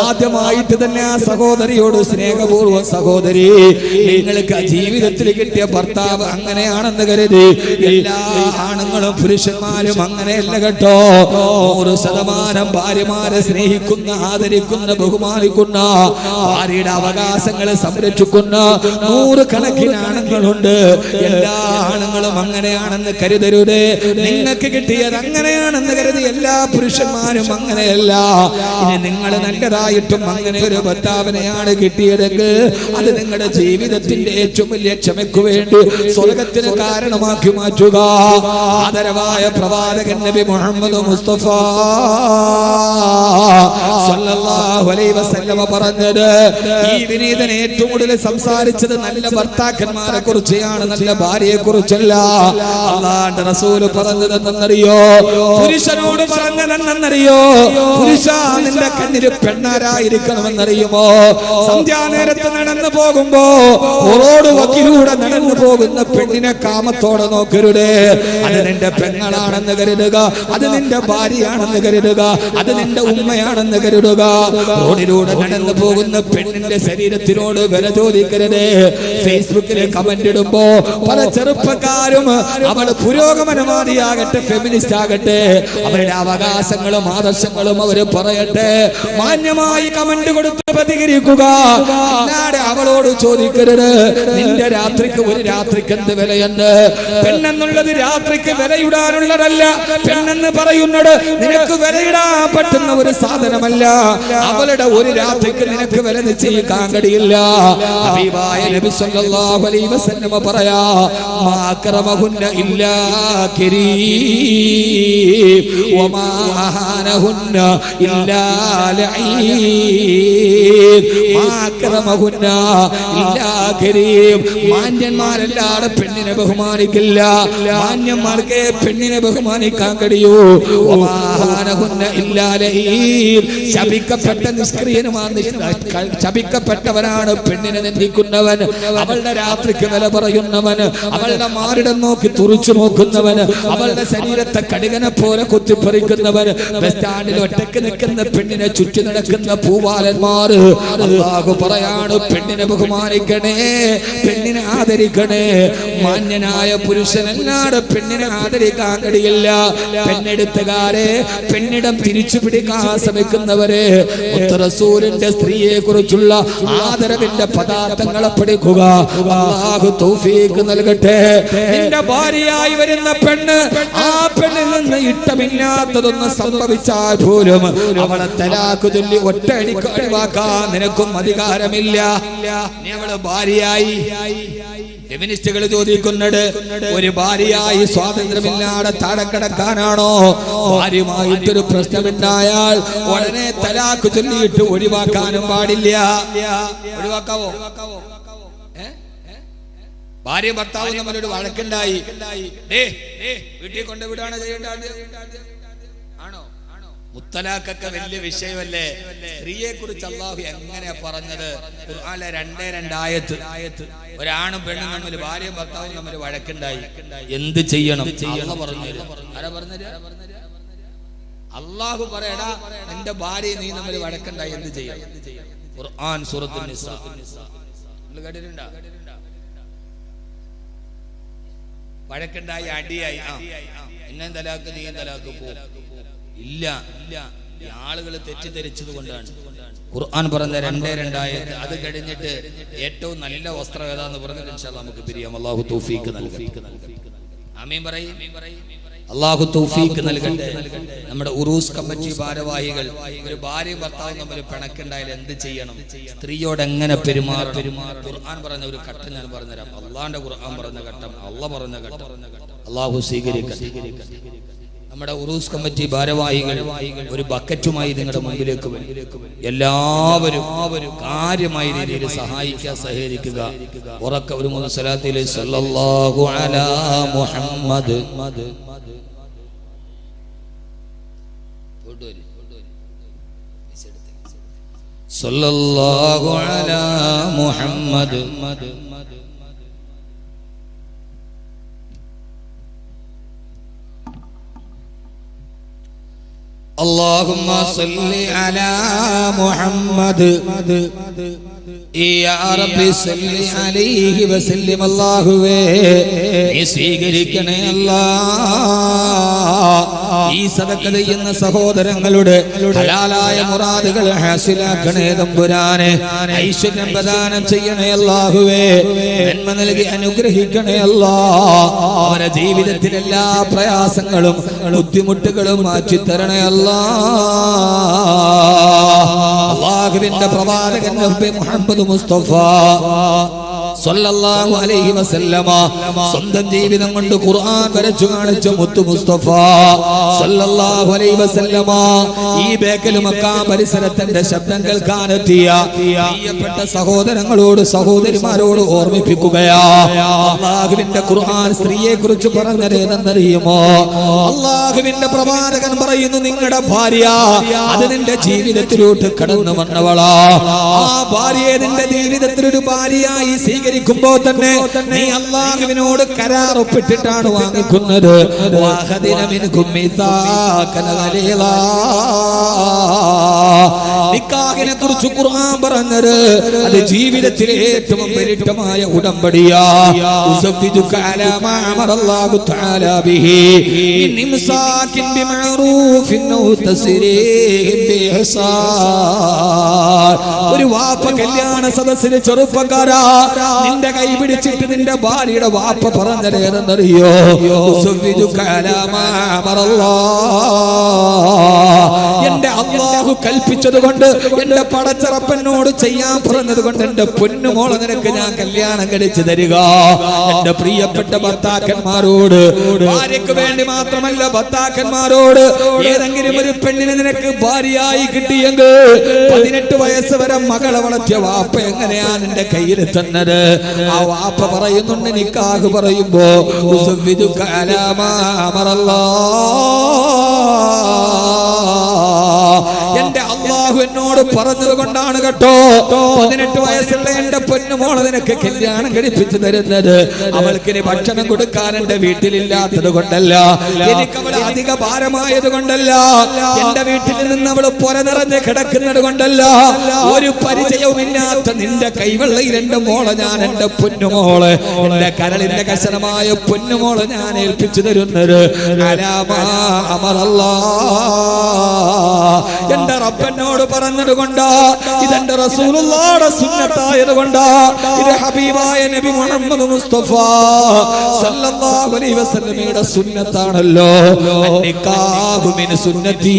ആദ്യമായിട്ട് തന്നെ ആ സഹോദരിയോട് സ്നേഹപൂർവ്വം, സഹോദരി, നിങ്ങൾക്ക് ജീവിതത്തിൽ കിട്ടിയ ഭർത്താവ് അങ്ങനെയാണെന്ന് കരുതി എല്ലാ ആണുങ്ങളും പുരുഷന്മാരും അങ്ങനെയല്ല കേട്ടോ. 100% ഭാര്യമാരെ സ്നേഹിക്കുന്ന, ആദരിക്കുന്ന, ബഹുമാനിക്കുന്ന, ഭാര്യയുടെ അവകാശങ്ങളെ സംരക്ഷിക്കുന്ന 100 കണക്കിന് ആണുങ്ങളുണ്ട്. എല്ലാ ആണുങ്ങളും അങ്ങനെയാണെന്ന് കരുതരുത്. നിങ്ങൾക്ക് കിട്ടിയത് അങ്ങനെയാണെന്ന് കരുതി എല്ലാ പുരുഷന്മാരും അങ്ങനെയല്ല. ഇനി നിങ്ങൾ നല്ലതായിട്ടും അങ്ങനെ ഒരു ഭർത്താവിനെയാണ് കിട്ടിയതെങ്കിൽ അത് നിങ്ങളുടെ ജീവിതത്തിന്റെ ഏറ്റവും വലിയ ക്ഷമയ്ക്ക് വേണ്ടി സ്വർഗത്തിന് കാരണമാക്കി മാറ്റുക. ആദരവായ പ്രവാചകൻ നബി മുഹമ്മദ് മുസ്തഫ സല്ലല്ലാഹു അലൈഹി വസല്ലമ പറഞ്ഞത്, ഈ വിനീതൻ ഏറ്റവും കൂടുതൽ സംസാരിച്ചത് നല്ല ഭർത്താക്കന്മാരെ കുറിച്ചാണ്, നല്ല ഭാര്യയെ കുറിച്ചല്ല. അല്ലാഹുവിന്റെ റസൂൽ പറഞ്ഞത് എന്തെന്നറിയോ? പുരുഷനോട് പറഞ്ഞതെന്നറിയോ? പുരുഷ, നിന്റെ കണ്ണിൽ പെണ്ണാരായിരിക്കണമെന്നറിയുമോ? സന്ധ്യാനേരത്ത് നടന്നു പോകുമ്പോ റോഡ് വക്കിലൂടെ നടന്നു പോകുന്ന പെണ്ണിനെ കാമത്തോടെ നോക്കരുത്. അത് നിന്റെ പെങ്ങളാണെന്ന് കരുതുക, അത് നിന്റെ ഭാര്യയാണെന്ന് കരുതുക, അത് നിന്റെ ഉമ്മയാണെന്ന് കരുതുക. റോഡിലൂടെ നടന്നു പോകുന്ന പെണ്ണിന്റെ ശരീരത്തിനോട് വില ചോദിക്കരുത്. ഫേസ്ബുക്കിൽ കമന്റ് ഇടുമ്പോ പല ചെറുപ്പക്കാരും അവൾ പുരോഗമനവാദിയാകട്ടെ, ഫെമിനിസ്റ്റ് ആകട്ടെ, അവരുടെ അവകാശങ്ങളും ആദർശങ്ങളും അവര് പറയട്ടെ, മാന്യമായി കമന്റ് കൊടുത്ത് പ്രതികരിക്കുക. അല്ലാതെ അവളോട് ചോദിക്കരുത് നിന്റെ രാത്രിക്ക് ഒരു രാത്രിക്ക് എന്ത് വിലയെന്ന്. പെണ്ണെന്നുള്ളത് രാത്രിക്ക് വിലയിടാനുള്ളതല്ല. പെണ്ണെന്ന് പറയുന്നത് നിനക്ക് വിലയിടാൻ പറ്റുന്ന ഒരു സാധനമല്ല. അവളുടെ ഒരു രാത്രിക്ക് നിനക്ക് വില നിശ്ചയിക്കാൻ കഴിയില്ല. ഹബീബായ നബി സല്ലല്ലാഹു അലൈഹി വസല്ലം പറയാ, മാ അക്രമഹുന്ന ഇല്ലാ കരീം വമാ അഹാനഹുന്ന ഇല്ലാ മാന്യന്മാരല്ലാതെ പെണ്ണിനെ ബഹുമാനിക്കില്ല. മാന്യന്മാർക്ക് പെണ്ണിനെ ബഹുമാനിക്കാൻ കഴിയൂ. ശപിക്കപ്പെട്ട നിഷ്ക്രിയനുമാണ്, ശപിക്കപ്പെട്ടവനാണ് പെണ്ണിനെ നിന്ദിക്കുന്നവൻ, അവളുടെ രാത്രിക്ക് വില പറയുന്നവൻ, അവളുടെ മാറിടം നോക്കി തുറിച്ചു നോക്കുന്നവൻ, അവളുടെ ശരീരത്തെ കടുകനെ പോലെ കുത്തിപ്പറിക്കുന്നവൻ, ബസ് സ്റ്റാൻഡിൽ ഒറ്റക്ക് നിൽക്കുന്ന പെണ്ണിനെ ചുറ്റി നടക്കുന്ന പൂവാലന്മാർ. അല്ലാഹു പറയാണ്, പെണ്ണിനെ ബഹുമാനിക്കണേ, പെണ്ണിനെ ആദരിക്കണേ. മാന്യനായ പുരുഷനല്ലാതെ പെണ്ണിനെ ആദരിക്കാൻ കഴിയില്ല. പെണ്ണെടുത്തുകാരെ, പെണ്ണിടം തിരിച്ചു പിടിക്കാൻ ശ്രമിക്കുന്നവരെ, റസൂലിന്റെ സ്ത്രീയെ കുറിച്ചുള്ള ആദരവിന്റെ പദാർത്ഥങ്ങളെ പഠിക്കുക. അല്ലാഹു തൗഫീഖ് നൽകട്ടെ. നിന്റെ ഭാര്യയായി വരുന്ന പെണ്ണ്, ആ പെണ്ണിൽ നിന്ന് ഇഷ്ടമില്ലാത്തതൊന്നും സംഭവിച്ചാൽ പോലും അവളെ തലാഖ് ചൊല്ലി ഒറ്റയടിക്ക് ഒഴിവാക്കാൻ നിനക്കും അധികാരമില്ല. നീ അവള് ഭാര്യയായി, ഫെമിനിസ്റ്റുകൾ ചോദിക്കുന്നത്, ഒരു ഭാര്യയായി സ്വാതന്ത്ര്യമില്ലാതെ താഴെ കിടക്കാനാണോ? ഭാര്യയുമായിട്ടൊരു പ്രശ്നമുണ്ടായാൽ ഉടനെ തലാഖ് ചൊല്ലിയിട്ട് ഒഴിവാക്കാനും പാടില്ല. ഒഴിവാക്കാവോ? ഭാര്യ ഭർത്താവ് നമ്മളോട് വഴക്കുണ്ടായി, വീട്ടിൽ കൊണ്ടുവിടാണ് ചെയ്യേണ്ടത് ആണോ? മുത്തലാഖൊക്കെ വലിയ വിഷയമല്ലേ? സ്ത്രീയെ കുറിച്ച് അല്ലാഹു എങ്ങനെയാ പറഞ്ഞത്? ഖുർആനിലെ 2 ആയത്ത്. ഒരാണും പെണ്ണും തമ്മിൽ, ഭാര്യയും ഭർത്താവും തമ്മിൽ വഴക്കുണ്ടായി, എന്ത് ചെയ്യണം? അല്ലാഹു പറഞ്ഞു. ആരാ പറഞ്ഞത്? അല്ലാഹു പറയടാ, നിന്റെ ഭാര്യ നീ തമ്മിൽ വഴക്കുണ്ടായി, എന്ത് ചെയ്യണം? ഖുർആൻ സൂറത്തുൻ നിസാ. നിങ്ങൾ കേട്ടിട്ടുണ്ടോ? വഴക്കുണ്ടായി, അടിയായി, എന്നെ തലാക്ക്, നീ തലാക്ക് പോ. ഇല്ല, ആളുകൾ തെറ്റിദ്ധരിച്ചത് കൊണ്ടാണ് ഖുർആൻ പറഞ്ഞ 2 ആയത്ത്. അത് കഴിഞ്ഞിട്ട് ഏറ്റവും നല്ല വസ്ത്രം ഏതാന്ന് പറഞ്ഞിട്ട് ഇൻഷാ അല്ലാഹ് നമുക്ക് പിരിയാം. അല്ലാഹു തൗഫീഖ് നൽകട്ടെ. ആമീൻ പറയ്. അല്ലാഹു തൗഫീഖ് നൽകട്ടെ. നമ്മുടെ ഉറൂസ് കമ്മിറ്റി ഭാരവാഹികൾ, ഒരു ഭാര്യയും ഭർത്താവും തമ്മിൽ പിണക്കുണ്ടായാൽ എന്ത് ചെയ്യണം? സ്ത്രീയോട് എങ്ങനെ പെരുമാറണം? ഖുർആൻ പറഞ്ഞ ഒരു ഘട്ടം ഞാൻ പറഞ്ഞുതരാം. അള്ളാന്റെ ഖുർആൻ പറഞ്ഞ ഘട്ടം, അള്ളാഹ് പറഞ്ഞ ഘട്ടം. അല്ലാഹു സ്വീകരിക്കട്ടെ. നമ്മുടെ ഉറൂസ് കമ്മിറ്റി ഭാരവാഹികൾ ഒരു ബക്കറ്റുമായി നിങ്ങളുടെ മുമ്പിലേക്ക് വരും. എല്ലാവരും കാര്യമായ രീതിയിൽ സഹായിക്കുക, സഹകരിക്കുക. ഉറക്ക ഒരു 3 സ്വലാത്തിൽ സല്ലല്ലാഹു അലാ മുഹമ്മദ്, സല്ലല്ലാഹു അലാ മുഹമ്മദ്, اللهم صل على محمد يا رب صل عليه وسلم. അല്ലാഹുവേ നീ സ്വീകരിക്കണേ അല്ലാഹ്. ഈ സദഖ ചെയ്യുന്ന സഹോദരങ്ങളുടെ ഹലാലായ മുറാദുകൾ ഹാസിലാക്കണേ തമ്പുരാനെ. ഐശ്വര്യം പ്രദാനം ചെയ്യണേ അല്ലാഹുവേ. നന്മ നൽകി അനുഗ്രഹിക്കണേ അല്ലാഹ്. അവരുടെ ജീവിതത്തിലെ എല്ലാ പ്രയാസങ്ങളും ബുദ്ധിമുട്ടുകളും മാറ്റി തരണേ അല്ലാഹുവിന്റെ പ്രവാചകൻ നബി മുഹമ്മദ് മുസ്തഫ സല്ലല്ലാഹു അലൈഹി വസല്ലമ സ്വന്തം ജീവിതം കൊണ്ട് ഖുർആൻ വരച്ചു കാണിച്ച മുത്തു മുസ്തഫ സല്ലല്ലാഹു അലൈഹി വസല്ലമ ഈ ബേക്കൽ മക്ക പരിസരത്തിന്റെ ശബ്ദം കേൾക്കാനെത്തിയ പ്രിയപ്പെട്ട സഹോദരങ്ങളോട് സഹോദരിമാരോട് ഓർമ്മിപ്പിക്കുകയാ. അല്ലാഹുവിന്റെ ഖുർആൻ സ്ത്രീയെ കുറിച്ച് പറഞ്ഞതേതെന്നറിയുമോ? അല്ലാഹുവിന്റെ പ്രവാചകൻ പറയുന്നു, നിങ്ങളുടെ ഭാര്യ അത് നിന്റെ ജീവിതത്തിലോട്ട് കടന്നു വന്നവളാ. ആ ഭാര്യയെ നിന്റെ ജീവിതത്തിൽ ഒരു ഭാര്യയായി സ്വീകരിക്കുമ്പോ തന്നെ നീ അല്ലാഹുവിനോട് കരാർ ഒപ്പിട്ടിട്ടാണ് വാങ്ങിക്കുന്നത്. നിക്കാഹിനെ കുറിച്ച് ഖുർആൻ പറഞ്ഞത് അത് ജീവിതത്തിലെ ഏറ്റവും പരിട്ടമായ ഉടമ്പടിയാ. ഒരു വാപ്പ കല്യാണ സദസ്സിന് ചെറുപ്പക്കാരാ നിന്റെ കൈ പിടിച്ചിട്ട് നിന്റെ ഭാര്യയുടെ വാപ്പ പറഞ്ഞതേതെന്നറിയോ? എന്റെ അല്ലാഹു കൽപ്പിച്ചത് കൊണ്ട് എന്റെ പടച്ചറപ്പനോട് ചെയ്യാൻ പറഞ്ഞത് കൊണ്ട് എന്റെ പൊന്നുമോളെ നിനക്ക് ഞാൻ കല്യാണം കഴിച്ചു തരിക. എന്റെ പ്രിയപ്പെട്ട ഭർത്താക്കന്മാരോട്, ഭാര്യക്ക് വേണ്ടി മാത്രമല്ല ഭർത്താക്കന്മാരോട്, ഏതെങ്കിലും ഒരു പെണ്ണിനെ നിനക്ക് ഭാര്യയായി കിട്ടിയെങ്കിൽ 18 വയസ്സ് വരെ മകളെ വളർത്തിയ വാപ്പ എങ്ങനെയാ നിന്റെ കയ്യിൽ തന്നത്? ആ വാപ്പ പറയുന്നുണ്ട് നിക്കാഹ് പറയുമ്പോ എന്റെ അല്ലാഹു എന്നോട് പറഞ്ഞത് കൊണ്ടാണ് കേട്ടോ 18 വയസ്സുള്ള എന്റെ പൊന്നുമോളെ നിനക്ക് കല്യാണം കഴിപ്പിച്ചു തരുന്നത്. അവൾക്കിനി ഭക്ഷണം കൊടുക്കാൻ എന്റെ വീട്ടിലില്ലാത്തത് കൊണ്ടല്ല, എനിക്ക് അവൾ അധിക ഭാരമായത് കൊണ്ടല്ല, എന്റെ വീട്ടിൽ നിന്ന് അവൾ പുര നിറഞ്ഞ് കിടക്കുന്നത് കൊണ്ടല്ല, ഒരു പരിചയവുമില്ലാത്ത നിന്റെ കൈവെള്ളയിൽ എന്റെ മോളെ ഞാൻ, എന്റെ പൊന്നുമോളെ, എന്റെ കരളിന്റെ കശനമായ പൊന്നുമോളെ ഞാൻ ഏൽപ്പിച്ചു തരുന്നത് എന്റെ റബ്ബനോട് പറഞ്ഞത് കൊണ്ടാ, ഇതെന്റെ റസൂലുള്ളാഹിയുടെ സുന്നത്തായത് കൊണ്ടാ, ഇത് ഹബീബായ നബി മുഹമ്മദ് മുസ്തഫ സല്ലല്ലാഹു അലൈഹി വസല്ലമയുടെ സുന്നത്താണല്ലോ. നിക്കാഹു മിൻ സുന്നത്തി,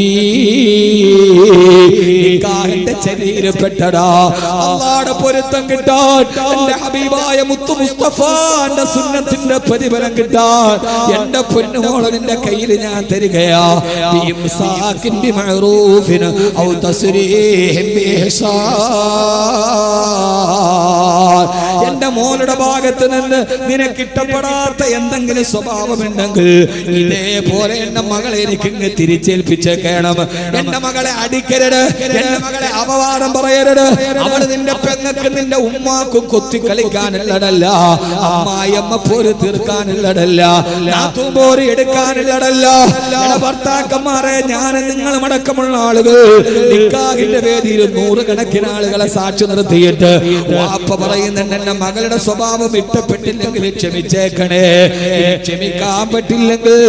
നിക്കാഹിന്റെ ചര്യയിൽപ്പെട്ടടാ. അല്ലാഹുവിന്റെ പൊരുത്തം കിട്ടാൻ, എന്റെ ഹബീബായ മുത്തു മുസ്തഫാന്റെ സുന്നത്തിന്റെ പ്രതിഫലം കിട്ടാൻ എന്റെ പൊന്നുമോളെ നിന്റെ കയ്യിൽ ഞാൻ തരികയാ. ബിഇംസാകിൻ ബിമഅറൂഫിൻ ഔ തസ്രീഹിൻ ബിഇഹ്സാൻ. എന്റെ മോളുടെ ഭാഗത്ത് നിന്ന് നിനക്ക് ഇഷ്ടപ്പെടാത്ത എന്തെങ്കിലും സ്വഭാവമുണ്ടെങ്കിൽ ഇതേപോലെ എന്റെ മകളെ എനിക്ക് ഇങ്ങ് തിരിച്ചേൽപ്പിച്ചേക്കണം. എന്റെ മകളെ അടിക്കരുത്, എന്റെ മകളെ അപവാദം പറയരുത്. അവള് നിന്റെ പെങ്ങൾക്ക് നിന്റെ ഉമ്മാക്കും കൊത്തി കളിക്കാനുള്ളതല്ല, അമ്മായിയമ്മ പോര് തീർക്കാനുള്ളതല്ല, നാത്തൂമ്പോര് എടുക്കാനുള്ളതല്ല. ഭർത്താക്കന്മാരെ ഞാൻ നിങ്ങളും അടക്കമുള്ള ആളുകൾ നിക്കാഹിന്റെ വേദിയിൽ 100 കണക്കിന് ആളുകളെ സാക്ഷി നിർത്തിയിട്ട് വാപ്പ പറയുന്നുണ്ട് എന്റെ മകളുടെ സ്വഭാവം ഇഷ്ടപ്പെട്ടില്ലെങ്കിൽ ക്ഷമിച്ചേക്കണേ, ക്ഷമിക്കാൻ പറ്റില്ലെങ്കിൽ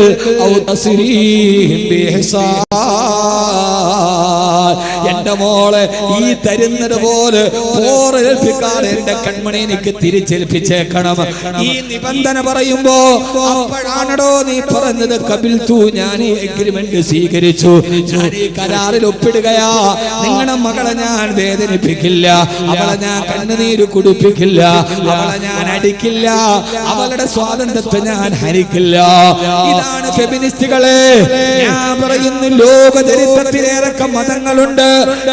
എന്റെ മോളെ ഈ തരുന്നത് പോലെ പോറേൽപ്പിക്കാതെ എന്റെ കൺമണി എനിക്ക് തിരിച്ചേൽപ്പിച്ചേക്കണം. ഈ നിബന്ധന പറയുമ്പോ അപ്പോഴാണോ നീ പറഞ്ഞത് കബിൽതു, ഞാൻ ഈ എഗ്രിമെന്റ് സ്വീകരിച്ചു, ഞാൻ ഈ കരാറിൽ ഒപ്പിടുകയാ. നിങ്ങളുടെ മകളെ ഞാൻ വേദനിപ്പിക്കില്ല, അവളെ ഞാൻ കണ്ണുനീര് കുടിപ്പിക്കില്ല, അവളെ ഞാൻ അടിക്കില്ല, അവളുടെ സ്വാതന്ത്ര്യത്തെ ഞാൻ ഹരിക്കില്ല. ഇതാണ് ഫെമിനിസ്റ്റുകളെ. ഞാൻ പറയുന്നു ലോക ചരിത്രത്തിലേറൊക്കെ മതങ്ങളുണ്ട്.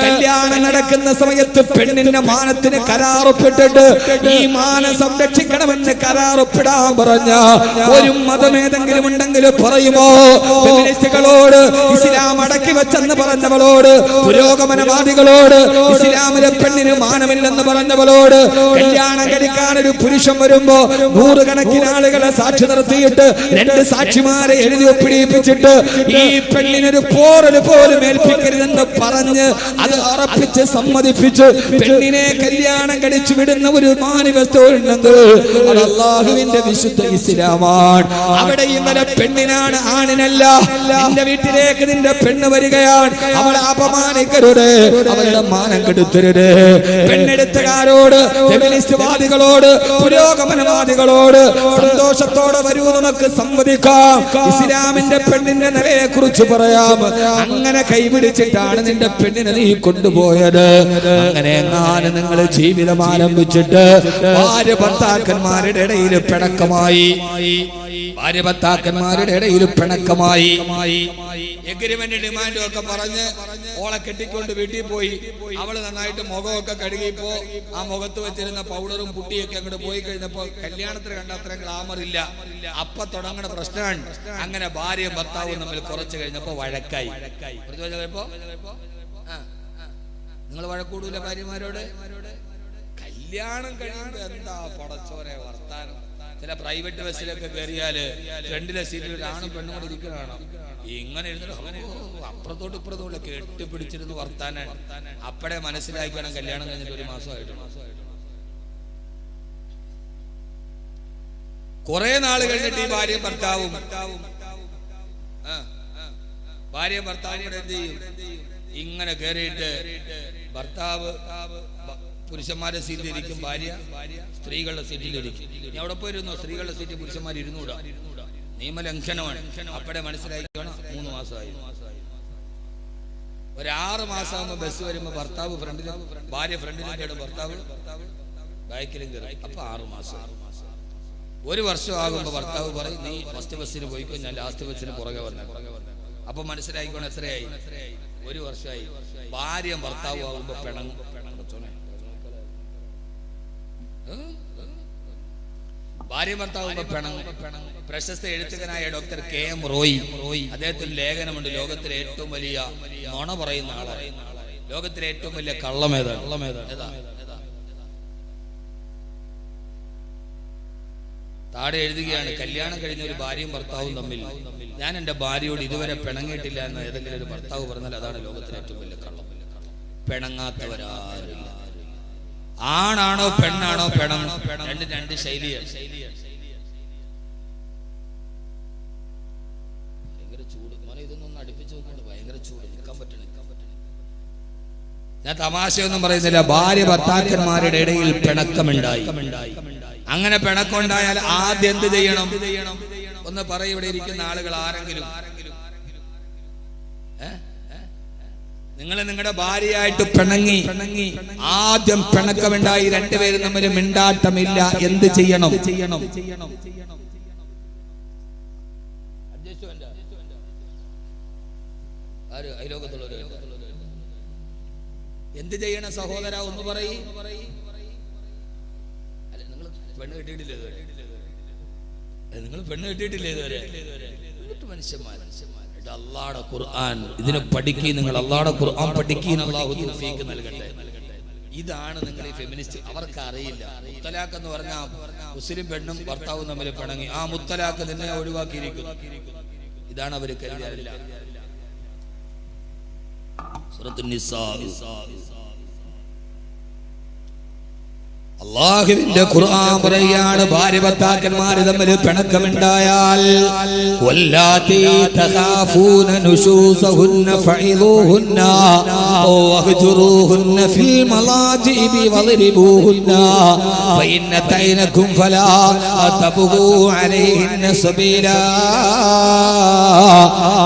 കല്യാണം നടക്കുന്ന സമയത്ത് പെണ്ണിന്റെ മാനത്തിന് കരാറൊപ്പിട്ടിട്ട് ഈ മാനം സംരക്ഷിക്കണമെന്ന് കരാറൊപ്പിടാൻ പറഞ്ഞ ഒരു മതമേതെങ്കിലും ഉണ്ടെങ്കിൽ പറയുമോ? ഫെമിനിസ്റ്റുകളോട്, ഇസ്ലാം അടക്കി വെച്ചെന്ന് പറഞ്ഞവളോട്, പുരോഗമനവാദികളോട്, ഇസ്ലാമിലെ പെണ്ണിന് മാനമില്ലെന്ന് പറഞ്ഞവളോട്, കല്യാണം കഴിക്കാൻ ഒരു പുരുഷൻ വരുമ്പോ 100 കണക്കിന് ആളുകളെ സാക്ഷി നിർത്തിയിട്ട് 2 സാക്ഷിമാരെ എഴുതി ഒപ്പിടിപ്പിച്ചിട്ട് ഈ പെണ്ണിനൊരു പോറൽ പോലും ഏൽപ്പിക്കരുതെന്ന് പറഞ്ഞ് അത് ഉറപ്പിച്ച് സമ്മതിപ്പിച്ച് പെണ്ണിനെ കല്യാണം കഴിച്ചു വിടുന്ന ഒരു മാനിഫെസ്റ്റോ ഉണ്ടെങ്കിൽ അത് അല്ലാഹുവിന്റെ വിശുദ്ധ ഇസ്ലാമാണ്. അവിടെ ഇവരെ പെണ്ണിനാണ്, ആണിനല്ല. നിന്റെ വീട്ടിലേക്ക് നിന്റെ പെണ്ണ് വരികയാണ്, അവളെ അപമാനിക്കരുത്, അവരുടെ മാനം കെടുത്തരുത്. പെണ്ണെടുത്തുകാരോട്, ഫെമിനിസ്റ്റ് വാദികളോട്, പുരോഗമനവാദികളോട് സന്തോഷത്തോടെ വരൂ, നമുക്ക് സംവദിക്കാം, ഇസ്ലാമിന്റെ പെണ്ണിന്റെ നിലയെ കുറിച്ച് പറയാം. അങ്ങനെ കൈപിടിച്ചിട്ടാണ് നിന്റെ പെണ്ണിനെ നീ കൊണ്ടുപോയത്. അങ്ങനെ എങ്ങാനും നിങ്ങൾ ജീവിതം ആരംഭിച്ചിട്ട് ഭാര്യ ഭർത്താക്കന്മാരുടെ ഇടയിൽ പിണക്കമായി, ഭാര്യ ഭർത്താക്കന്മാരുടെ ഇടയിൽ പിണക്കമായി, എഗ്രിമെന്റ് ഡിമാൻഡും ഒക്കെ പറഞ്ഞ് ഓളെ കെട്ടിക്കൊണ്ട് വീട്ടിൽ പോയി. അവള് നന്നായിട്ട് മുഖമൊക്കെ കഴുകിയപ്പോ ആ മുഖത്ത് വെച്ചിരുന്ന പൗഡറും പുട്ടിയൊക്കെ അങ്ങോട്ട് പോയി കഴിഞ്ഞപ്പോ കല്യാണത്തിന് കണ്ട അത്രയും ഗ്ലാമർ ഇല്ല. അപ്പൊ തുടങ്ങുന്ന പ്രശ്നമാണ്. അങ്ങനെ ഭാര്യയും ഭർത്താവും തമ്മിൽ കുറച്ച് കഴിഞ്ഞപ്പോ വഴക്കായി. നിങ്ങൾ വഴക്കൂടൂല ഭാര്യമാരോട്? കല്യാണം കഴിയുമ്പോ എന്താ പടച്ചോരെ വർത്താനം. ചില പ്രൈവറ്റ് ബസ്സിലൊക്കെ കയറിയാല് ഫ്രണ്ടിലെ സീറ്റിൽ ഒരാണും പെണ്ണും കൂടെ ഇരിക്കണോ, ഇങ്ങനെ ഇരുന്നിട്ട് അപ്പുറത്തോട്ട് ഇപ്പുറത്തോട്ട് കെട്ടിപ്പിടിച്ചിരുന്ന് വർത്താനാണ്. അപ്പടെ മനസ്സിലാക്കണം കല്യാണം കഴിഞ്ഞിട്ട് 1 മാസമായിട്ടുണ്ട്. കുറെ നാൾ കഴിഞ്ഞിട്ട് ഈ ഭാര്യയും ഭർത്താവും കൂടെ എന്ത് ചെയ്യും? ഇങ്ങനെ കയറിയിട്ട് ഭർത്താവ് പുരുഷന്മാരുടെ സീറ്റിലിരിക്കും, ഭാര്യ സ്ത്രീകളുടെ സീറ്റിലിരിക്കും. നീ അവിടെ പോയിരുന്നു, സ്ത്രീകളുടെ സീറ്റിൽ പുരുഷന്മാർ ഇരുന്നൂടാ, നിയമലംഘനമാണ്. അപ്പോഴേ മനസ്സിലാക്കിയാണ് 3 മാസമായി. ഒരു 6 മാസമാകുമ്പോൾ ബസ് വരുമ്പോൾ ഭർത്താവ് ഫ്രണ്ടിലും ഭാര്യ ഫ്രണ്ടിലും കയറും, ഭർത്താവ് ബാക്കിലും കയറും. അപ്പൊ 6 മാസം. 1 വർഷം ആകുമ്പോൾ ഭർത്താവ് പറയും, നീ ഫസ്റ്റ് ബസ്സിന് പോയിക്കോ, ഞാൻ ലാസ്റ്റ് ബസ്സിന് പുറകെ വന്നേ. അപ്പൊ മനസ്സിലാക്കിക്കോണം എത്രയായി? 1 വർഷമായി. ഭാര്യ ഭർത്താവ് ആകുമ്പോ പിണങ്ങും. ഭാര്യ ഭർത്താവുമ്പോ പിണങ്ങും. പ്രശസ്ത എഴുത്തുകാരനായ ഡോക്ടർ KM റോയി, അദ്ദേഹത്തിന് ലേഖനമുണ്ട്, ലോകത്തിലെ ഏറ്റവും വലിയ നുണ പറയുന്ന ആളാണ്, ലോകത്തിലെ ഏറ്റവും വലിയ കള്ളമേതാ. താഴെ എഴുതുകയാണ്, കല്യാണം കഴിഞ്ഞ ഒരു ഭാര്യയും ഭർത്താവും തമ്മിൽ ഞാൻ എൻ്റെ ഭാര്യയോട് ഇതുവരെ പിണങ്ങിയിട്ടില്ല എന്ന് ഏതെങ്കിലും ഒരു ഭർത്താവ് പറഞ്ഞാൽ അതാണ് ലോകത്തിലെ ഏറ്റവും വലിയ കള്ളം. പിണങ്ങാത്തവരാരില്ല. ആണാണോ പെണ്ണാണോ പിണങ്ങും, രണ്ട് ശൈലിയാണ്. ഭയങ്കര ചൂട്, ഇതൊന്നും അടുപ്പിച്ച് നോക്കുന്നുണ്ട്, ഭയങ്കര ചൂട്, നിൽക്കാൻ പറ്റണം. ഞാൻ തമാശയൊന്നും പറയുന്നില്ല. ഭാര്യ ഭർത്താക്കന്മാരുടെ ഇടയിൽ പിണക്കമുണ്ടായി. അങ്ങനെ പിണക്കമുണ്ടായാൽ ആദ്യം എന്ത് ചെയ്യണം? ഒന്ന് പറയും, ഇവിടെ ഇരിക്കുന്ന ആളുകൾ ആരെങ്കിലും നിങ്ങൾ നിങ്ങളുടെ ഭാര്യയായിട്ട് പിണങ്ങി, ആദ്യം പിണക്കമുണ്ടായി, രണ്ടുപേരും തമ്മിൽ മിണ്ടാട്ടമില്ല, എന്ത് ചെയ്യണം? എന്ത് ചെയ്യണം സഹോദര? ഒന്ന് പറയും. നിങ്ങൾ പെണ്ണ് കെട്ടിയിട്ടില്ലേ? നിങ്ങൾ പെണ്ണ് കെട്ടിയിട്ടില്ലേ ഇതുവരെ? മനുഷ്യന്മാർ അല്ലാഹുവിന്റെ ഖുർആൻ ഇതിനെ പഠിക്കുക. നിങ്ങൾ അല്ലാഹുവിന്റെ ഖുർആൻ പഠിക്കുക. അല്ലാഹു തൗഫീഖ് നൽകട്ടെ. ഇതാണ് നിങ്ങൾ ഈ ഫെമിനിസ്റ്റ്. അവർക്ക് അറിയില്ല. മുത്തലാഖ് എന്ന് പറഞ്ഞാൽ മുസ്ലിം പെണ്ണും ഭർത്താവും തമ്മിൽ പിണങ്ങി, ആ മുത്തലാഖ് നിന്നെ ഒഴിവാക്കിയിരിക്കുന്നു. ഇതാണ് അവർ കരുതിയില്ല. സൂറത്തുൻ നിസാ. അല്ലാഹുവിന്റെ ഖുർആൻ പറയാണ്, ഭാര്യ ഭർത്താക്കന്മാർ തമ്മിൽ പിണക്കമുണ്ടായാൽ വല്ലാത്തി തഖാഫൂന നുശൂസഹുന്ന ഫഇദൂഹുന്ന വഹ്ജുറൂഹുന്ന ഫിൽ മലാജിഇ വദ്രിബൂഹുന്ന ഫഇന്ന തൈനകും ഫലാ തബ്ഗൂ അലൈഹിന്ന സബീലാ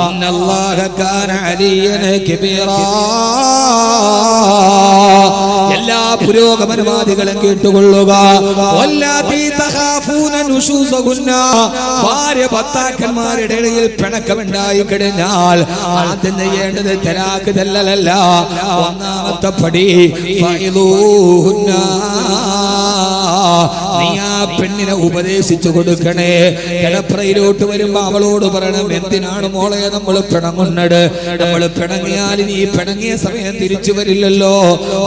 ഇന്നല്ലാഹ കാന അലിയൻ കബീറാ. എല്ലാ പുരോഗമനവാദികളും കേട്ടുകൊള്ളുക. ഭാര്യ ഭർത്താക്കന്മാരുടെ ഇടയിൽ പിണക്കമുണ്ടായി കഴിഞ്ഞാൽ ആദ്യം ചെയ്യേണ്ടത് തലാഖ് തല്ലലല്ല, ഒന്നാമത്തെ പടി ഫഇദൂഹുന്ന. നീ ആ പെണ്ണിനെ ഉപദേശിച്ചു കൊടുക്കണേ. കിടപ്പറയിലോട്ട് വരുമ്പോ അവളോട് പറയണം, എന്തിനാണ് മോളെ നമ്മൾ പിണങ്ങുന്നത്? നമ്മൾ പിണങ്ങിയാൽ നീ പിണങ്ങിയ സമയം തിരിച്ചു വരില്ലല്ലോ.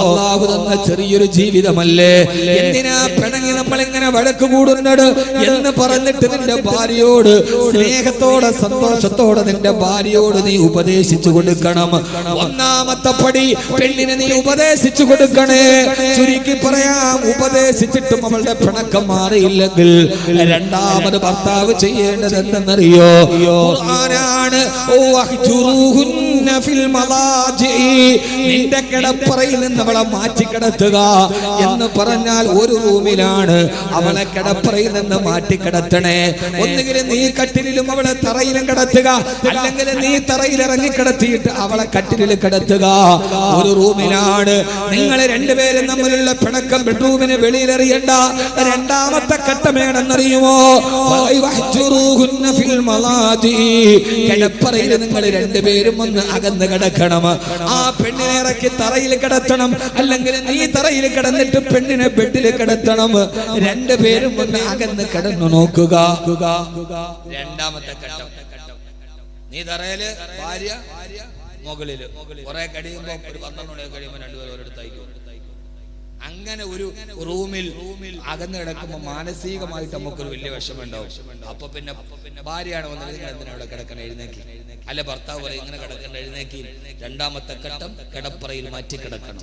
അല്ലാഹു തന്ന ചെറിയൊരു ജീവിതമല്ലേ, എന്തിനാ പിണങ്ങി നമ്മളിങ്ങനെ വഴക്ക് കൂടുന്നത് എന്ന് പറഞ്ഞിട്ട് നിന്റെ ഭാര്യയോട് സ്നേഹത്തോടെ സന്തോഷത്തോടെ നിന്റെ ഭാര്യയോട് നീ ഉപദേശിച്ചു കൊടുക്കണം. ഒന്നാമത്തെ പടി പെണ്ണിനെ നീ ഉപദേശിച്ചു കൊടുക്കണേ. ചുരുക്കി പറയാം, ഉപദേശിച്ചിട്ടും അവളുടെ പിണക്കം മാറിയില്ലെങ്കിൽ രണ്ടാമത് ഭർത്താവ് ചെയ്യേണ്ടത് എന്തെന്നറിയോ? ഖുർആനാണ്. നിന്റെ കിടപ്പറയിൽ നിന്ന് അവളെ മാറ്റി കിടത്തുക എന്ന് പറഞ്ഞാൽ ഒരു റൂമിലാണ് അവളെ കിടപ്പറയിൽ നിന്ന് മാറ്റി കിടത്തണേ. ഒന്നുകിൽ നീ കട്ടിലും അവളെ തറയിലും കിടത്തുക, അല്ലെങ്കിൽ നീ തറയിൽ ഇറങ്ങി കിടത്തിയിട്ട് അവളെ കട്ടിലിൽ കിടത്തുക. ഒരു റൂമിലാണ്. നിങ്ങൾ രണ്ടുപേരും തമ്മിലുള്ള പിണക്കം ബെഡ്റൂമിന് വെളിയിലെറിയണ്ട. രണ്ടാമത്തെ ഘട്ടമേണെന്നറിയുമോ? കിടപ്പറയിൽ നിങ്ങൾ രണ്ടുപേരും ഒന്ന് അകന്ന് കിടക്കണം. ആ പെണ്ണിനെ ഇറക്കി തറയിൽ കിടത്തണം, അല്ലെങ്കിൽ നീ തറയിൽ കിടന്നിട്ട് പെണ്ണിനെ ബെഡിൽ കിടത്തണം. രണ്ടുപേരും ഒന്ന് അകന്ന് കിടന്നു നോക്കുക. രണ്ടാമത്തെ ഘട്ടം, നീ തറയില്, ഭാര്യ മുകളില്. കുറെ കഴിയുമ്പോ ഒരു 12 മണി കഴിയുമ്പോ രണ്ടുപേരും ഒരിടത്തായിരിക്കും. അങ്ങനെ ഒരു റൂമിൽ അകന്ന് കിടക്കുമ്പോൾ മാനസികമായിട്ട് നമുക്കൊരു വലിയ വിഷമുണ്ടാവും. അപ്പൊ പിന്നെ ഭാര്യയാണ് വന്നത്, നിങ്ങൾ എന്തിനാ അവിടെ കിടക്കണം, എഴുന്നേക്കി. അല്ല ഭർത്താവ് പറയും, ഇങ്ങനെ കിടക്കണ്ട, എഴുന്നേക്കി. രണ്ടാമത്തെ ഘട്ടം, കിടപ്പറയിൽ മാറ്റി കിടക്കണം.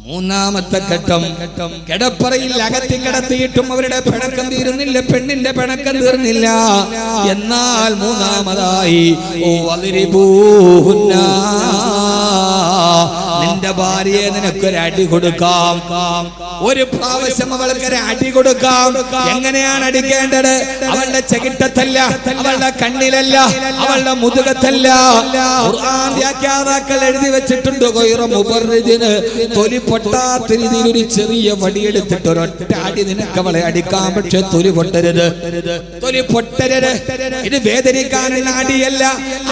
മൂന്നാമത്തെ ഘട്ടം, കിടപ്പറയിൽ അകത്തി കിടത്തിയിട്ടും അവരുടെ പിണക്കം തീരുന്നില്ല, പെണ്ണിന്റെ പിണക്കം തീർന്നില്ല. എന്നാൽ മൂന്നാമതായി നിന്റെ ഭാര്യയെ നിനക്കൊരു അടി കൊടുക്കാം. ഒരു പ്രാവശ്യം അവൾക്കൊരു അടി കൊടുക്കാം. എങ്ങനെയാണ് അടിക്കേണ്ടത്? അവളുടെ ചെകിട്ടത്തല്ല, അവളുടെ കണ്ണിലല്ല, അവളുടെ മുതുകത്തല്ല. ഖുർആൻ വ്യാഖ്യാതാക്കൾ എഴുതി വെച്ചിട്ടുണ്ട്, തൊലി പൊട്ടാത്ത രീതിയിൽ ഒരു ചെറിയ വടിയെടുത്തിട്ട് ഒരൊറ്റ അടി നിനക്ക് അവളെ അടിക്കാം. പക്ഷെ തൊലി പൊട്ടരുത്, തൊലി പൊട്ടരുത്. ഇത് വേദനിക്കാനുള്ള അടിയല്ല.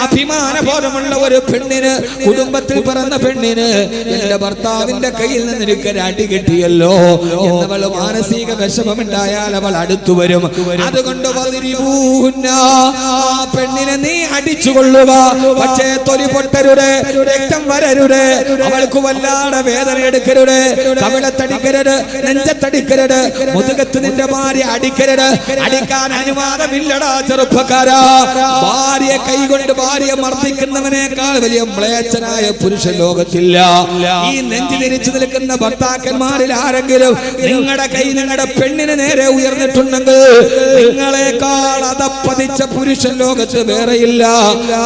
അഭിമാനബോധമുള്ള ഒരു പെണ്ണിന്, കുടുംബത്തിൽ പിറന്ന പെണ്ണിന്, എന്റെ ഭർത്താവിന്റെ കയ്യിൽ നിന്ന് എനിക്കൊരു അടി കിട്ടിയല്ലോ എന്നവൾ മാനസിക വിഷമമുണ്ടായാൽ അവൾ അടുത്തു വരും. അതുകൊണ്ട് ആ പെണ്ണിനെ നീ അടിച്ചുകൊള്ളുക. പക്ഷേ തൊലി പൊട്ടരുത്, രക്തം വരരുത്, അവൾക്ക് വല്ലാതെ വേദന എടുക്കരുത്, കവിളത്തടിക്കരുത്, നെഞ്ചത്തടിക്കരുത്, മുതുകത്ത് നിന്റെ ഭാര്യ അടിക്കരുത്. അടിക്കാൻ അനുവാദമില്ലടാ ചെറുപ്പക്കാരാ. ഭാര്യയെ കൈകൊണ്ട് ഭാര്യയെ മർദ്ദിക്കുന്നവനേക്കാൾ വലിയ മ്ലേച്ഛനായ പുരുഷ ലോകത്തില്ല. ഈ നെഞ്ചു തിരിച്ചു നിൽക്കുന്ന ഭർത്താക്കന്മാരിൽ ആരെങ്കിലും നിങ്ങളുടെ കൈ നിങ്ങളുടെ പെണ്ണിന് നേരെ ഉയർന്നിട്ടുണ്ടെങ്കിൽ നിങ്ങളെക്കാൾ അതപ്പതിച്ച പുരുഷൻ ലോകത്ത് വേറെയില്ല.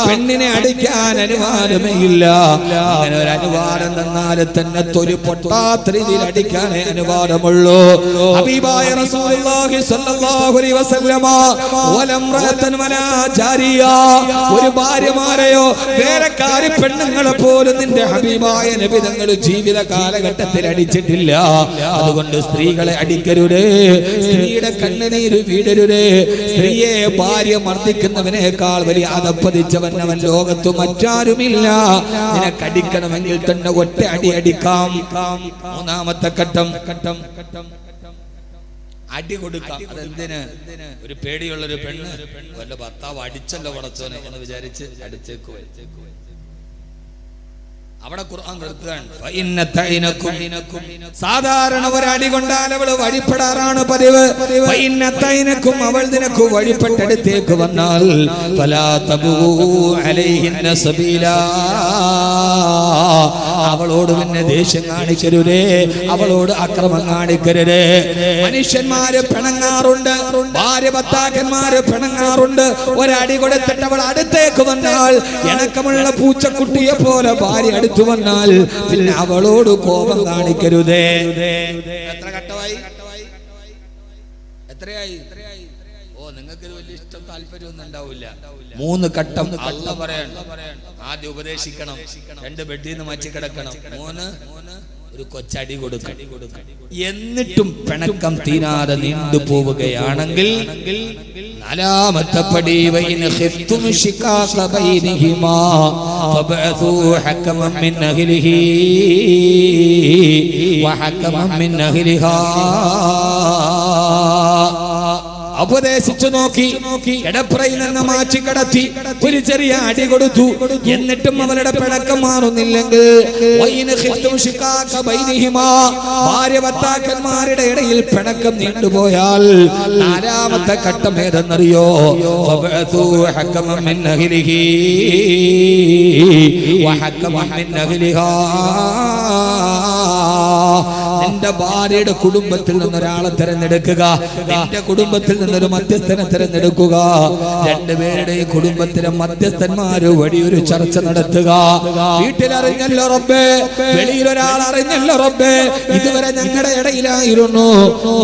പെണ്ണിനെ അടിക്കാൻ അനുവാദമേ ഇല്ല. അങ്ങനെ ഒരു അനുവാദം തന്നാൽ തന്നെ തൊലി പൊട്ടാത്ത രീതിയിൽ അടിക്കാനേ അനുവാദമുള്ളൂ. ഹബീബായ റസൂലുള്ളാഹി സ്വല്ലല്ലാഹു അലൈഹി വസല്ലമ വലംറഅതൻ വലാ ജാരിയ, ഒരു ഭാര്യമാരെയോ വേലക്കാരി പെണ്ണുങ്ങളെ പോലും നിന്റെ ഹബീബായ നബി തങ്ങൾ ജീവിത കാലഘട്ടത്തിൽ അടിച്ചിട്ടില്ല. അതുകൊണ്ട് സ്ത്രീകളെ അടിക്കരുത്, സ്ത്രീയുടെ കണ്ണുനീര് വീടരുത്. സ്ത്രീയെ ഭാര്യ മർദ്ദിക്കുന്നവനേക്കാൾ വലിയ അതപ്പതിച്ചവൻ അവൻ ലോകത്ത് മറ്റാരുമില്ല. നിനക്കടിക്കണമെങ്കിൽ തന്നെ ഒറ്റ അടി അടിക്കാം. മൂന്നാമത്തെ ഘട്ടം, അടി കൊടുക്കാം. അതെന്തിന്? ഒരു പേടിയുള്ളൊരു പെണ്ണ് വല്ല ഭർത്താവ് അടിച്ചല്ലോ പടച്ചോനെ എന്ന് വിചാരിച്ച് അടുത്തേക്ക് വരും. അവിടെ ഖുർആൻ നിർത്തുകയാണ്, സാധാരണ ഒരടി കൊണ്ടാൽ അവൾ വഴിപ്പെടാറാണ് പതിവ്. അവൾ നിനക്ക് വഴിപ്പെട്ടടുത്തേക്ക് വന്നാൽ അവളോട് പിന്നെ ദേഷ്യം കാണിക്കരുതേ, അവളോട് അക്രമം കാണിക്കരുതേ. മനുഷ്യന്മാര് പിണങ്ങാറുണ്ട്, ഭാര്യ ഭർത്താക്കന്മാര് പിണങ്ങാറുണ്ട്. ഒരടി കൊടുത്തിട്ട് അവൾ അടുത്തേക്ക് വന്നാൽ ഇണക്കമുള്ള പൂച്ചക്കുട്ടിയെ പോലെ ഭാര്യ അടുത്ത് വന്നാൽ പിന്നെ അവളോട് കോപം കാണിക്കരുതേ. എത്ര ഘട്ടമായി? എത്രയായി? ഓ, നിങ്ങൾക്ക് വലിയ ഇഷ്ടം താല്പര്യമൊന്നും ഉണ്ടാവില്ല. 3 ഘട്ടം അല്ലാഹു പറയാണ്. ആദ്യം ഉപദേശിക്കണം, 2 ബെഡിൽ നിന്ന് മാറ്റി കിടക്കണം, 3 ഒരു കൊച്ചടി കൊടുക്കണം. എന്നിട്ടും പിണക്കം തീരാതെ നീണ്ടുപോവുകയാണെങ്കിൽ നാലാമത്തെ പടി, വൈന ഖിഫ്തും ശിഖാഖ ബൈനഹിമാ ഫബഅസൂ ഹകമൻ മിൻ അഹ്ലിഹി വഹകമൻ മിൻ അഹ്ലിഹാ. ഉപദേശിച്ചു നോക്കി, ഇടപ്പുറയിൽ നിന്ന് മാറ്റി കടത്തി ഒരു ചെറിയ അടി കൊടുത്തു. എന്നിട്ടും അവരുടെ പിണക്കം മാറുന്നില്ലെങ്കിൽ ഭാര്യ ഭർത്താക്കന്മാരുടെ ഇടയിൽ പിണക്കം നീണ്ടുപോയാൽ നാലാമത്തെ ഘട്ടം ഏതെന്നറിയോ? നിന്റെ ഭാര്യയുടെ കുടുംബത്തിൽ നിന്നൊരാളെ തിരഞ്ഞെടുക്കുക, നിന്റെ കുടുംബത്തിൽ നിന്നൊരു മധ്യസ്ഥനെ തിരഞ്ഞെടുക്കുക. 2 പേരുടെയും കുടുംബത്തിലെ മധ്യസ്ഥന്മാര് വഴിയൊരു ചർച്ച നടത്തുക. വീട്ടിലറിഞ്ഞല്ലോ റബ്ബേ, വെളിയിൽ ഒരാൾ അറിഞ്ഞല്ലോ റബ്ബേ, ഇതുവരെ ഞങ്ങളുടെ ഇടയിലായിരുന്നു,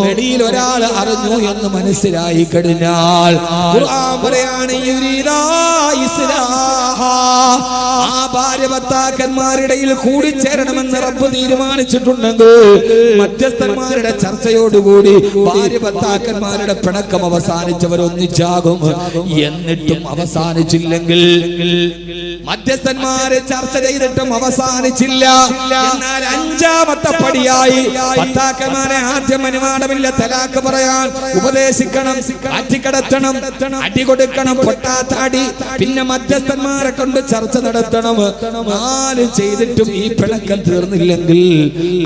വെളിയിൽ ഒരാൾ അറിഞ്ഞു എന്ന് മനസ്സിലായി കഴിഞ്ഞാൽ ഖുർആൻ പറയാണ്, ആ ഭാര്യ ഭർത്താക്കന്മാരിടയിൽ കൂടിച്ചേരണമെന്ന് റബ്ബ് തീരുമാനിച്ചിട്ടുണ്ടെങ്കിൽ മധ്യസ്ഥന്മാരുടെ ചർച്ചയോടുകൂടി ഭാര്യ ഭർത്താക്കന്മാരുടെ പിണക്കം അവസാനിച്ചവരൊന്നിച്ചാകും. എന്നിട്ടും അവസാനിച്ചില്ലെങ്കിൽ, മധ്യസ്ഥന്മാരെ ചർച്ച ചെയ്തിട്ടും അവസാനിച്ചില്ല, എന്നാൽ 5ാമത്തെ പടിയായി ഭർത്താക്കന്മാരെ ആദ്യം അനുവാദമില്ല തലാക്ക് പറയാൻ ഉപദേശിക്കണം, ആറ്റിക്കടത്തണം, അടി കൊടുക്കണം, പൊട്ടാത്ത അടി, പിന്നെ മധ്യസ്ഥന്മാരെ കൊണ്ട് ചർച്ച നടത്തണം. 4 ചെയ്തിട്ടും ഈ പിണക്കം തീർന്നില്ലെങ്കിൽ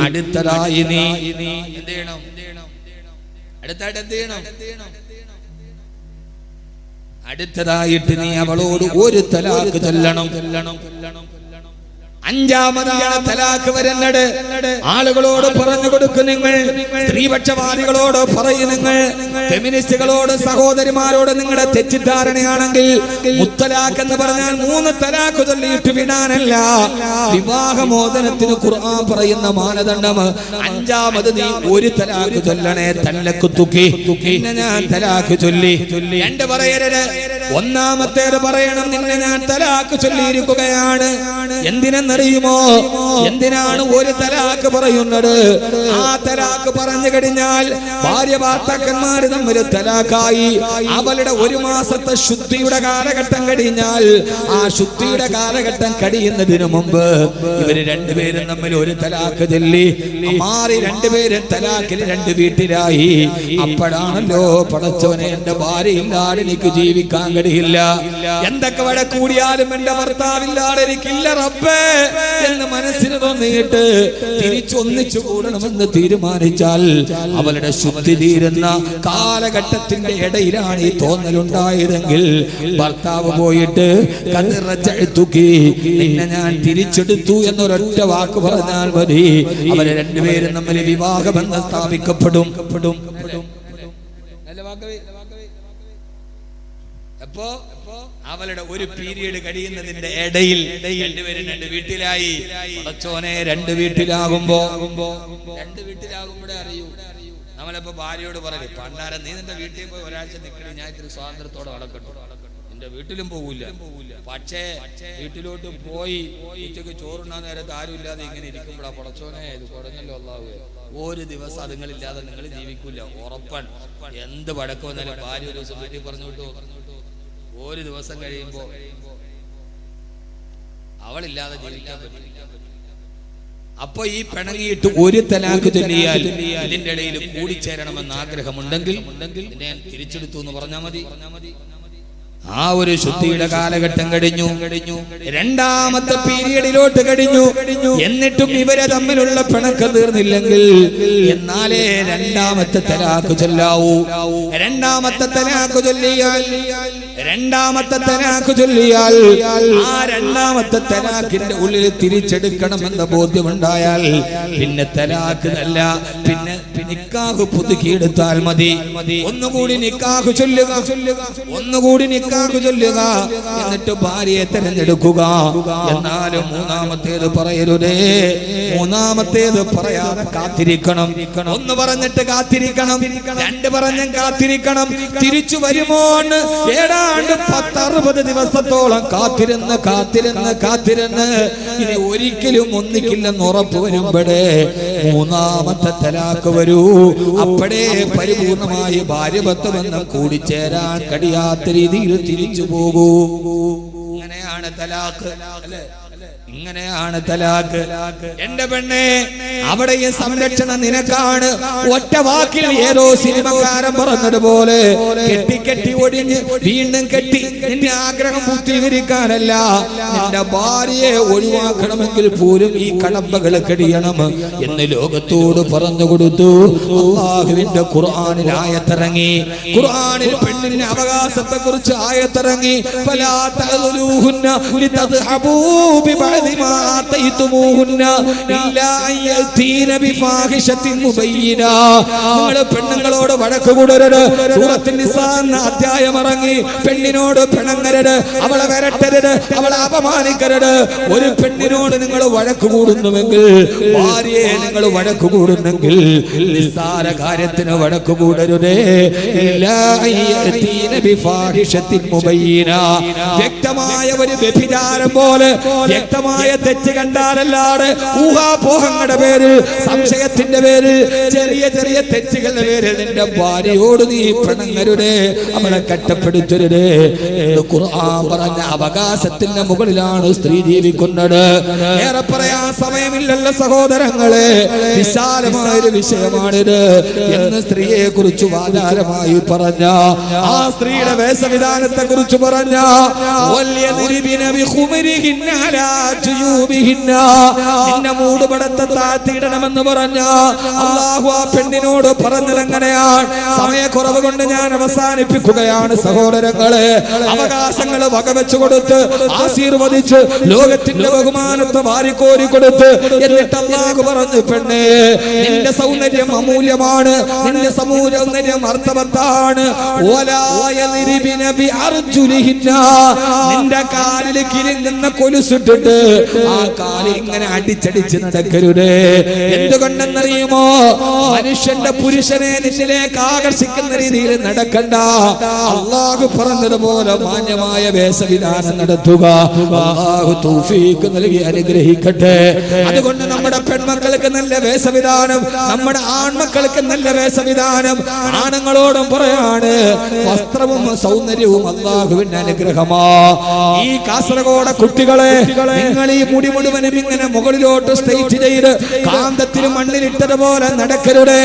അടുത്തതായി നീ എന്ത് ചെയ്യണം? അടുത്തായിട്ട് എന്ത് ചെയ്യണം? അടുത്തതായിട്ട് നീ അവളോട് ഒരു തലാക്ക് ചൊല്ലണം. അഞ്ചാമതാണ് തലാഖ് വരുന്നത്. ആളുകളോട് പറഞ്ഞു കൊടുക്കും നിങ്ങൾ, സ്ത്രീപക്ഷവാദികളോട് പറയും നിങ്ങൾ, ഫെമിനിസ്റ്റുകളോട് സഹോദരിമാരോട് നിങ്ങളുടെ തെറ്റിദ്ധാരണയാണെങ്കിൽ മുത്തലാഖ് എന്ന് പറഞ്ഞാൽ 3 തലാഖ് ചൊല്ലിയിട്ട് വിടാനല്ല. വിവാഹമോചനത്തിന് ഖുർആൻ പറയുന്ന മാനദണ്ഡം 5ാമത് നീ 1 തലാഖ് ചൊല്ലണേ. തലക്ക് തുക്കി നിന്നെ ഞാൻ തലാഖ് ചൊല്ലി 2 പറയരുത്. 1ാമത്തേത് പറയണം, നിന്നെ ഞാൻ തലാഖ് ചൊല്ലിയിരിക്കുകയാണ്. എന്തിനെന്നറിയുമോ? എന്തിനാണ് 1 തലാഖ് പറയുന്നത്? ആ തലാഖ് പറഞ്ഞു കഴിഞ്ഞാൽ ഭാര്യ ഭർത്താക്കന്മാർ തമ്മിൽ തലാഖായി. അവളുടെ 1 മാസത്തെ ശുദ്ധിയുടെ കാലഘട്ടം കഴിഞ്ഞാൽ, ആ ശുദ്ധിയുടെ കാലഘട്ടം കഴിയുന്നതിന് മുമ്പ് ഇവര് 2 പേരും തമ്മിൽ 1 തലാഖ് ചൊല്ലി മാറി 2 പേരും തലാഖിൽ 2 വീട്ടിലായി. അപ്പോഴാണല്ലോ പടച്ചവനെ, എന്റെ ഭാര്യ ഇല്ലാതെ എനിക്ക് ജീവിക്കാൻ കഴിയില്ല, എന്തൊക്കെ വട കൂടിയാലും എന്റെ ഭർത്താവില്ലാതെ എനിക്കില്ല റബ്ബേ എന്ന് മനസ്സിന് തോന്നിയിട്ട് തിരിച്ചൊന്നിച്ചു കൂടണമെന്ന് തീരുമാനിച്ചാൽ അവളുടെ ശുദ്ധി തീരുന്ന കാലഘട്ടത്തിന്റെ ഇടയിലാണ് ഈ തോന്നലുണ്ടായതെങ്കിൽ ഭർത്താവ് പോയിട്ട് കതിറച്ചെടുത്തുക്കി നിന്നെ ഞാൻ തിരിച്ചെടുത്തു എന്നൊരൊറ്റ വാക്ക് പറഞ്ഞാൽ മതി, അവരെ 2 പേരും തമ്മിൽ വിവാഹബന്ധം സ്ഥാപിക്കപ്പെടും. അപ്പോ അവളുടെ 1 പീരീഡ് കഴിയുന്നതിന്റെ ഇടയിൽ 2 പേരും 2 വീട്ടിലായി. പടച്ചോനെ, 2 വീട്ടിലാകുമ്പോഴേ അറിയൂ. നമ്മളിപ്പോ ഭാര്യയോട് പറയും, പണ്ടാരം നീ നിന്റെ വീട്ടിൽ പോയി ഒരാഴ്ച നിൽക്കണേ, ഞാൻ ഇത്തിരി സ്വാതന്ത്ര്യത്തോടെ വളർക്കട്ടു. നിന്റെ വീട്ടിലും പോകില്ല. പക്ഷേ വീട്ടിലോട്ട് പോയി ഉച്ചക്ക് ചോറുണ്ണാൻ നേരത്ത് ആരും ഇല്ലാതെ ഇങ്ങനെ ഇരിക്കുമ്പോഴാ പടച്ചോനെ ഇത് കുറഞ്ഞല്ലോ അല്ലാഹുവേ, 1 ദിവസം അതുങ്ങളില്ലാതെ നിങ്ങൾ ജീവിക്കൂല. ഉറപ്പൻ. എന്ത് വഴക്ക് വന്നാലും ഭാര്യ ഒരു ദിവസം വീട്ടിൽ പറഞ്ഞു വിട്ടു, 1 ദിവസം കഴിയുമ്പോ അവളില്ലാതെ ജീവിക്കാൻ പറ്റും. അപ്പൊ ഈ പിണങ്ങിയിട്ട് 1 തലാഖ് ചൊല്ലിയാൽ ഇതിന്റെ ഇടയിൽ കൂടിച്ചേരണമെന്ന് ആഗ്രഹമുണ്ടെങ്കിൽ ഞാൻ തിരിച്ചെടുത്തു എന്ന് പറഞ്ഞാൽ മതി. ആ ഒരു ശുദ്ധിയുടെ കാലഘട്ടം കഴിഞ്ഞു. 2ാമത്തെ പീരീഡിലോട്ട് കഴിഞ്ഞു. എന്നിട്ടും ഇവരെ തമ്മിലുള്ള പിണക്കം തീർന്നില്ലെങ്കിൽ എന്നാലേ 2ാമത്തെ തലാഖ് ചൊല്ലാവൂ. 2ാമത്തെ തലാഖ് ചൊല്ലിയാൽ ആ 2ാമത്തെ തലാഖിന്റെ ഉള്ളിൽ തിരിച്ചെടുക്കണമെന്ന ബോധ്യമുണ്ടായാൽ പിന്നെ തലാഖ് അല്ല, പിന്നെ നിക്കാഹ് പുതുക്കിയെടുത്താൽ മതി. ഒന്നുകൂടി നിക്കാഹ് ചൊല്ലുക, എന്നിട്ട് ഭാര്യയെ തെരഞ്ഞെടുക്കുക. എന്നാലും 3ാമത്തേത് പറയരുതേ. 3ാമത്തേത് പറയാതെ കാത്തിരിക്കണം. 1 പറഞ്ഞിട്ട് കാത്തിരിക്കണം, 2 പറഞ്ഞും കാത്തിരിക്കണം. തിരിച്ചു വരുമോ എന്ന് ഏതാണ്ട് 10-60 ദിവസത്തോളം കാത്തിരുന്ന് ഇനി ഒരിക്കലും ഒന്നിക്കില്ലെന്ന് ഉറപ്പ് വരുമ്പോഴേ 3ാമത്തെ തലാഖ് വരൂ. അപ്പോഴേ പരിപൂർണമായി ഭാര്യ ഭർത്തൃബന്ധം കൂടിച്ചേരാൻ കഴിയാത്ത രീതിയിൽ തിരിച്ചു പോകൂ. ഇങ്ങനെയാണ് തലാഖ്. ഇങ്ങനെയാണ് തലാഖ്. എന്റെ പെണ്ണെ, അവിടെയും സംരക്ഷണം നിനക്കാണ്. ഒറ്റ വാക്കിൽ ഏതോ സിനിമക്കാരൻ പറഞ്ഞതുപോലെ കെട്ടി ഒടിഞ്ഞ് വീണ്ടും കെട്ടി നിന്റെ ആഗ്രഹം പൂർത്തീകരിക്കാനല്ല, നിന്റെ ഭാര്യയെ ഒഴിവാക്കണമെങ്കിൽ പോലും ഈ കടമ്പകൾ കഴിയണം എന്ന് ലോകത്തോട് പറഞ്ഞു കൊടുത്തു. അല്ലാഹുവിന്റെ ഖുർആനിൽ ആയത്തിറങ്ങി. ഖുർആനിൽ പെണ്ണിന്റെ അവകാശത്തെ കുറിച്ച് ആയത്തിറങ്ങി. ഫലാ തഅ്ലുഹുന്ന ലിതദ്ഹബൂ ബിബഅദി മാ ആതൈതുമൂഹുന്ന ഇല്ലാ അയതീന ബിഫാഹിശത്തിൻ മുബയ്യിന. നിങ്ങൾ പെണ്ണുങ്ങളോട് വഴക്ക് കൂടരുത്. സൂറത്തുൻ നിസാ എന്ന അധ്യായം ഇറങ്ങി. പെണ്ണിനോട് പിണങ്ങരുത്, അവളെ വരട്ടരുത്, അവളെ അപമാനിക്കരുത്. ഒരു പെണ്ണിനോട് നിങ്ങൾ വഴക്ക് കൂടുന്നുവെങ്കിൽ, ഭാര്യയെ നിങ്ങൾ വഴക്ക് കൂടുന്നെങ്കിൽ നിസ്സാര കാര്യത്തിന് വഴക്ക് കൂടരുതേ. ഇല്ലാ അയതീന ബിഫാഹിശത്തിൻ മുബയ്യിന. വ്യക്തമായ ഒരു വ്യഭിചാരം പോലെ വ്യക്തമായ തെറ്റ് കണ്ടാലല്ലാതെ ഊഹാപോഹങ്ങളുടെ പേരിൽ, സംശയത്തിന്റെ പേരിൽ, ചെറിയ തെറ്റുകളുടെ പേരിൽ നിന്റെ ഭാര്യയോട് നീ പിണങ്ങരുതേ, അവളെ കട്ടപ്പെടുത്തരുതേ. ഖുർആൻ പറഞ്ഞ അവകാശത്തിന്റെ മുകളിലാണ് സ്ത്രീ ജീവിക്കുന്നത്. ഏറെ പറയാൻ സമയമില്ലല്ലോ സഹോദരങ്ങളെ, വിശാലമായൊരു വിഷയമാണിത് എന്ന് സ്ത്രീയെ കുറിച്ച് ആധാരമായി പറഞ്ഞ, ആ സ്ത്രീയുടെ വേഷവിധാനത്തെ കുറിച്ച് പറഞ്ഞ, വൽയദ്രിബിന ബിഖുമരിഹിന്ന അലാ ജുയൂബിഹിന്ന നിന്റെ മൂടുപടത്തെ താഴ്ത്തിയിടണമെന്ന് പറഞ്ഞ അല്ലാഹു ആ പെണ്ണിനോട് പറഞ്ഞത് എങ്ങനെയാണ്? സമയക്കുറവ് കൊണ്ട് ഞാൻ അവസാനിപ്പിക്കുകയാണ് സഹോദരങ്ങളെ. അവകാശങ്ങൾ വകവെച്ചു കൊടുത്ത് ആശീർവദിച്ച് ലോകത്തിന്റെ ബഹുമാനത്തെ വാരിക്കോരി കൊടുത്ത് എന്നിട്ട് അല്ലാഹു പറഞ്ഞു, പെണ്ണേ നിന്റെ സൗന്ദര്യം അമൂല്യമാണ്, നിന്റെ സൗന്ദര്യം അർത്ഥവത്താണ്. നിന്റെ കാലിൽ കിരിങ്ങുന്ന കൊലുസിട്ടിട്ട് ആ കാലിൽ ഇങ്ങനെ അടിച്ചടിച്ച് നടക്കരുത്. എന്തുകൊണ്ടെന്നറിയുമോ? മനുഷ്യന്റെ പുരുഷനെ നിന്നിലേക്ക് ആകർഷിക്കുന്ന രീതിയിൽ നടക്കണ്ട. അല്ലാഹു പറഞ്ഞതുപോലെ മാന്യമായ വേഷവിധാനം നടത്തുക. അല്ലാഹു തൗഫീഖ് നൽകി അനുഗ്രഹിക്കട്ടെ. അതുകൊണ്ട് നമ്മുടെ പെൺമക്കൾക്ക് നല്ല വേഷവിധാനം, നമ്മുടെ ആൺമക്കൾക്ക് നല്ല വേഷവിധാനം. ആണുങ്ങളോടും പറയാണ്, വസ്ത്രവും സൗന്ദര്യവും അല്ലാഹുവിന്റെ അനുഗ്രഹമാ. ഈ കാസർഗോഡ് കുട്ടികളെ, നിങ്ങൾ ഈ മുടി മുഴുവനും ഇങ്ങനെ മുകളിലോട്ട് സ്ട്രെയിറ്റ് ചെയ്ത് കാന്തത്തിന് മണ്ണിലിട്ടതുപോലെ നടക്കരുത്.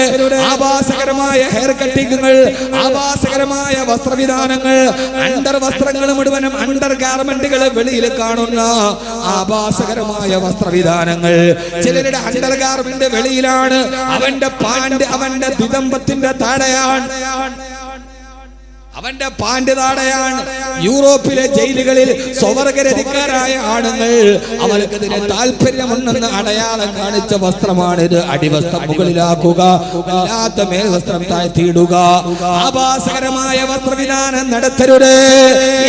ആഭാസകരമായ ഹെയർ കട്ടിങ്ങുകൾ, ആഭാസകരമായ വസ്ത്രവിധാനങ്ങൾ, അണ്ടർ വസ്ത്രങ്ങൾ മുഴുവനും അണ്ടർ ഗാർമെന്റുകൾ വെളിയിൽ കാണുന്ന ആഭാസകരമായ വസ്ത്രവിധാനങ്ങൾ. ചിലരുടെ അണ്ടർ ഗാർമെന്റ് വെളിയിലാണ്, അവന്റെ പാന്റ് അവന്റെ ദിദംബത്തിന്റെ താഴെയാണ്, അവന്റെ പാന്റ് താടയാണ്. യൂറോപ്പിലെ ജയിലുകളിൽ സ്വവർഗരതിക്കാരായ ആണുങ്ങൾ അവർക്കെതിരെ താല്പര്യമുണ്ടെന്ന് അടയാളം കാണിച്ച വസ്ത്രമാണിത്. അടിവസ്ത്രം മുകളിലാക്കുക, അല്ലാത്ത മേൽവസ്ത്രം താഴ്ത്തിയിടുക. ആഭാസകരമായ വസ്ത്രവിധാനം നടത്തരുത്.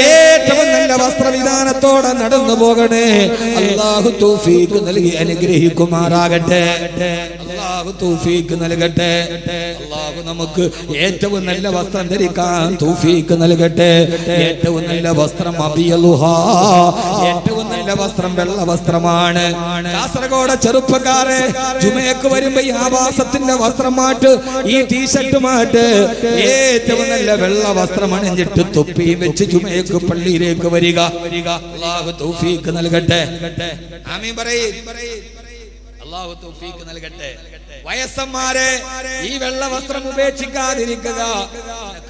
ഏറ്റവും നല്ല വസ്ത്രവിധാനത്തോടെ നടന്നു പോകണേ. അല്ലാഹു തൗഫീഖ് നൽകി അനുഗ്രഹിക്കുമാറാകട്ടെ. അല്ലാഹു തൗഫീഖ് നൽകട്ടെ. അല്ലാഹു നമുക്ക് ഏറ്റവും നല്ല വസ്ത്രം ധരിക്കാൻ തൗഫീഖ് നൽകട്ടെ. ഏറ്റവും നല്ല വസ്ത്രം അബിയലുഹാ, ഏറ്റവും നല്ല വസ്ത്രം വെള്ള വസ്ത്രമാണ്. കാസർഗോഡ് ചെറുപ്പക്കാരെ, ജുമയ്ക്ക് വരുമ്പോ ഈ ആഭാസത്തിന്റെ വസ്ത്രം മാറ്റ്, ഈ ടീഷർട്ട് മാറ്റ്. ഏറ്റവും നല്ല വെള്ള വസ്ത്രം അണിഞ്ഞിട്ട് തൊപ്പി വെച്ച് ജുമയ്ക്ക് പള്ളിയിലേക്ക് വരിക. അല്ലാഹു തൗഫീഖ് നൽകട്ടെ. ആമീൻ പറയ്. അല്ലാഹു തൗഫീഖ് നൽകട്ടെ. വയസ്സന്മാരെ, ഈ വെള്ള വസ്ത്രം ഉപേക്ഷിക്കാതിരിക്കുക.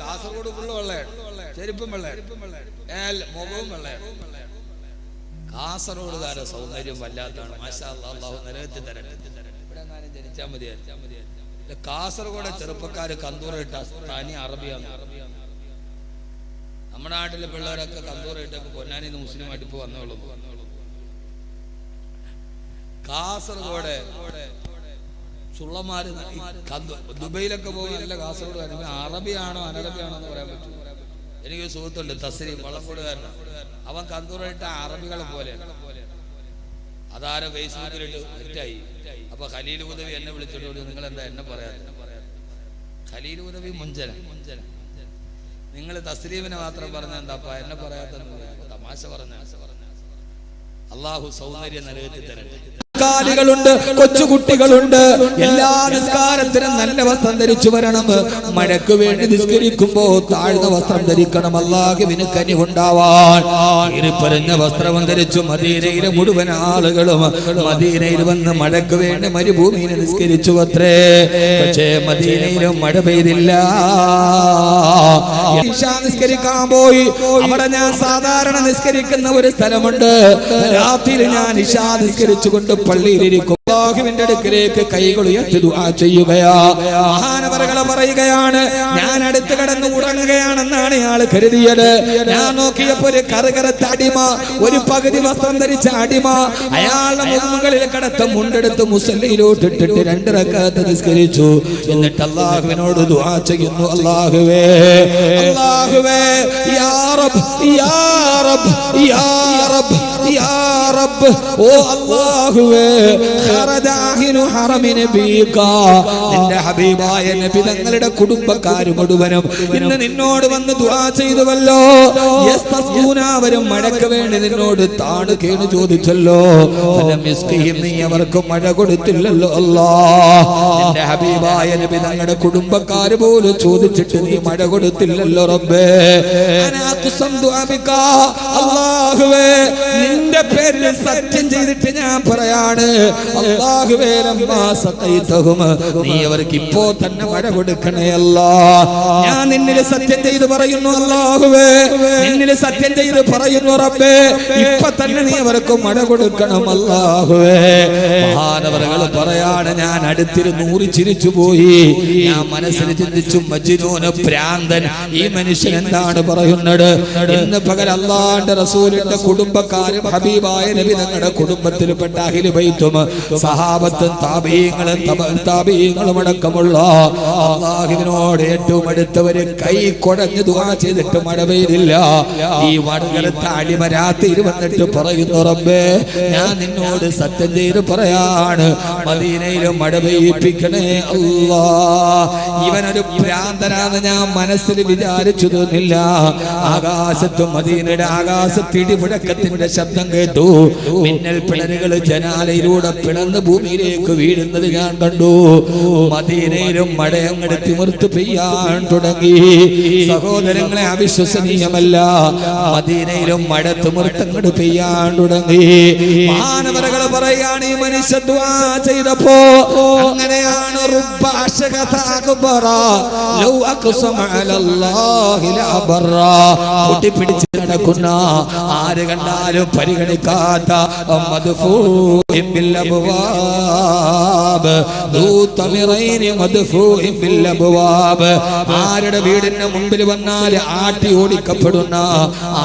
കാസർഗോഡ് ഫുള്ള് വെള്ളയാണ്, ചെരുപ്പും വെള്ളയാണ്, മുഖവും വെള്ളയാണ്. കാസർഗോഡുകാരെ സൗന്ദര്യം വല്ലാത്താണ്. മാഷാ അല്ലാഹ്, അല്ലാഹു നിലനിർത്തി തരട്ടെ. ഇവിടെ എങ്ങാനും ജനിച്ചാൽ മതിയായിരുന്നു. കാസർഗോഡ് ചെറുപ്പക്കാര് കന്തൂറിട്ട തനി അറബിയാണ്. നമ്മുടെ നാട്ടിലെ പിള്ളേരൊക്കെ കന്തൂറിട്ടൊക്കെ പൊന്നാനിന്ന് മുസ്ലിമായിട്ട് ഇപ്പൊ വന്നോളൂ. കാസർഗോഡ് ചുള്ളമാര് ദുബൈയിലൊക്കെ പോയി നല്ല കാസർഗോഡ് അറബിയാണോ അനറബിയാണോ എന്ന് പറയാൻ പറ്റും. എനിക്ക് സുഹൃത്തുണ്ട് തസ്രീം, വളംകോടുകാരനാണ്. അവൻ കന്തൂറിട്ട അറബികളെ പോലെയാണ്. അതാരോ ഫേസ്ബുക്കിലിട്ട് തെറ്റായി. അപ്പൊ ഖലീൽ ഉദവി എന്നെ വിളിച്ചിട്ട്, നിങ്ങൾ എന്താ എന്നെ പറയാത്ത? ഖലീൽ ഉദവി മുഞ്ചന, നിങ്ങൾ തസ്രീമിനെ മാത്രം പറഞ്ഞ എന്താ എന്നെ പറയാത്ത? തമാശ പറഞ്ഞ. അല്ലാഹു സൗന്ദര്യം നിലനിർത്തി തരട്ടെ. ുണ്ട് കൊച്ചുകുട്ടികളുണ്ട്. എല്ലാ നിസ്കാരത്തിനും നല്ല വസ്ത്രം ധരിച്ചു വരണം. മഴയ്ക്ക് വേണ്ടി നിസ്കരിക്കുമ്പോ താഴ്ന്ന വസ്ത്രം ധരിക്കണം. അല്ലാഹുവിന് കനിവുണ്ടാവാൻ പറഞ്ഞ വസ്ത്രം ധരിച്ചു മദീനയിലെ മുഴുവൻ ആളുകളും മദീനയിൽ വന്ന് മഴയ്ക്ക് വേണ്ടി മരുഭൂമിയിൽ നിസ്കരിച്ചു അത്രേ. പക്ഷേ മദീനയിലും മഴ പെയ്തില്ല. നിസ്കരിക്കാൻ പോയി. അവിടെ ഞാൻ സാധാരണ നിസ്കരിക്കുന്ന ഒരു സ്ഥലമുണ്ട്. രാത്രി ഞാൻ ഇശാ നിസ്കരിച്ചുകൊണ്ട് പള്ളിയിലിരിക്കും. അല്ലാഹുവിന്റെ അടുക്കലേക്ക് കൈകൾ ഉയർത്തി ദുആ ചെയ്യുകയാ. മഹാനവറുകൾ പറയുകയാണ്, ഞാൻ അടുത്ത് കിടന്ന് ഉറങ്ങുകയാണെന്നാണ് ഇയാൾ കരുതിയത്. ഞാൻ നോക്കിയപ്പോ ഒരു കറുകറുത്ത അടിമ, ഒരു പകുതി വസ്ത്രം ധരിച്ച അടിമ, അയാളുടെ മുകളിൽ കിടത്ത് മുണ്ടെടുത്ത് മുസല്ലയിലോട്ട് ഇട്ടിട്ട് 2 റക്അത്ത് നിസ്കരിച്ചു. എന്നിട്ട് അല്ലാഹുവിനോട് ദുആ ചെയ്യുന്നു, അല്ലാഹുവേ, അല്ലാഹുവേ, യാ റബ്ബ്, യാ റബ്ബ്, യാ റബ്ബ്, യാ റബ്ബ്, ഓ അല്ലാഹുവേ, നിന്റെ ഹബീബായ നബി തങ്ങളുടെ കുടുംബക്കാർ മുഴുവനും ഇന്ന് നിന്നോട് വന്ന് ദുആ ചെയ്തുവല്ലോ. അവരും മഴയ്ക്ക് വേണ്ടി നിന്നോട് താണു കേണു ചോദിച്ചല്ലോ. നീ അവർക്ക് മഴ കൊടുത്തില്ലല്ലോ അല്ലാഹ്. നിന്റെ ഹബീബായ നബി തങ്ങളുടെ കുടുംബക്കാര് പോലും ചോദിച്ചിട്ട് നീ മഴ കൊടുത്തില്ലല്ലോ റബ്ബേ. അല്ലാഹുവേ, നിന്റെ പേരിൽ സത്യം ചെയ്തിട്ട് ഞാൻ പറയാണ്, അല്ലാഹുവേ ലമ്മാ സഖൈതഹും, നീ അവർക്ക് ഇപ്പോ തന്നെ മഴ കൊടുക്കണേ അല്ലാ. ഞാൻ നിന്നിൽ സത്യം ചെയ്ത് പറയുന്നു അല്ലാഹുവേ, നിന്നിൽ സത്യം ചെയ്ത് പറയുന്നു റബ്ബേ, ഇപ്പൊ തന്നെ നീ അവർക്ക് മഴ കൊടുക്കണം അല്ലാഹുവേ. മഹാനവറുകൾ പറയാണ്, ഞാൻ അടുത്തിരുന്ന് ചിരിച്ചു പോയി. ഞാൻ മനസ്സിൽ ചിന്തിച്ചു, മജ്നൂന് ഭ്രാന്തൻ, ഈ മനുഷ്യൻ എന്താണ് പറയുന്നത്? ഇന്ന് പകൽ അല്ലാഹുവിന്റെ റസൂലിന്റെ കുടുംബക്കാരും ഹബീബായ നബി തങ്ങളുടെ കുടുംബത്തിൽപ്പെട്ട അഹ്ലു ബൈത്തും സഹാബത്തും താബീങ്ങളും അടക്കമുള്ള അല്ലാഹുവിനോട് ഏറ്റവും അടുത്തവര് കൈ കുടഞ്ഞ് ദുആ ചെയ്തിട്ട് മഴ പെയ്തില്ല. ഈ വടകരത്തെ അടിമ രാത്രി വന്നിട്ട് പറയുന്നു, റബ്ബേ ഞാൻ നിന്നോട് സത്യം ചെയ്ത് പറയാണ്, മദീനയിലും മഴ പെയ്യിപ്പിക്കണേ അല്ലാ. ഇവനൊരു ഭ്രാന്തനാന്ന് ഞാൻ മനസ്സിൽ വിചാരിച്ചു തോന്നില്ല. ആകാശത്തും മദീനയുടെ ആകാശത്ത് ഇടിമുഴക്കത്തിന്റെ ശബ്ദം കേട്ടു. മിന്നൽ പിണരുകൾ ജനാലയിലൂടെ പിളർന്ന് ഭൂമിയിലേക്ക് വീഴുന്നത് ഞാൻ കണ്ടു. മദീനയിലും മഴ അങ്ങോട്ട് തിമിർത്ത് പെയ്യാൻ തുടങ്ങി. സഹോദരങ്ങളെ, അവിശ്വസനീയമല്ല, മദീനയിലും മഴ തിമിർത്തങ്ങോട്ട് പെയ്യാൻ തുടങ്ങി. മാനവരകൾ പറയാണ്, ഈ മനുഷ്യ ദുആ ചെയ്തപ്പോ അങ്ങനെയാണ് പൊട്ടിപ്പിടിച്ച് നടക്കുന്ന, ആര് കണ്ടാലും പരിഗണിക്കാത്ത ആരുടെ വീടിന്റെ മുമ്പിൽ വന്നാൽ ആട്ടി ഓടിക്കപ്പെടുന്ന,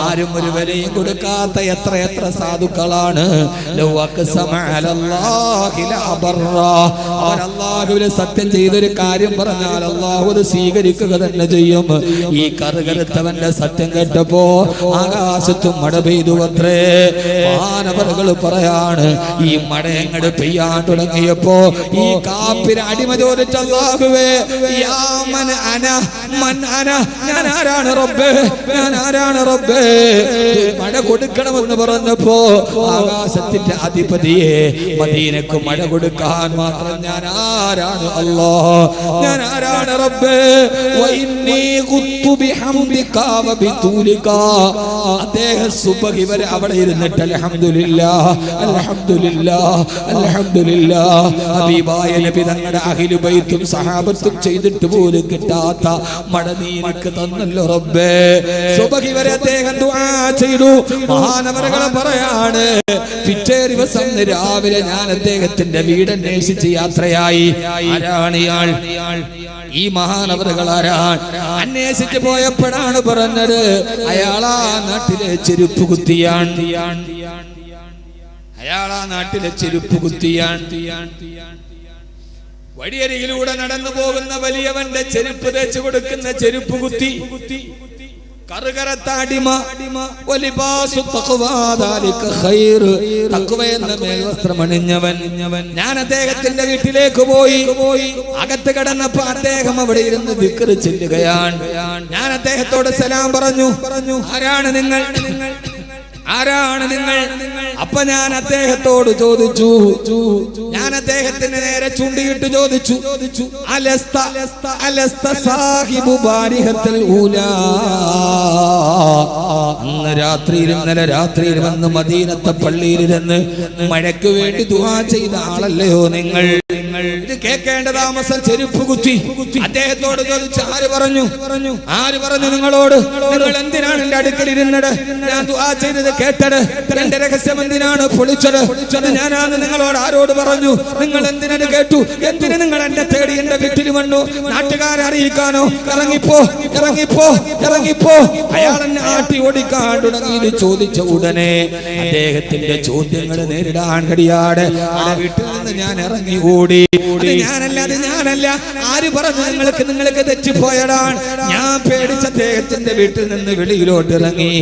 ആരും ഒരു വിലയും കൊടുക്കാത്ത എത്ര എത്ര സാധുക്കളാണ്. അവൻ അല്ലാഹുവിനെ സത്യം ചെയ്തൊരു കാര്യം പറഞ്ഞാൽ അല്ലാഹു അത് സ്വീകരിക്കുക തന്നെ ചെയ്യും. ഈ കറുകറുത്തവന്റെ സത്യം കേട്ടപ്പോ ആകാശത്തും മഴ പെയ്തു അത്രേ. മാനവറുകൾ പറയാണ്, ഈ മഴ അങ്ങോട്ട് പെയ്യാൻ തുടങ്ങിയപ്പോ ഈ കാപ്പിന് അടിമ ചോദിച്ച, അല്ലാഹുവേ യാ മൻ അന, ഞാൻ ആരാണ് റബ്ബേ, ഞാൻ ആരാണ് റബ്ബേ, മഴ കൊടുക്കണമെന്ന് പറഞ്ഞപ്പോ ആകാശത്തിന്റെ അധിപതിയെ, മദീനക്ക് മഴ കൊടുക്കാൻ മാത്രം ഞാൻ ആരാണ് അല്ലാഹ്, ഞാൻ ആരാണ് റബ്ബേ. വഇന്നി ഖുത്തു ബിഹംദിക വബിതൂലിക. അദ്ദേഹം സുബ്ഹി വരെ അവിടെ ഇരുന്നിട്ട് അൽഹംദുലില്ലാഹ് അൽഹംദുലില്ലാഹ് അൽഹംദുലില്ലാഹ് ഹബീബായ നബി തങ്ങളുടെ അഹ്ലു ബൈത്തും സഹാബത്തും ചെയ്തിട്ട് പോലും കിട്ടാത്ത മഴ നീ എനിക്ക് തന്നല്ലോ റബ്ബേ. സുബ്ഹി വരെ അദ്ദേഹം ദുആ ചെയ്തു. മഹാനവറുകൾ പറയാണ്, പിറ്റേ ദിവസം രാവിലെ ഞാൻ അദ്ദേഹത്തിന്റെ വീട് അന്വേഷിച്ച് യാത്രയായി. ആരാണ് ഇയാൾ? ഈ മഹാനവറുകൾ ആരാണ്? അന്വേഷിച്ച് പോയപ്പോഴാണ് പറഞ്ഞത്, അയാളാ നാട്ടിലെ ചെരുപ്പ് കുത്തിയാൻ, അയാളാ നാട്ടിലെ ചെരുപ്പ് കുത്തിയാൻ. വഴിയരികിലൂടെ നടന്നു പോകുന്ന വലിയവന്റെ ചെരുപ്പ് തേച്ചു കൊടുക്കുന്ന ചെരുപ്പ് കുത്തി. കറുകരത്താടിമ എന്ന മേൽവസ്ത്രമണിഞ്ഞവൻ. ഞാൻ അദ്ദേഹത്തിന്റെ വീട്ടിലേക്ക് പോയി. അകത്ത് കടന്നപ്പോ അദ്ദേഹം അവിടെ ഇരുന്ന് ദിക്ർ ചെല്ലുകയാണ്. ഞാൻ അദ്ദേഹത്തോട് സലാം പറഞ്ഞു. ആരാണ് നിങ്ങൾ? ആരാണ് നിങ്ങൾ? അപ്പൊ ഞാൻ അദ്ദേഹത്തോട് ചോദിച്ചു, ഞാൻ അദ്ദേഹത്തിന് നേരെ ചൂണ്ടിയിട്ട് ചോദിച്ചു, അലസ്ത സാഹിബു ബാരിഹത്തുൽ ഊലാ. അന്ന് രാത്രിയിൽ, ഇന്നലെ രാത്രിയിൽ വന്ന് മദീനത്തെ പള്ളിയിലിരുന്ന് മഴയ്ക്ക് വേണ്ടി ദുആ ചെയ്ത ആളല്ലയോ നിങ്ങൾ? ഇത് കേൾക്കേണ്ട താമസം ചെരുപ്പ് കുത്തി. അദ്ദേഹത്തോട് ചോദിച്ചു, ആര് പറഞ്ഞു? ആര് പറഞ്ഞു നിങ്ങളോട്? നിങ്ങൾ എന്തിനാണ് എന്റെ അടുക്കൽ ഇരുന്നത്? ഞാൻ ദുആ ചെയ്തത് കേട്ടത്, എന്റെ രഹസ്യം എന്തിനാണ് പൊളിച്ചത്? ഞാനാണ് നിങ്ങളോട് ആരോട് പറഞ്ഞു? നിങ്ങൾ എന്തിനത് കേട്ടു? എന്തിന് നിങ്ങൾ എന്നെ തേടി എന്റെ വീട്ടിൽ വന്നു? നാട്ടുകാരെ അറിയിക്കാനോ? ഇറങ്ങിപ്പോ, ഇറങ്ങിപ്പോ, ഇറങ്ങിപ്പോ. അയാൾ എന്നെ ആട്ടി ഓടിക്കാൻ തുടങ്ങി. ചോദിച്ച ഉടനെ അദ്ദേഹത്തിന്റെ ചോദ്യങ്ങൾ നേരിടാൻ കഴിയാതെ ആ വീട്ടിൽ നിന്ന് ഞാൻ ഇറങ്ങി ഓടി. അത് ഞാനല്ല. ആര് പറഞ്ഞു നിങ്ങൾക്ക് തെറ്റിപ്പോയതാണ്? ഞാൻ പേടിച്ച അദ്ദേഹത്തിന്റെ വീട്ടിൽ നിന്ന് വെളിയിലോട്ട് ഇറങ്ങി.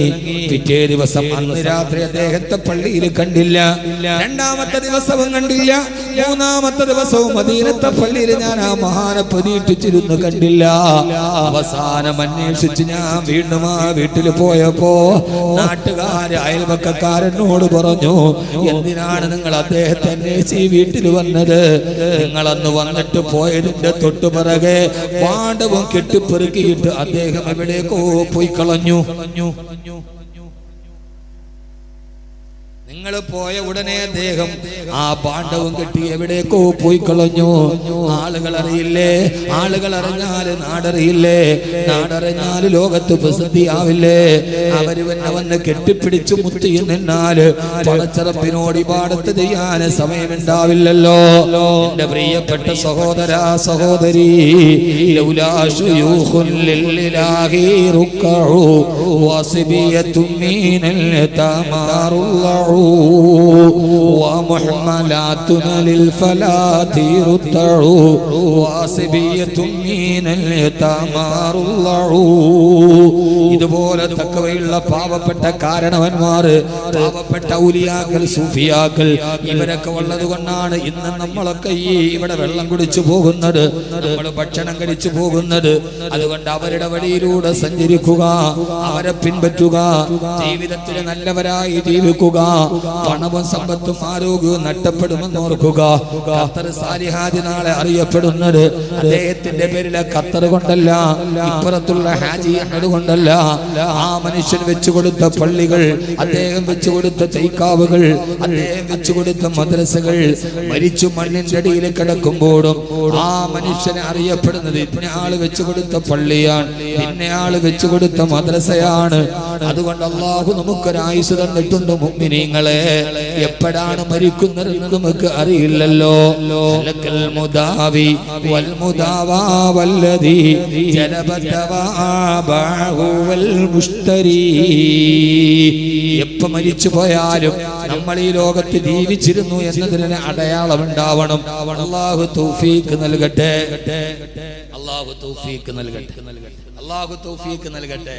പിറ്റേ ദിവസം അന്ന് രാത്രി അദ്ദേഹത്തെ പള്ളിയിൽ കണ്ടില്ല. രണ്ടാമത്തെ ദിവസവും കണ്ടില്ല. മൂന്നാമത്തെ ദിവസവും മദീനത്തെ പള്ളിയിൽ ഞാൻ ആ മഹാനെ പ്രതീക്ഷിച്ചിരുന്നു, കണ്ടില്ല. അവസാനം അന്വേഷിച്ച് ഞാൻ വീണ്ടും ആ വീട്ടിൽ പോയപ്പോ നാട്ടുകാര് അയൽവക്കക്കാരനോട് പറഞ്ഞു, എന്തിനാണ് നിങ്ങൾ അദ്ദേഹത്തെ അന്വേഷിച്ച് ഈ വീട്ടിൽ വന്നത്? നിങ്ങളന്ന് വന്നിട്ട് പോയതിന്റെ തൊട്ടുപിറകെ പാണ്ഡവും കെട്ടിപ്പെറുക്കിയിട്ട് അദ്ദേഹം എവിടേക്കോ പോയി കളഞ്ഞു. ഞങ്ങൾ പോയ ഉടനെ അദ്ദേഹം ആ പാണ്ഡവും കെട്ടി എവിടേക്കോ പോയി കളഞ്ഞു. ആളുകൾ അറിയില്ലേ? ആളുകൾ അറിഞ്ഞാല് നാടറിയില്ലേ? നാടറിഞ്ഞാല് ലോകത്ത് പ്രസിദ്ധിയാവില്ലേ? അവര് വന്ന് കെട്ടിപ്പിടിച്ചു മുത്തിയും നിന്നാല് പടച്ചറപ്പിനോട് ഇബാദത്ത് ചെയ്യാൻ സമയമുണ്ടാവില്ലല്ലോ. എന്റെ പ്രിയപ്പെട്ട സഹോദര സഹോദരി, ലൗലാ ശുയൂഖുൻ ലില്ലാഹി റുക്കഉ വസിബിയത്തും മിനൽ തമാറുല്ലഉ വമുഹ്മലാത്തുന ലിൽഫലാതി റുത്തഉ വസിബിയത്തും മിനൽ തമാറുല്ലഉ. ഇതുപോലെ തഖ്വയുള്ള പാവപ്പെട്ട കാരണവന്മാർ, പാവപ്പെട്ട ഔലിയാക്കൾ, സൂഫിയാക്കൾ, ഇവരൊക്കെ ഉള്ളത് കൊണ്ടാണ് ഇന്ന് നമ്മളൊക്കെ ഈ ഇവിടെ വെള്ളം കുടിച്ചു പോകുന്നത്, നമ്മൾ ഭക്ഷണം കഴിച്ചു പോകുന്നത്. അതുകൊണ്ട് അവരുടെ വഴിയിലൂടെ സഞ്ചരിക്കുക, അവരെ പിൻപറ്റുക, ജീവിതത്തിൽ നല്ലവരായി ജീവിക്കുക. പണവും സമ്പത്തും ആരോഗ്യവും നഷ്ടപ്പെടുമെന്ന് ഓർക്കുക. ഖത്തർ സാലിഹാദി നാളെ അറിയപ്പെടുന്നത് അദ്ദേഹത്തിന്റെ പേരിലെ ഖത്തർ കൊണ്ടല്ല, ഇപ്പുറത്തുള്ള ഹാജി അഹ്മദ് കൊണ്ടല്ല. ആ മനുഷ്യൻ വെച്ചു കൊടുത്ത പള്ളികൾ, അദ്ദേഹം വെച്ചു കൊടുത്ത ചൈക്കാവുകൾ, അദ്ദേഹം വെച്ചു കൊടുത്ത മദ്രസകൾ മരിച്ചു മണ്ണിന്റെ അടിയിൽ കിടക്കുമ്പോഴും ആ മനുഷ്യനെ അറിയപ്പെടുന്നത് ഇന്നയാള് വെച്ചു കൊടുത്ത പള്ളിയാണ്, ഇന്നയാള് വെച്ചു കൊടുത്ത മദ്രസയാണ്. അതുകൊണ്ട് അല്ലാഹു നമുക്കൊരായുസ് തന്നിട്ടുണ്ട് മുഅ്മിനീങ്ങളെ. എപ്പോഴാണ് മരിക്കുന്നതെന്ന് നമുക്ക് അറിയില്ലല്ലോ. ലക്കൽ മുദാവി വൽ മുദാവാ വല്ലദീ ജലബതവാബഹു വൽ മുഷ്തരി. എപ്പോ മരിച്ചു പോയാലും നമ്മൾ ഈ ലോകത്ത് ജീവിച്ചിരുന്നു എന്നതിന് അടയാളം ഉണ്ടാവണം. അല്ലാഹു തൗഫീഖ് നൽകട്ടെ, അല്ലാഹു തൗഫീഖ് നൽകട്ടെ, അല്ലാഹു തൗഫീഖ് നൽകട്ടെ.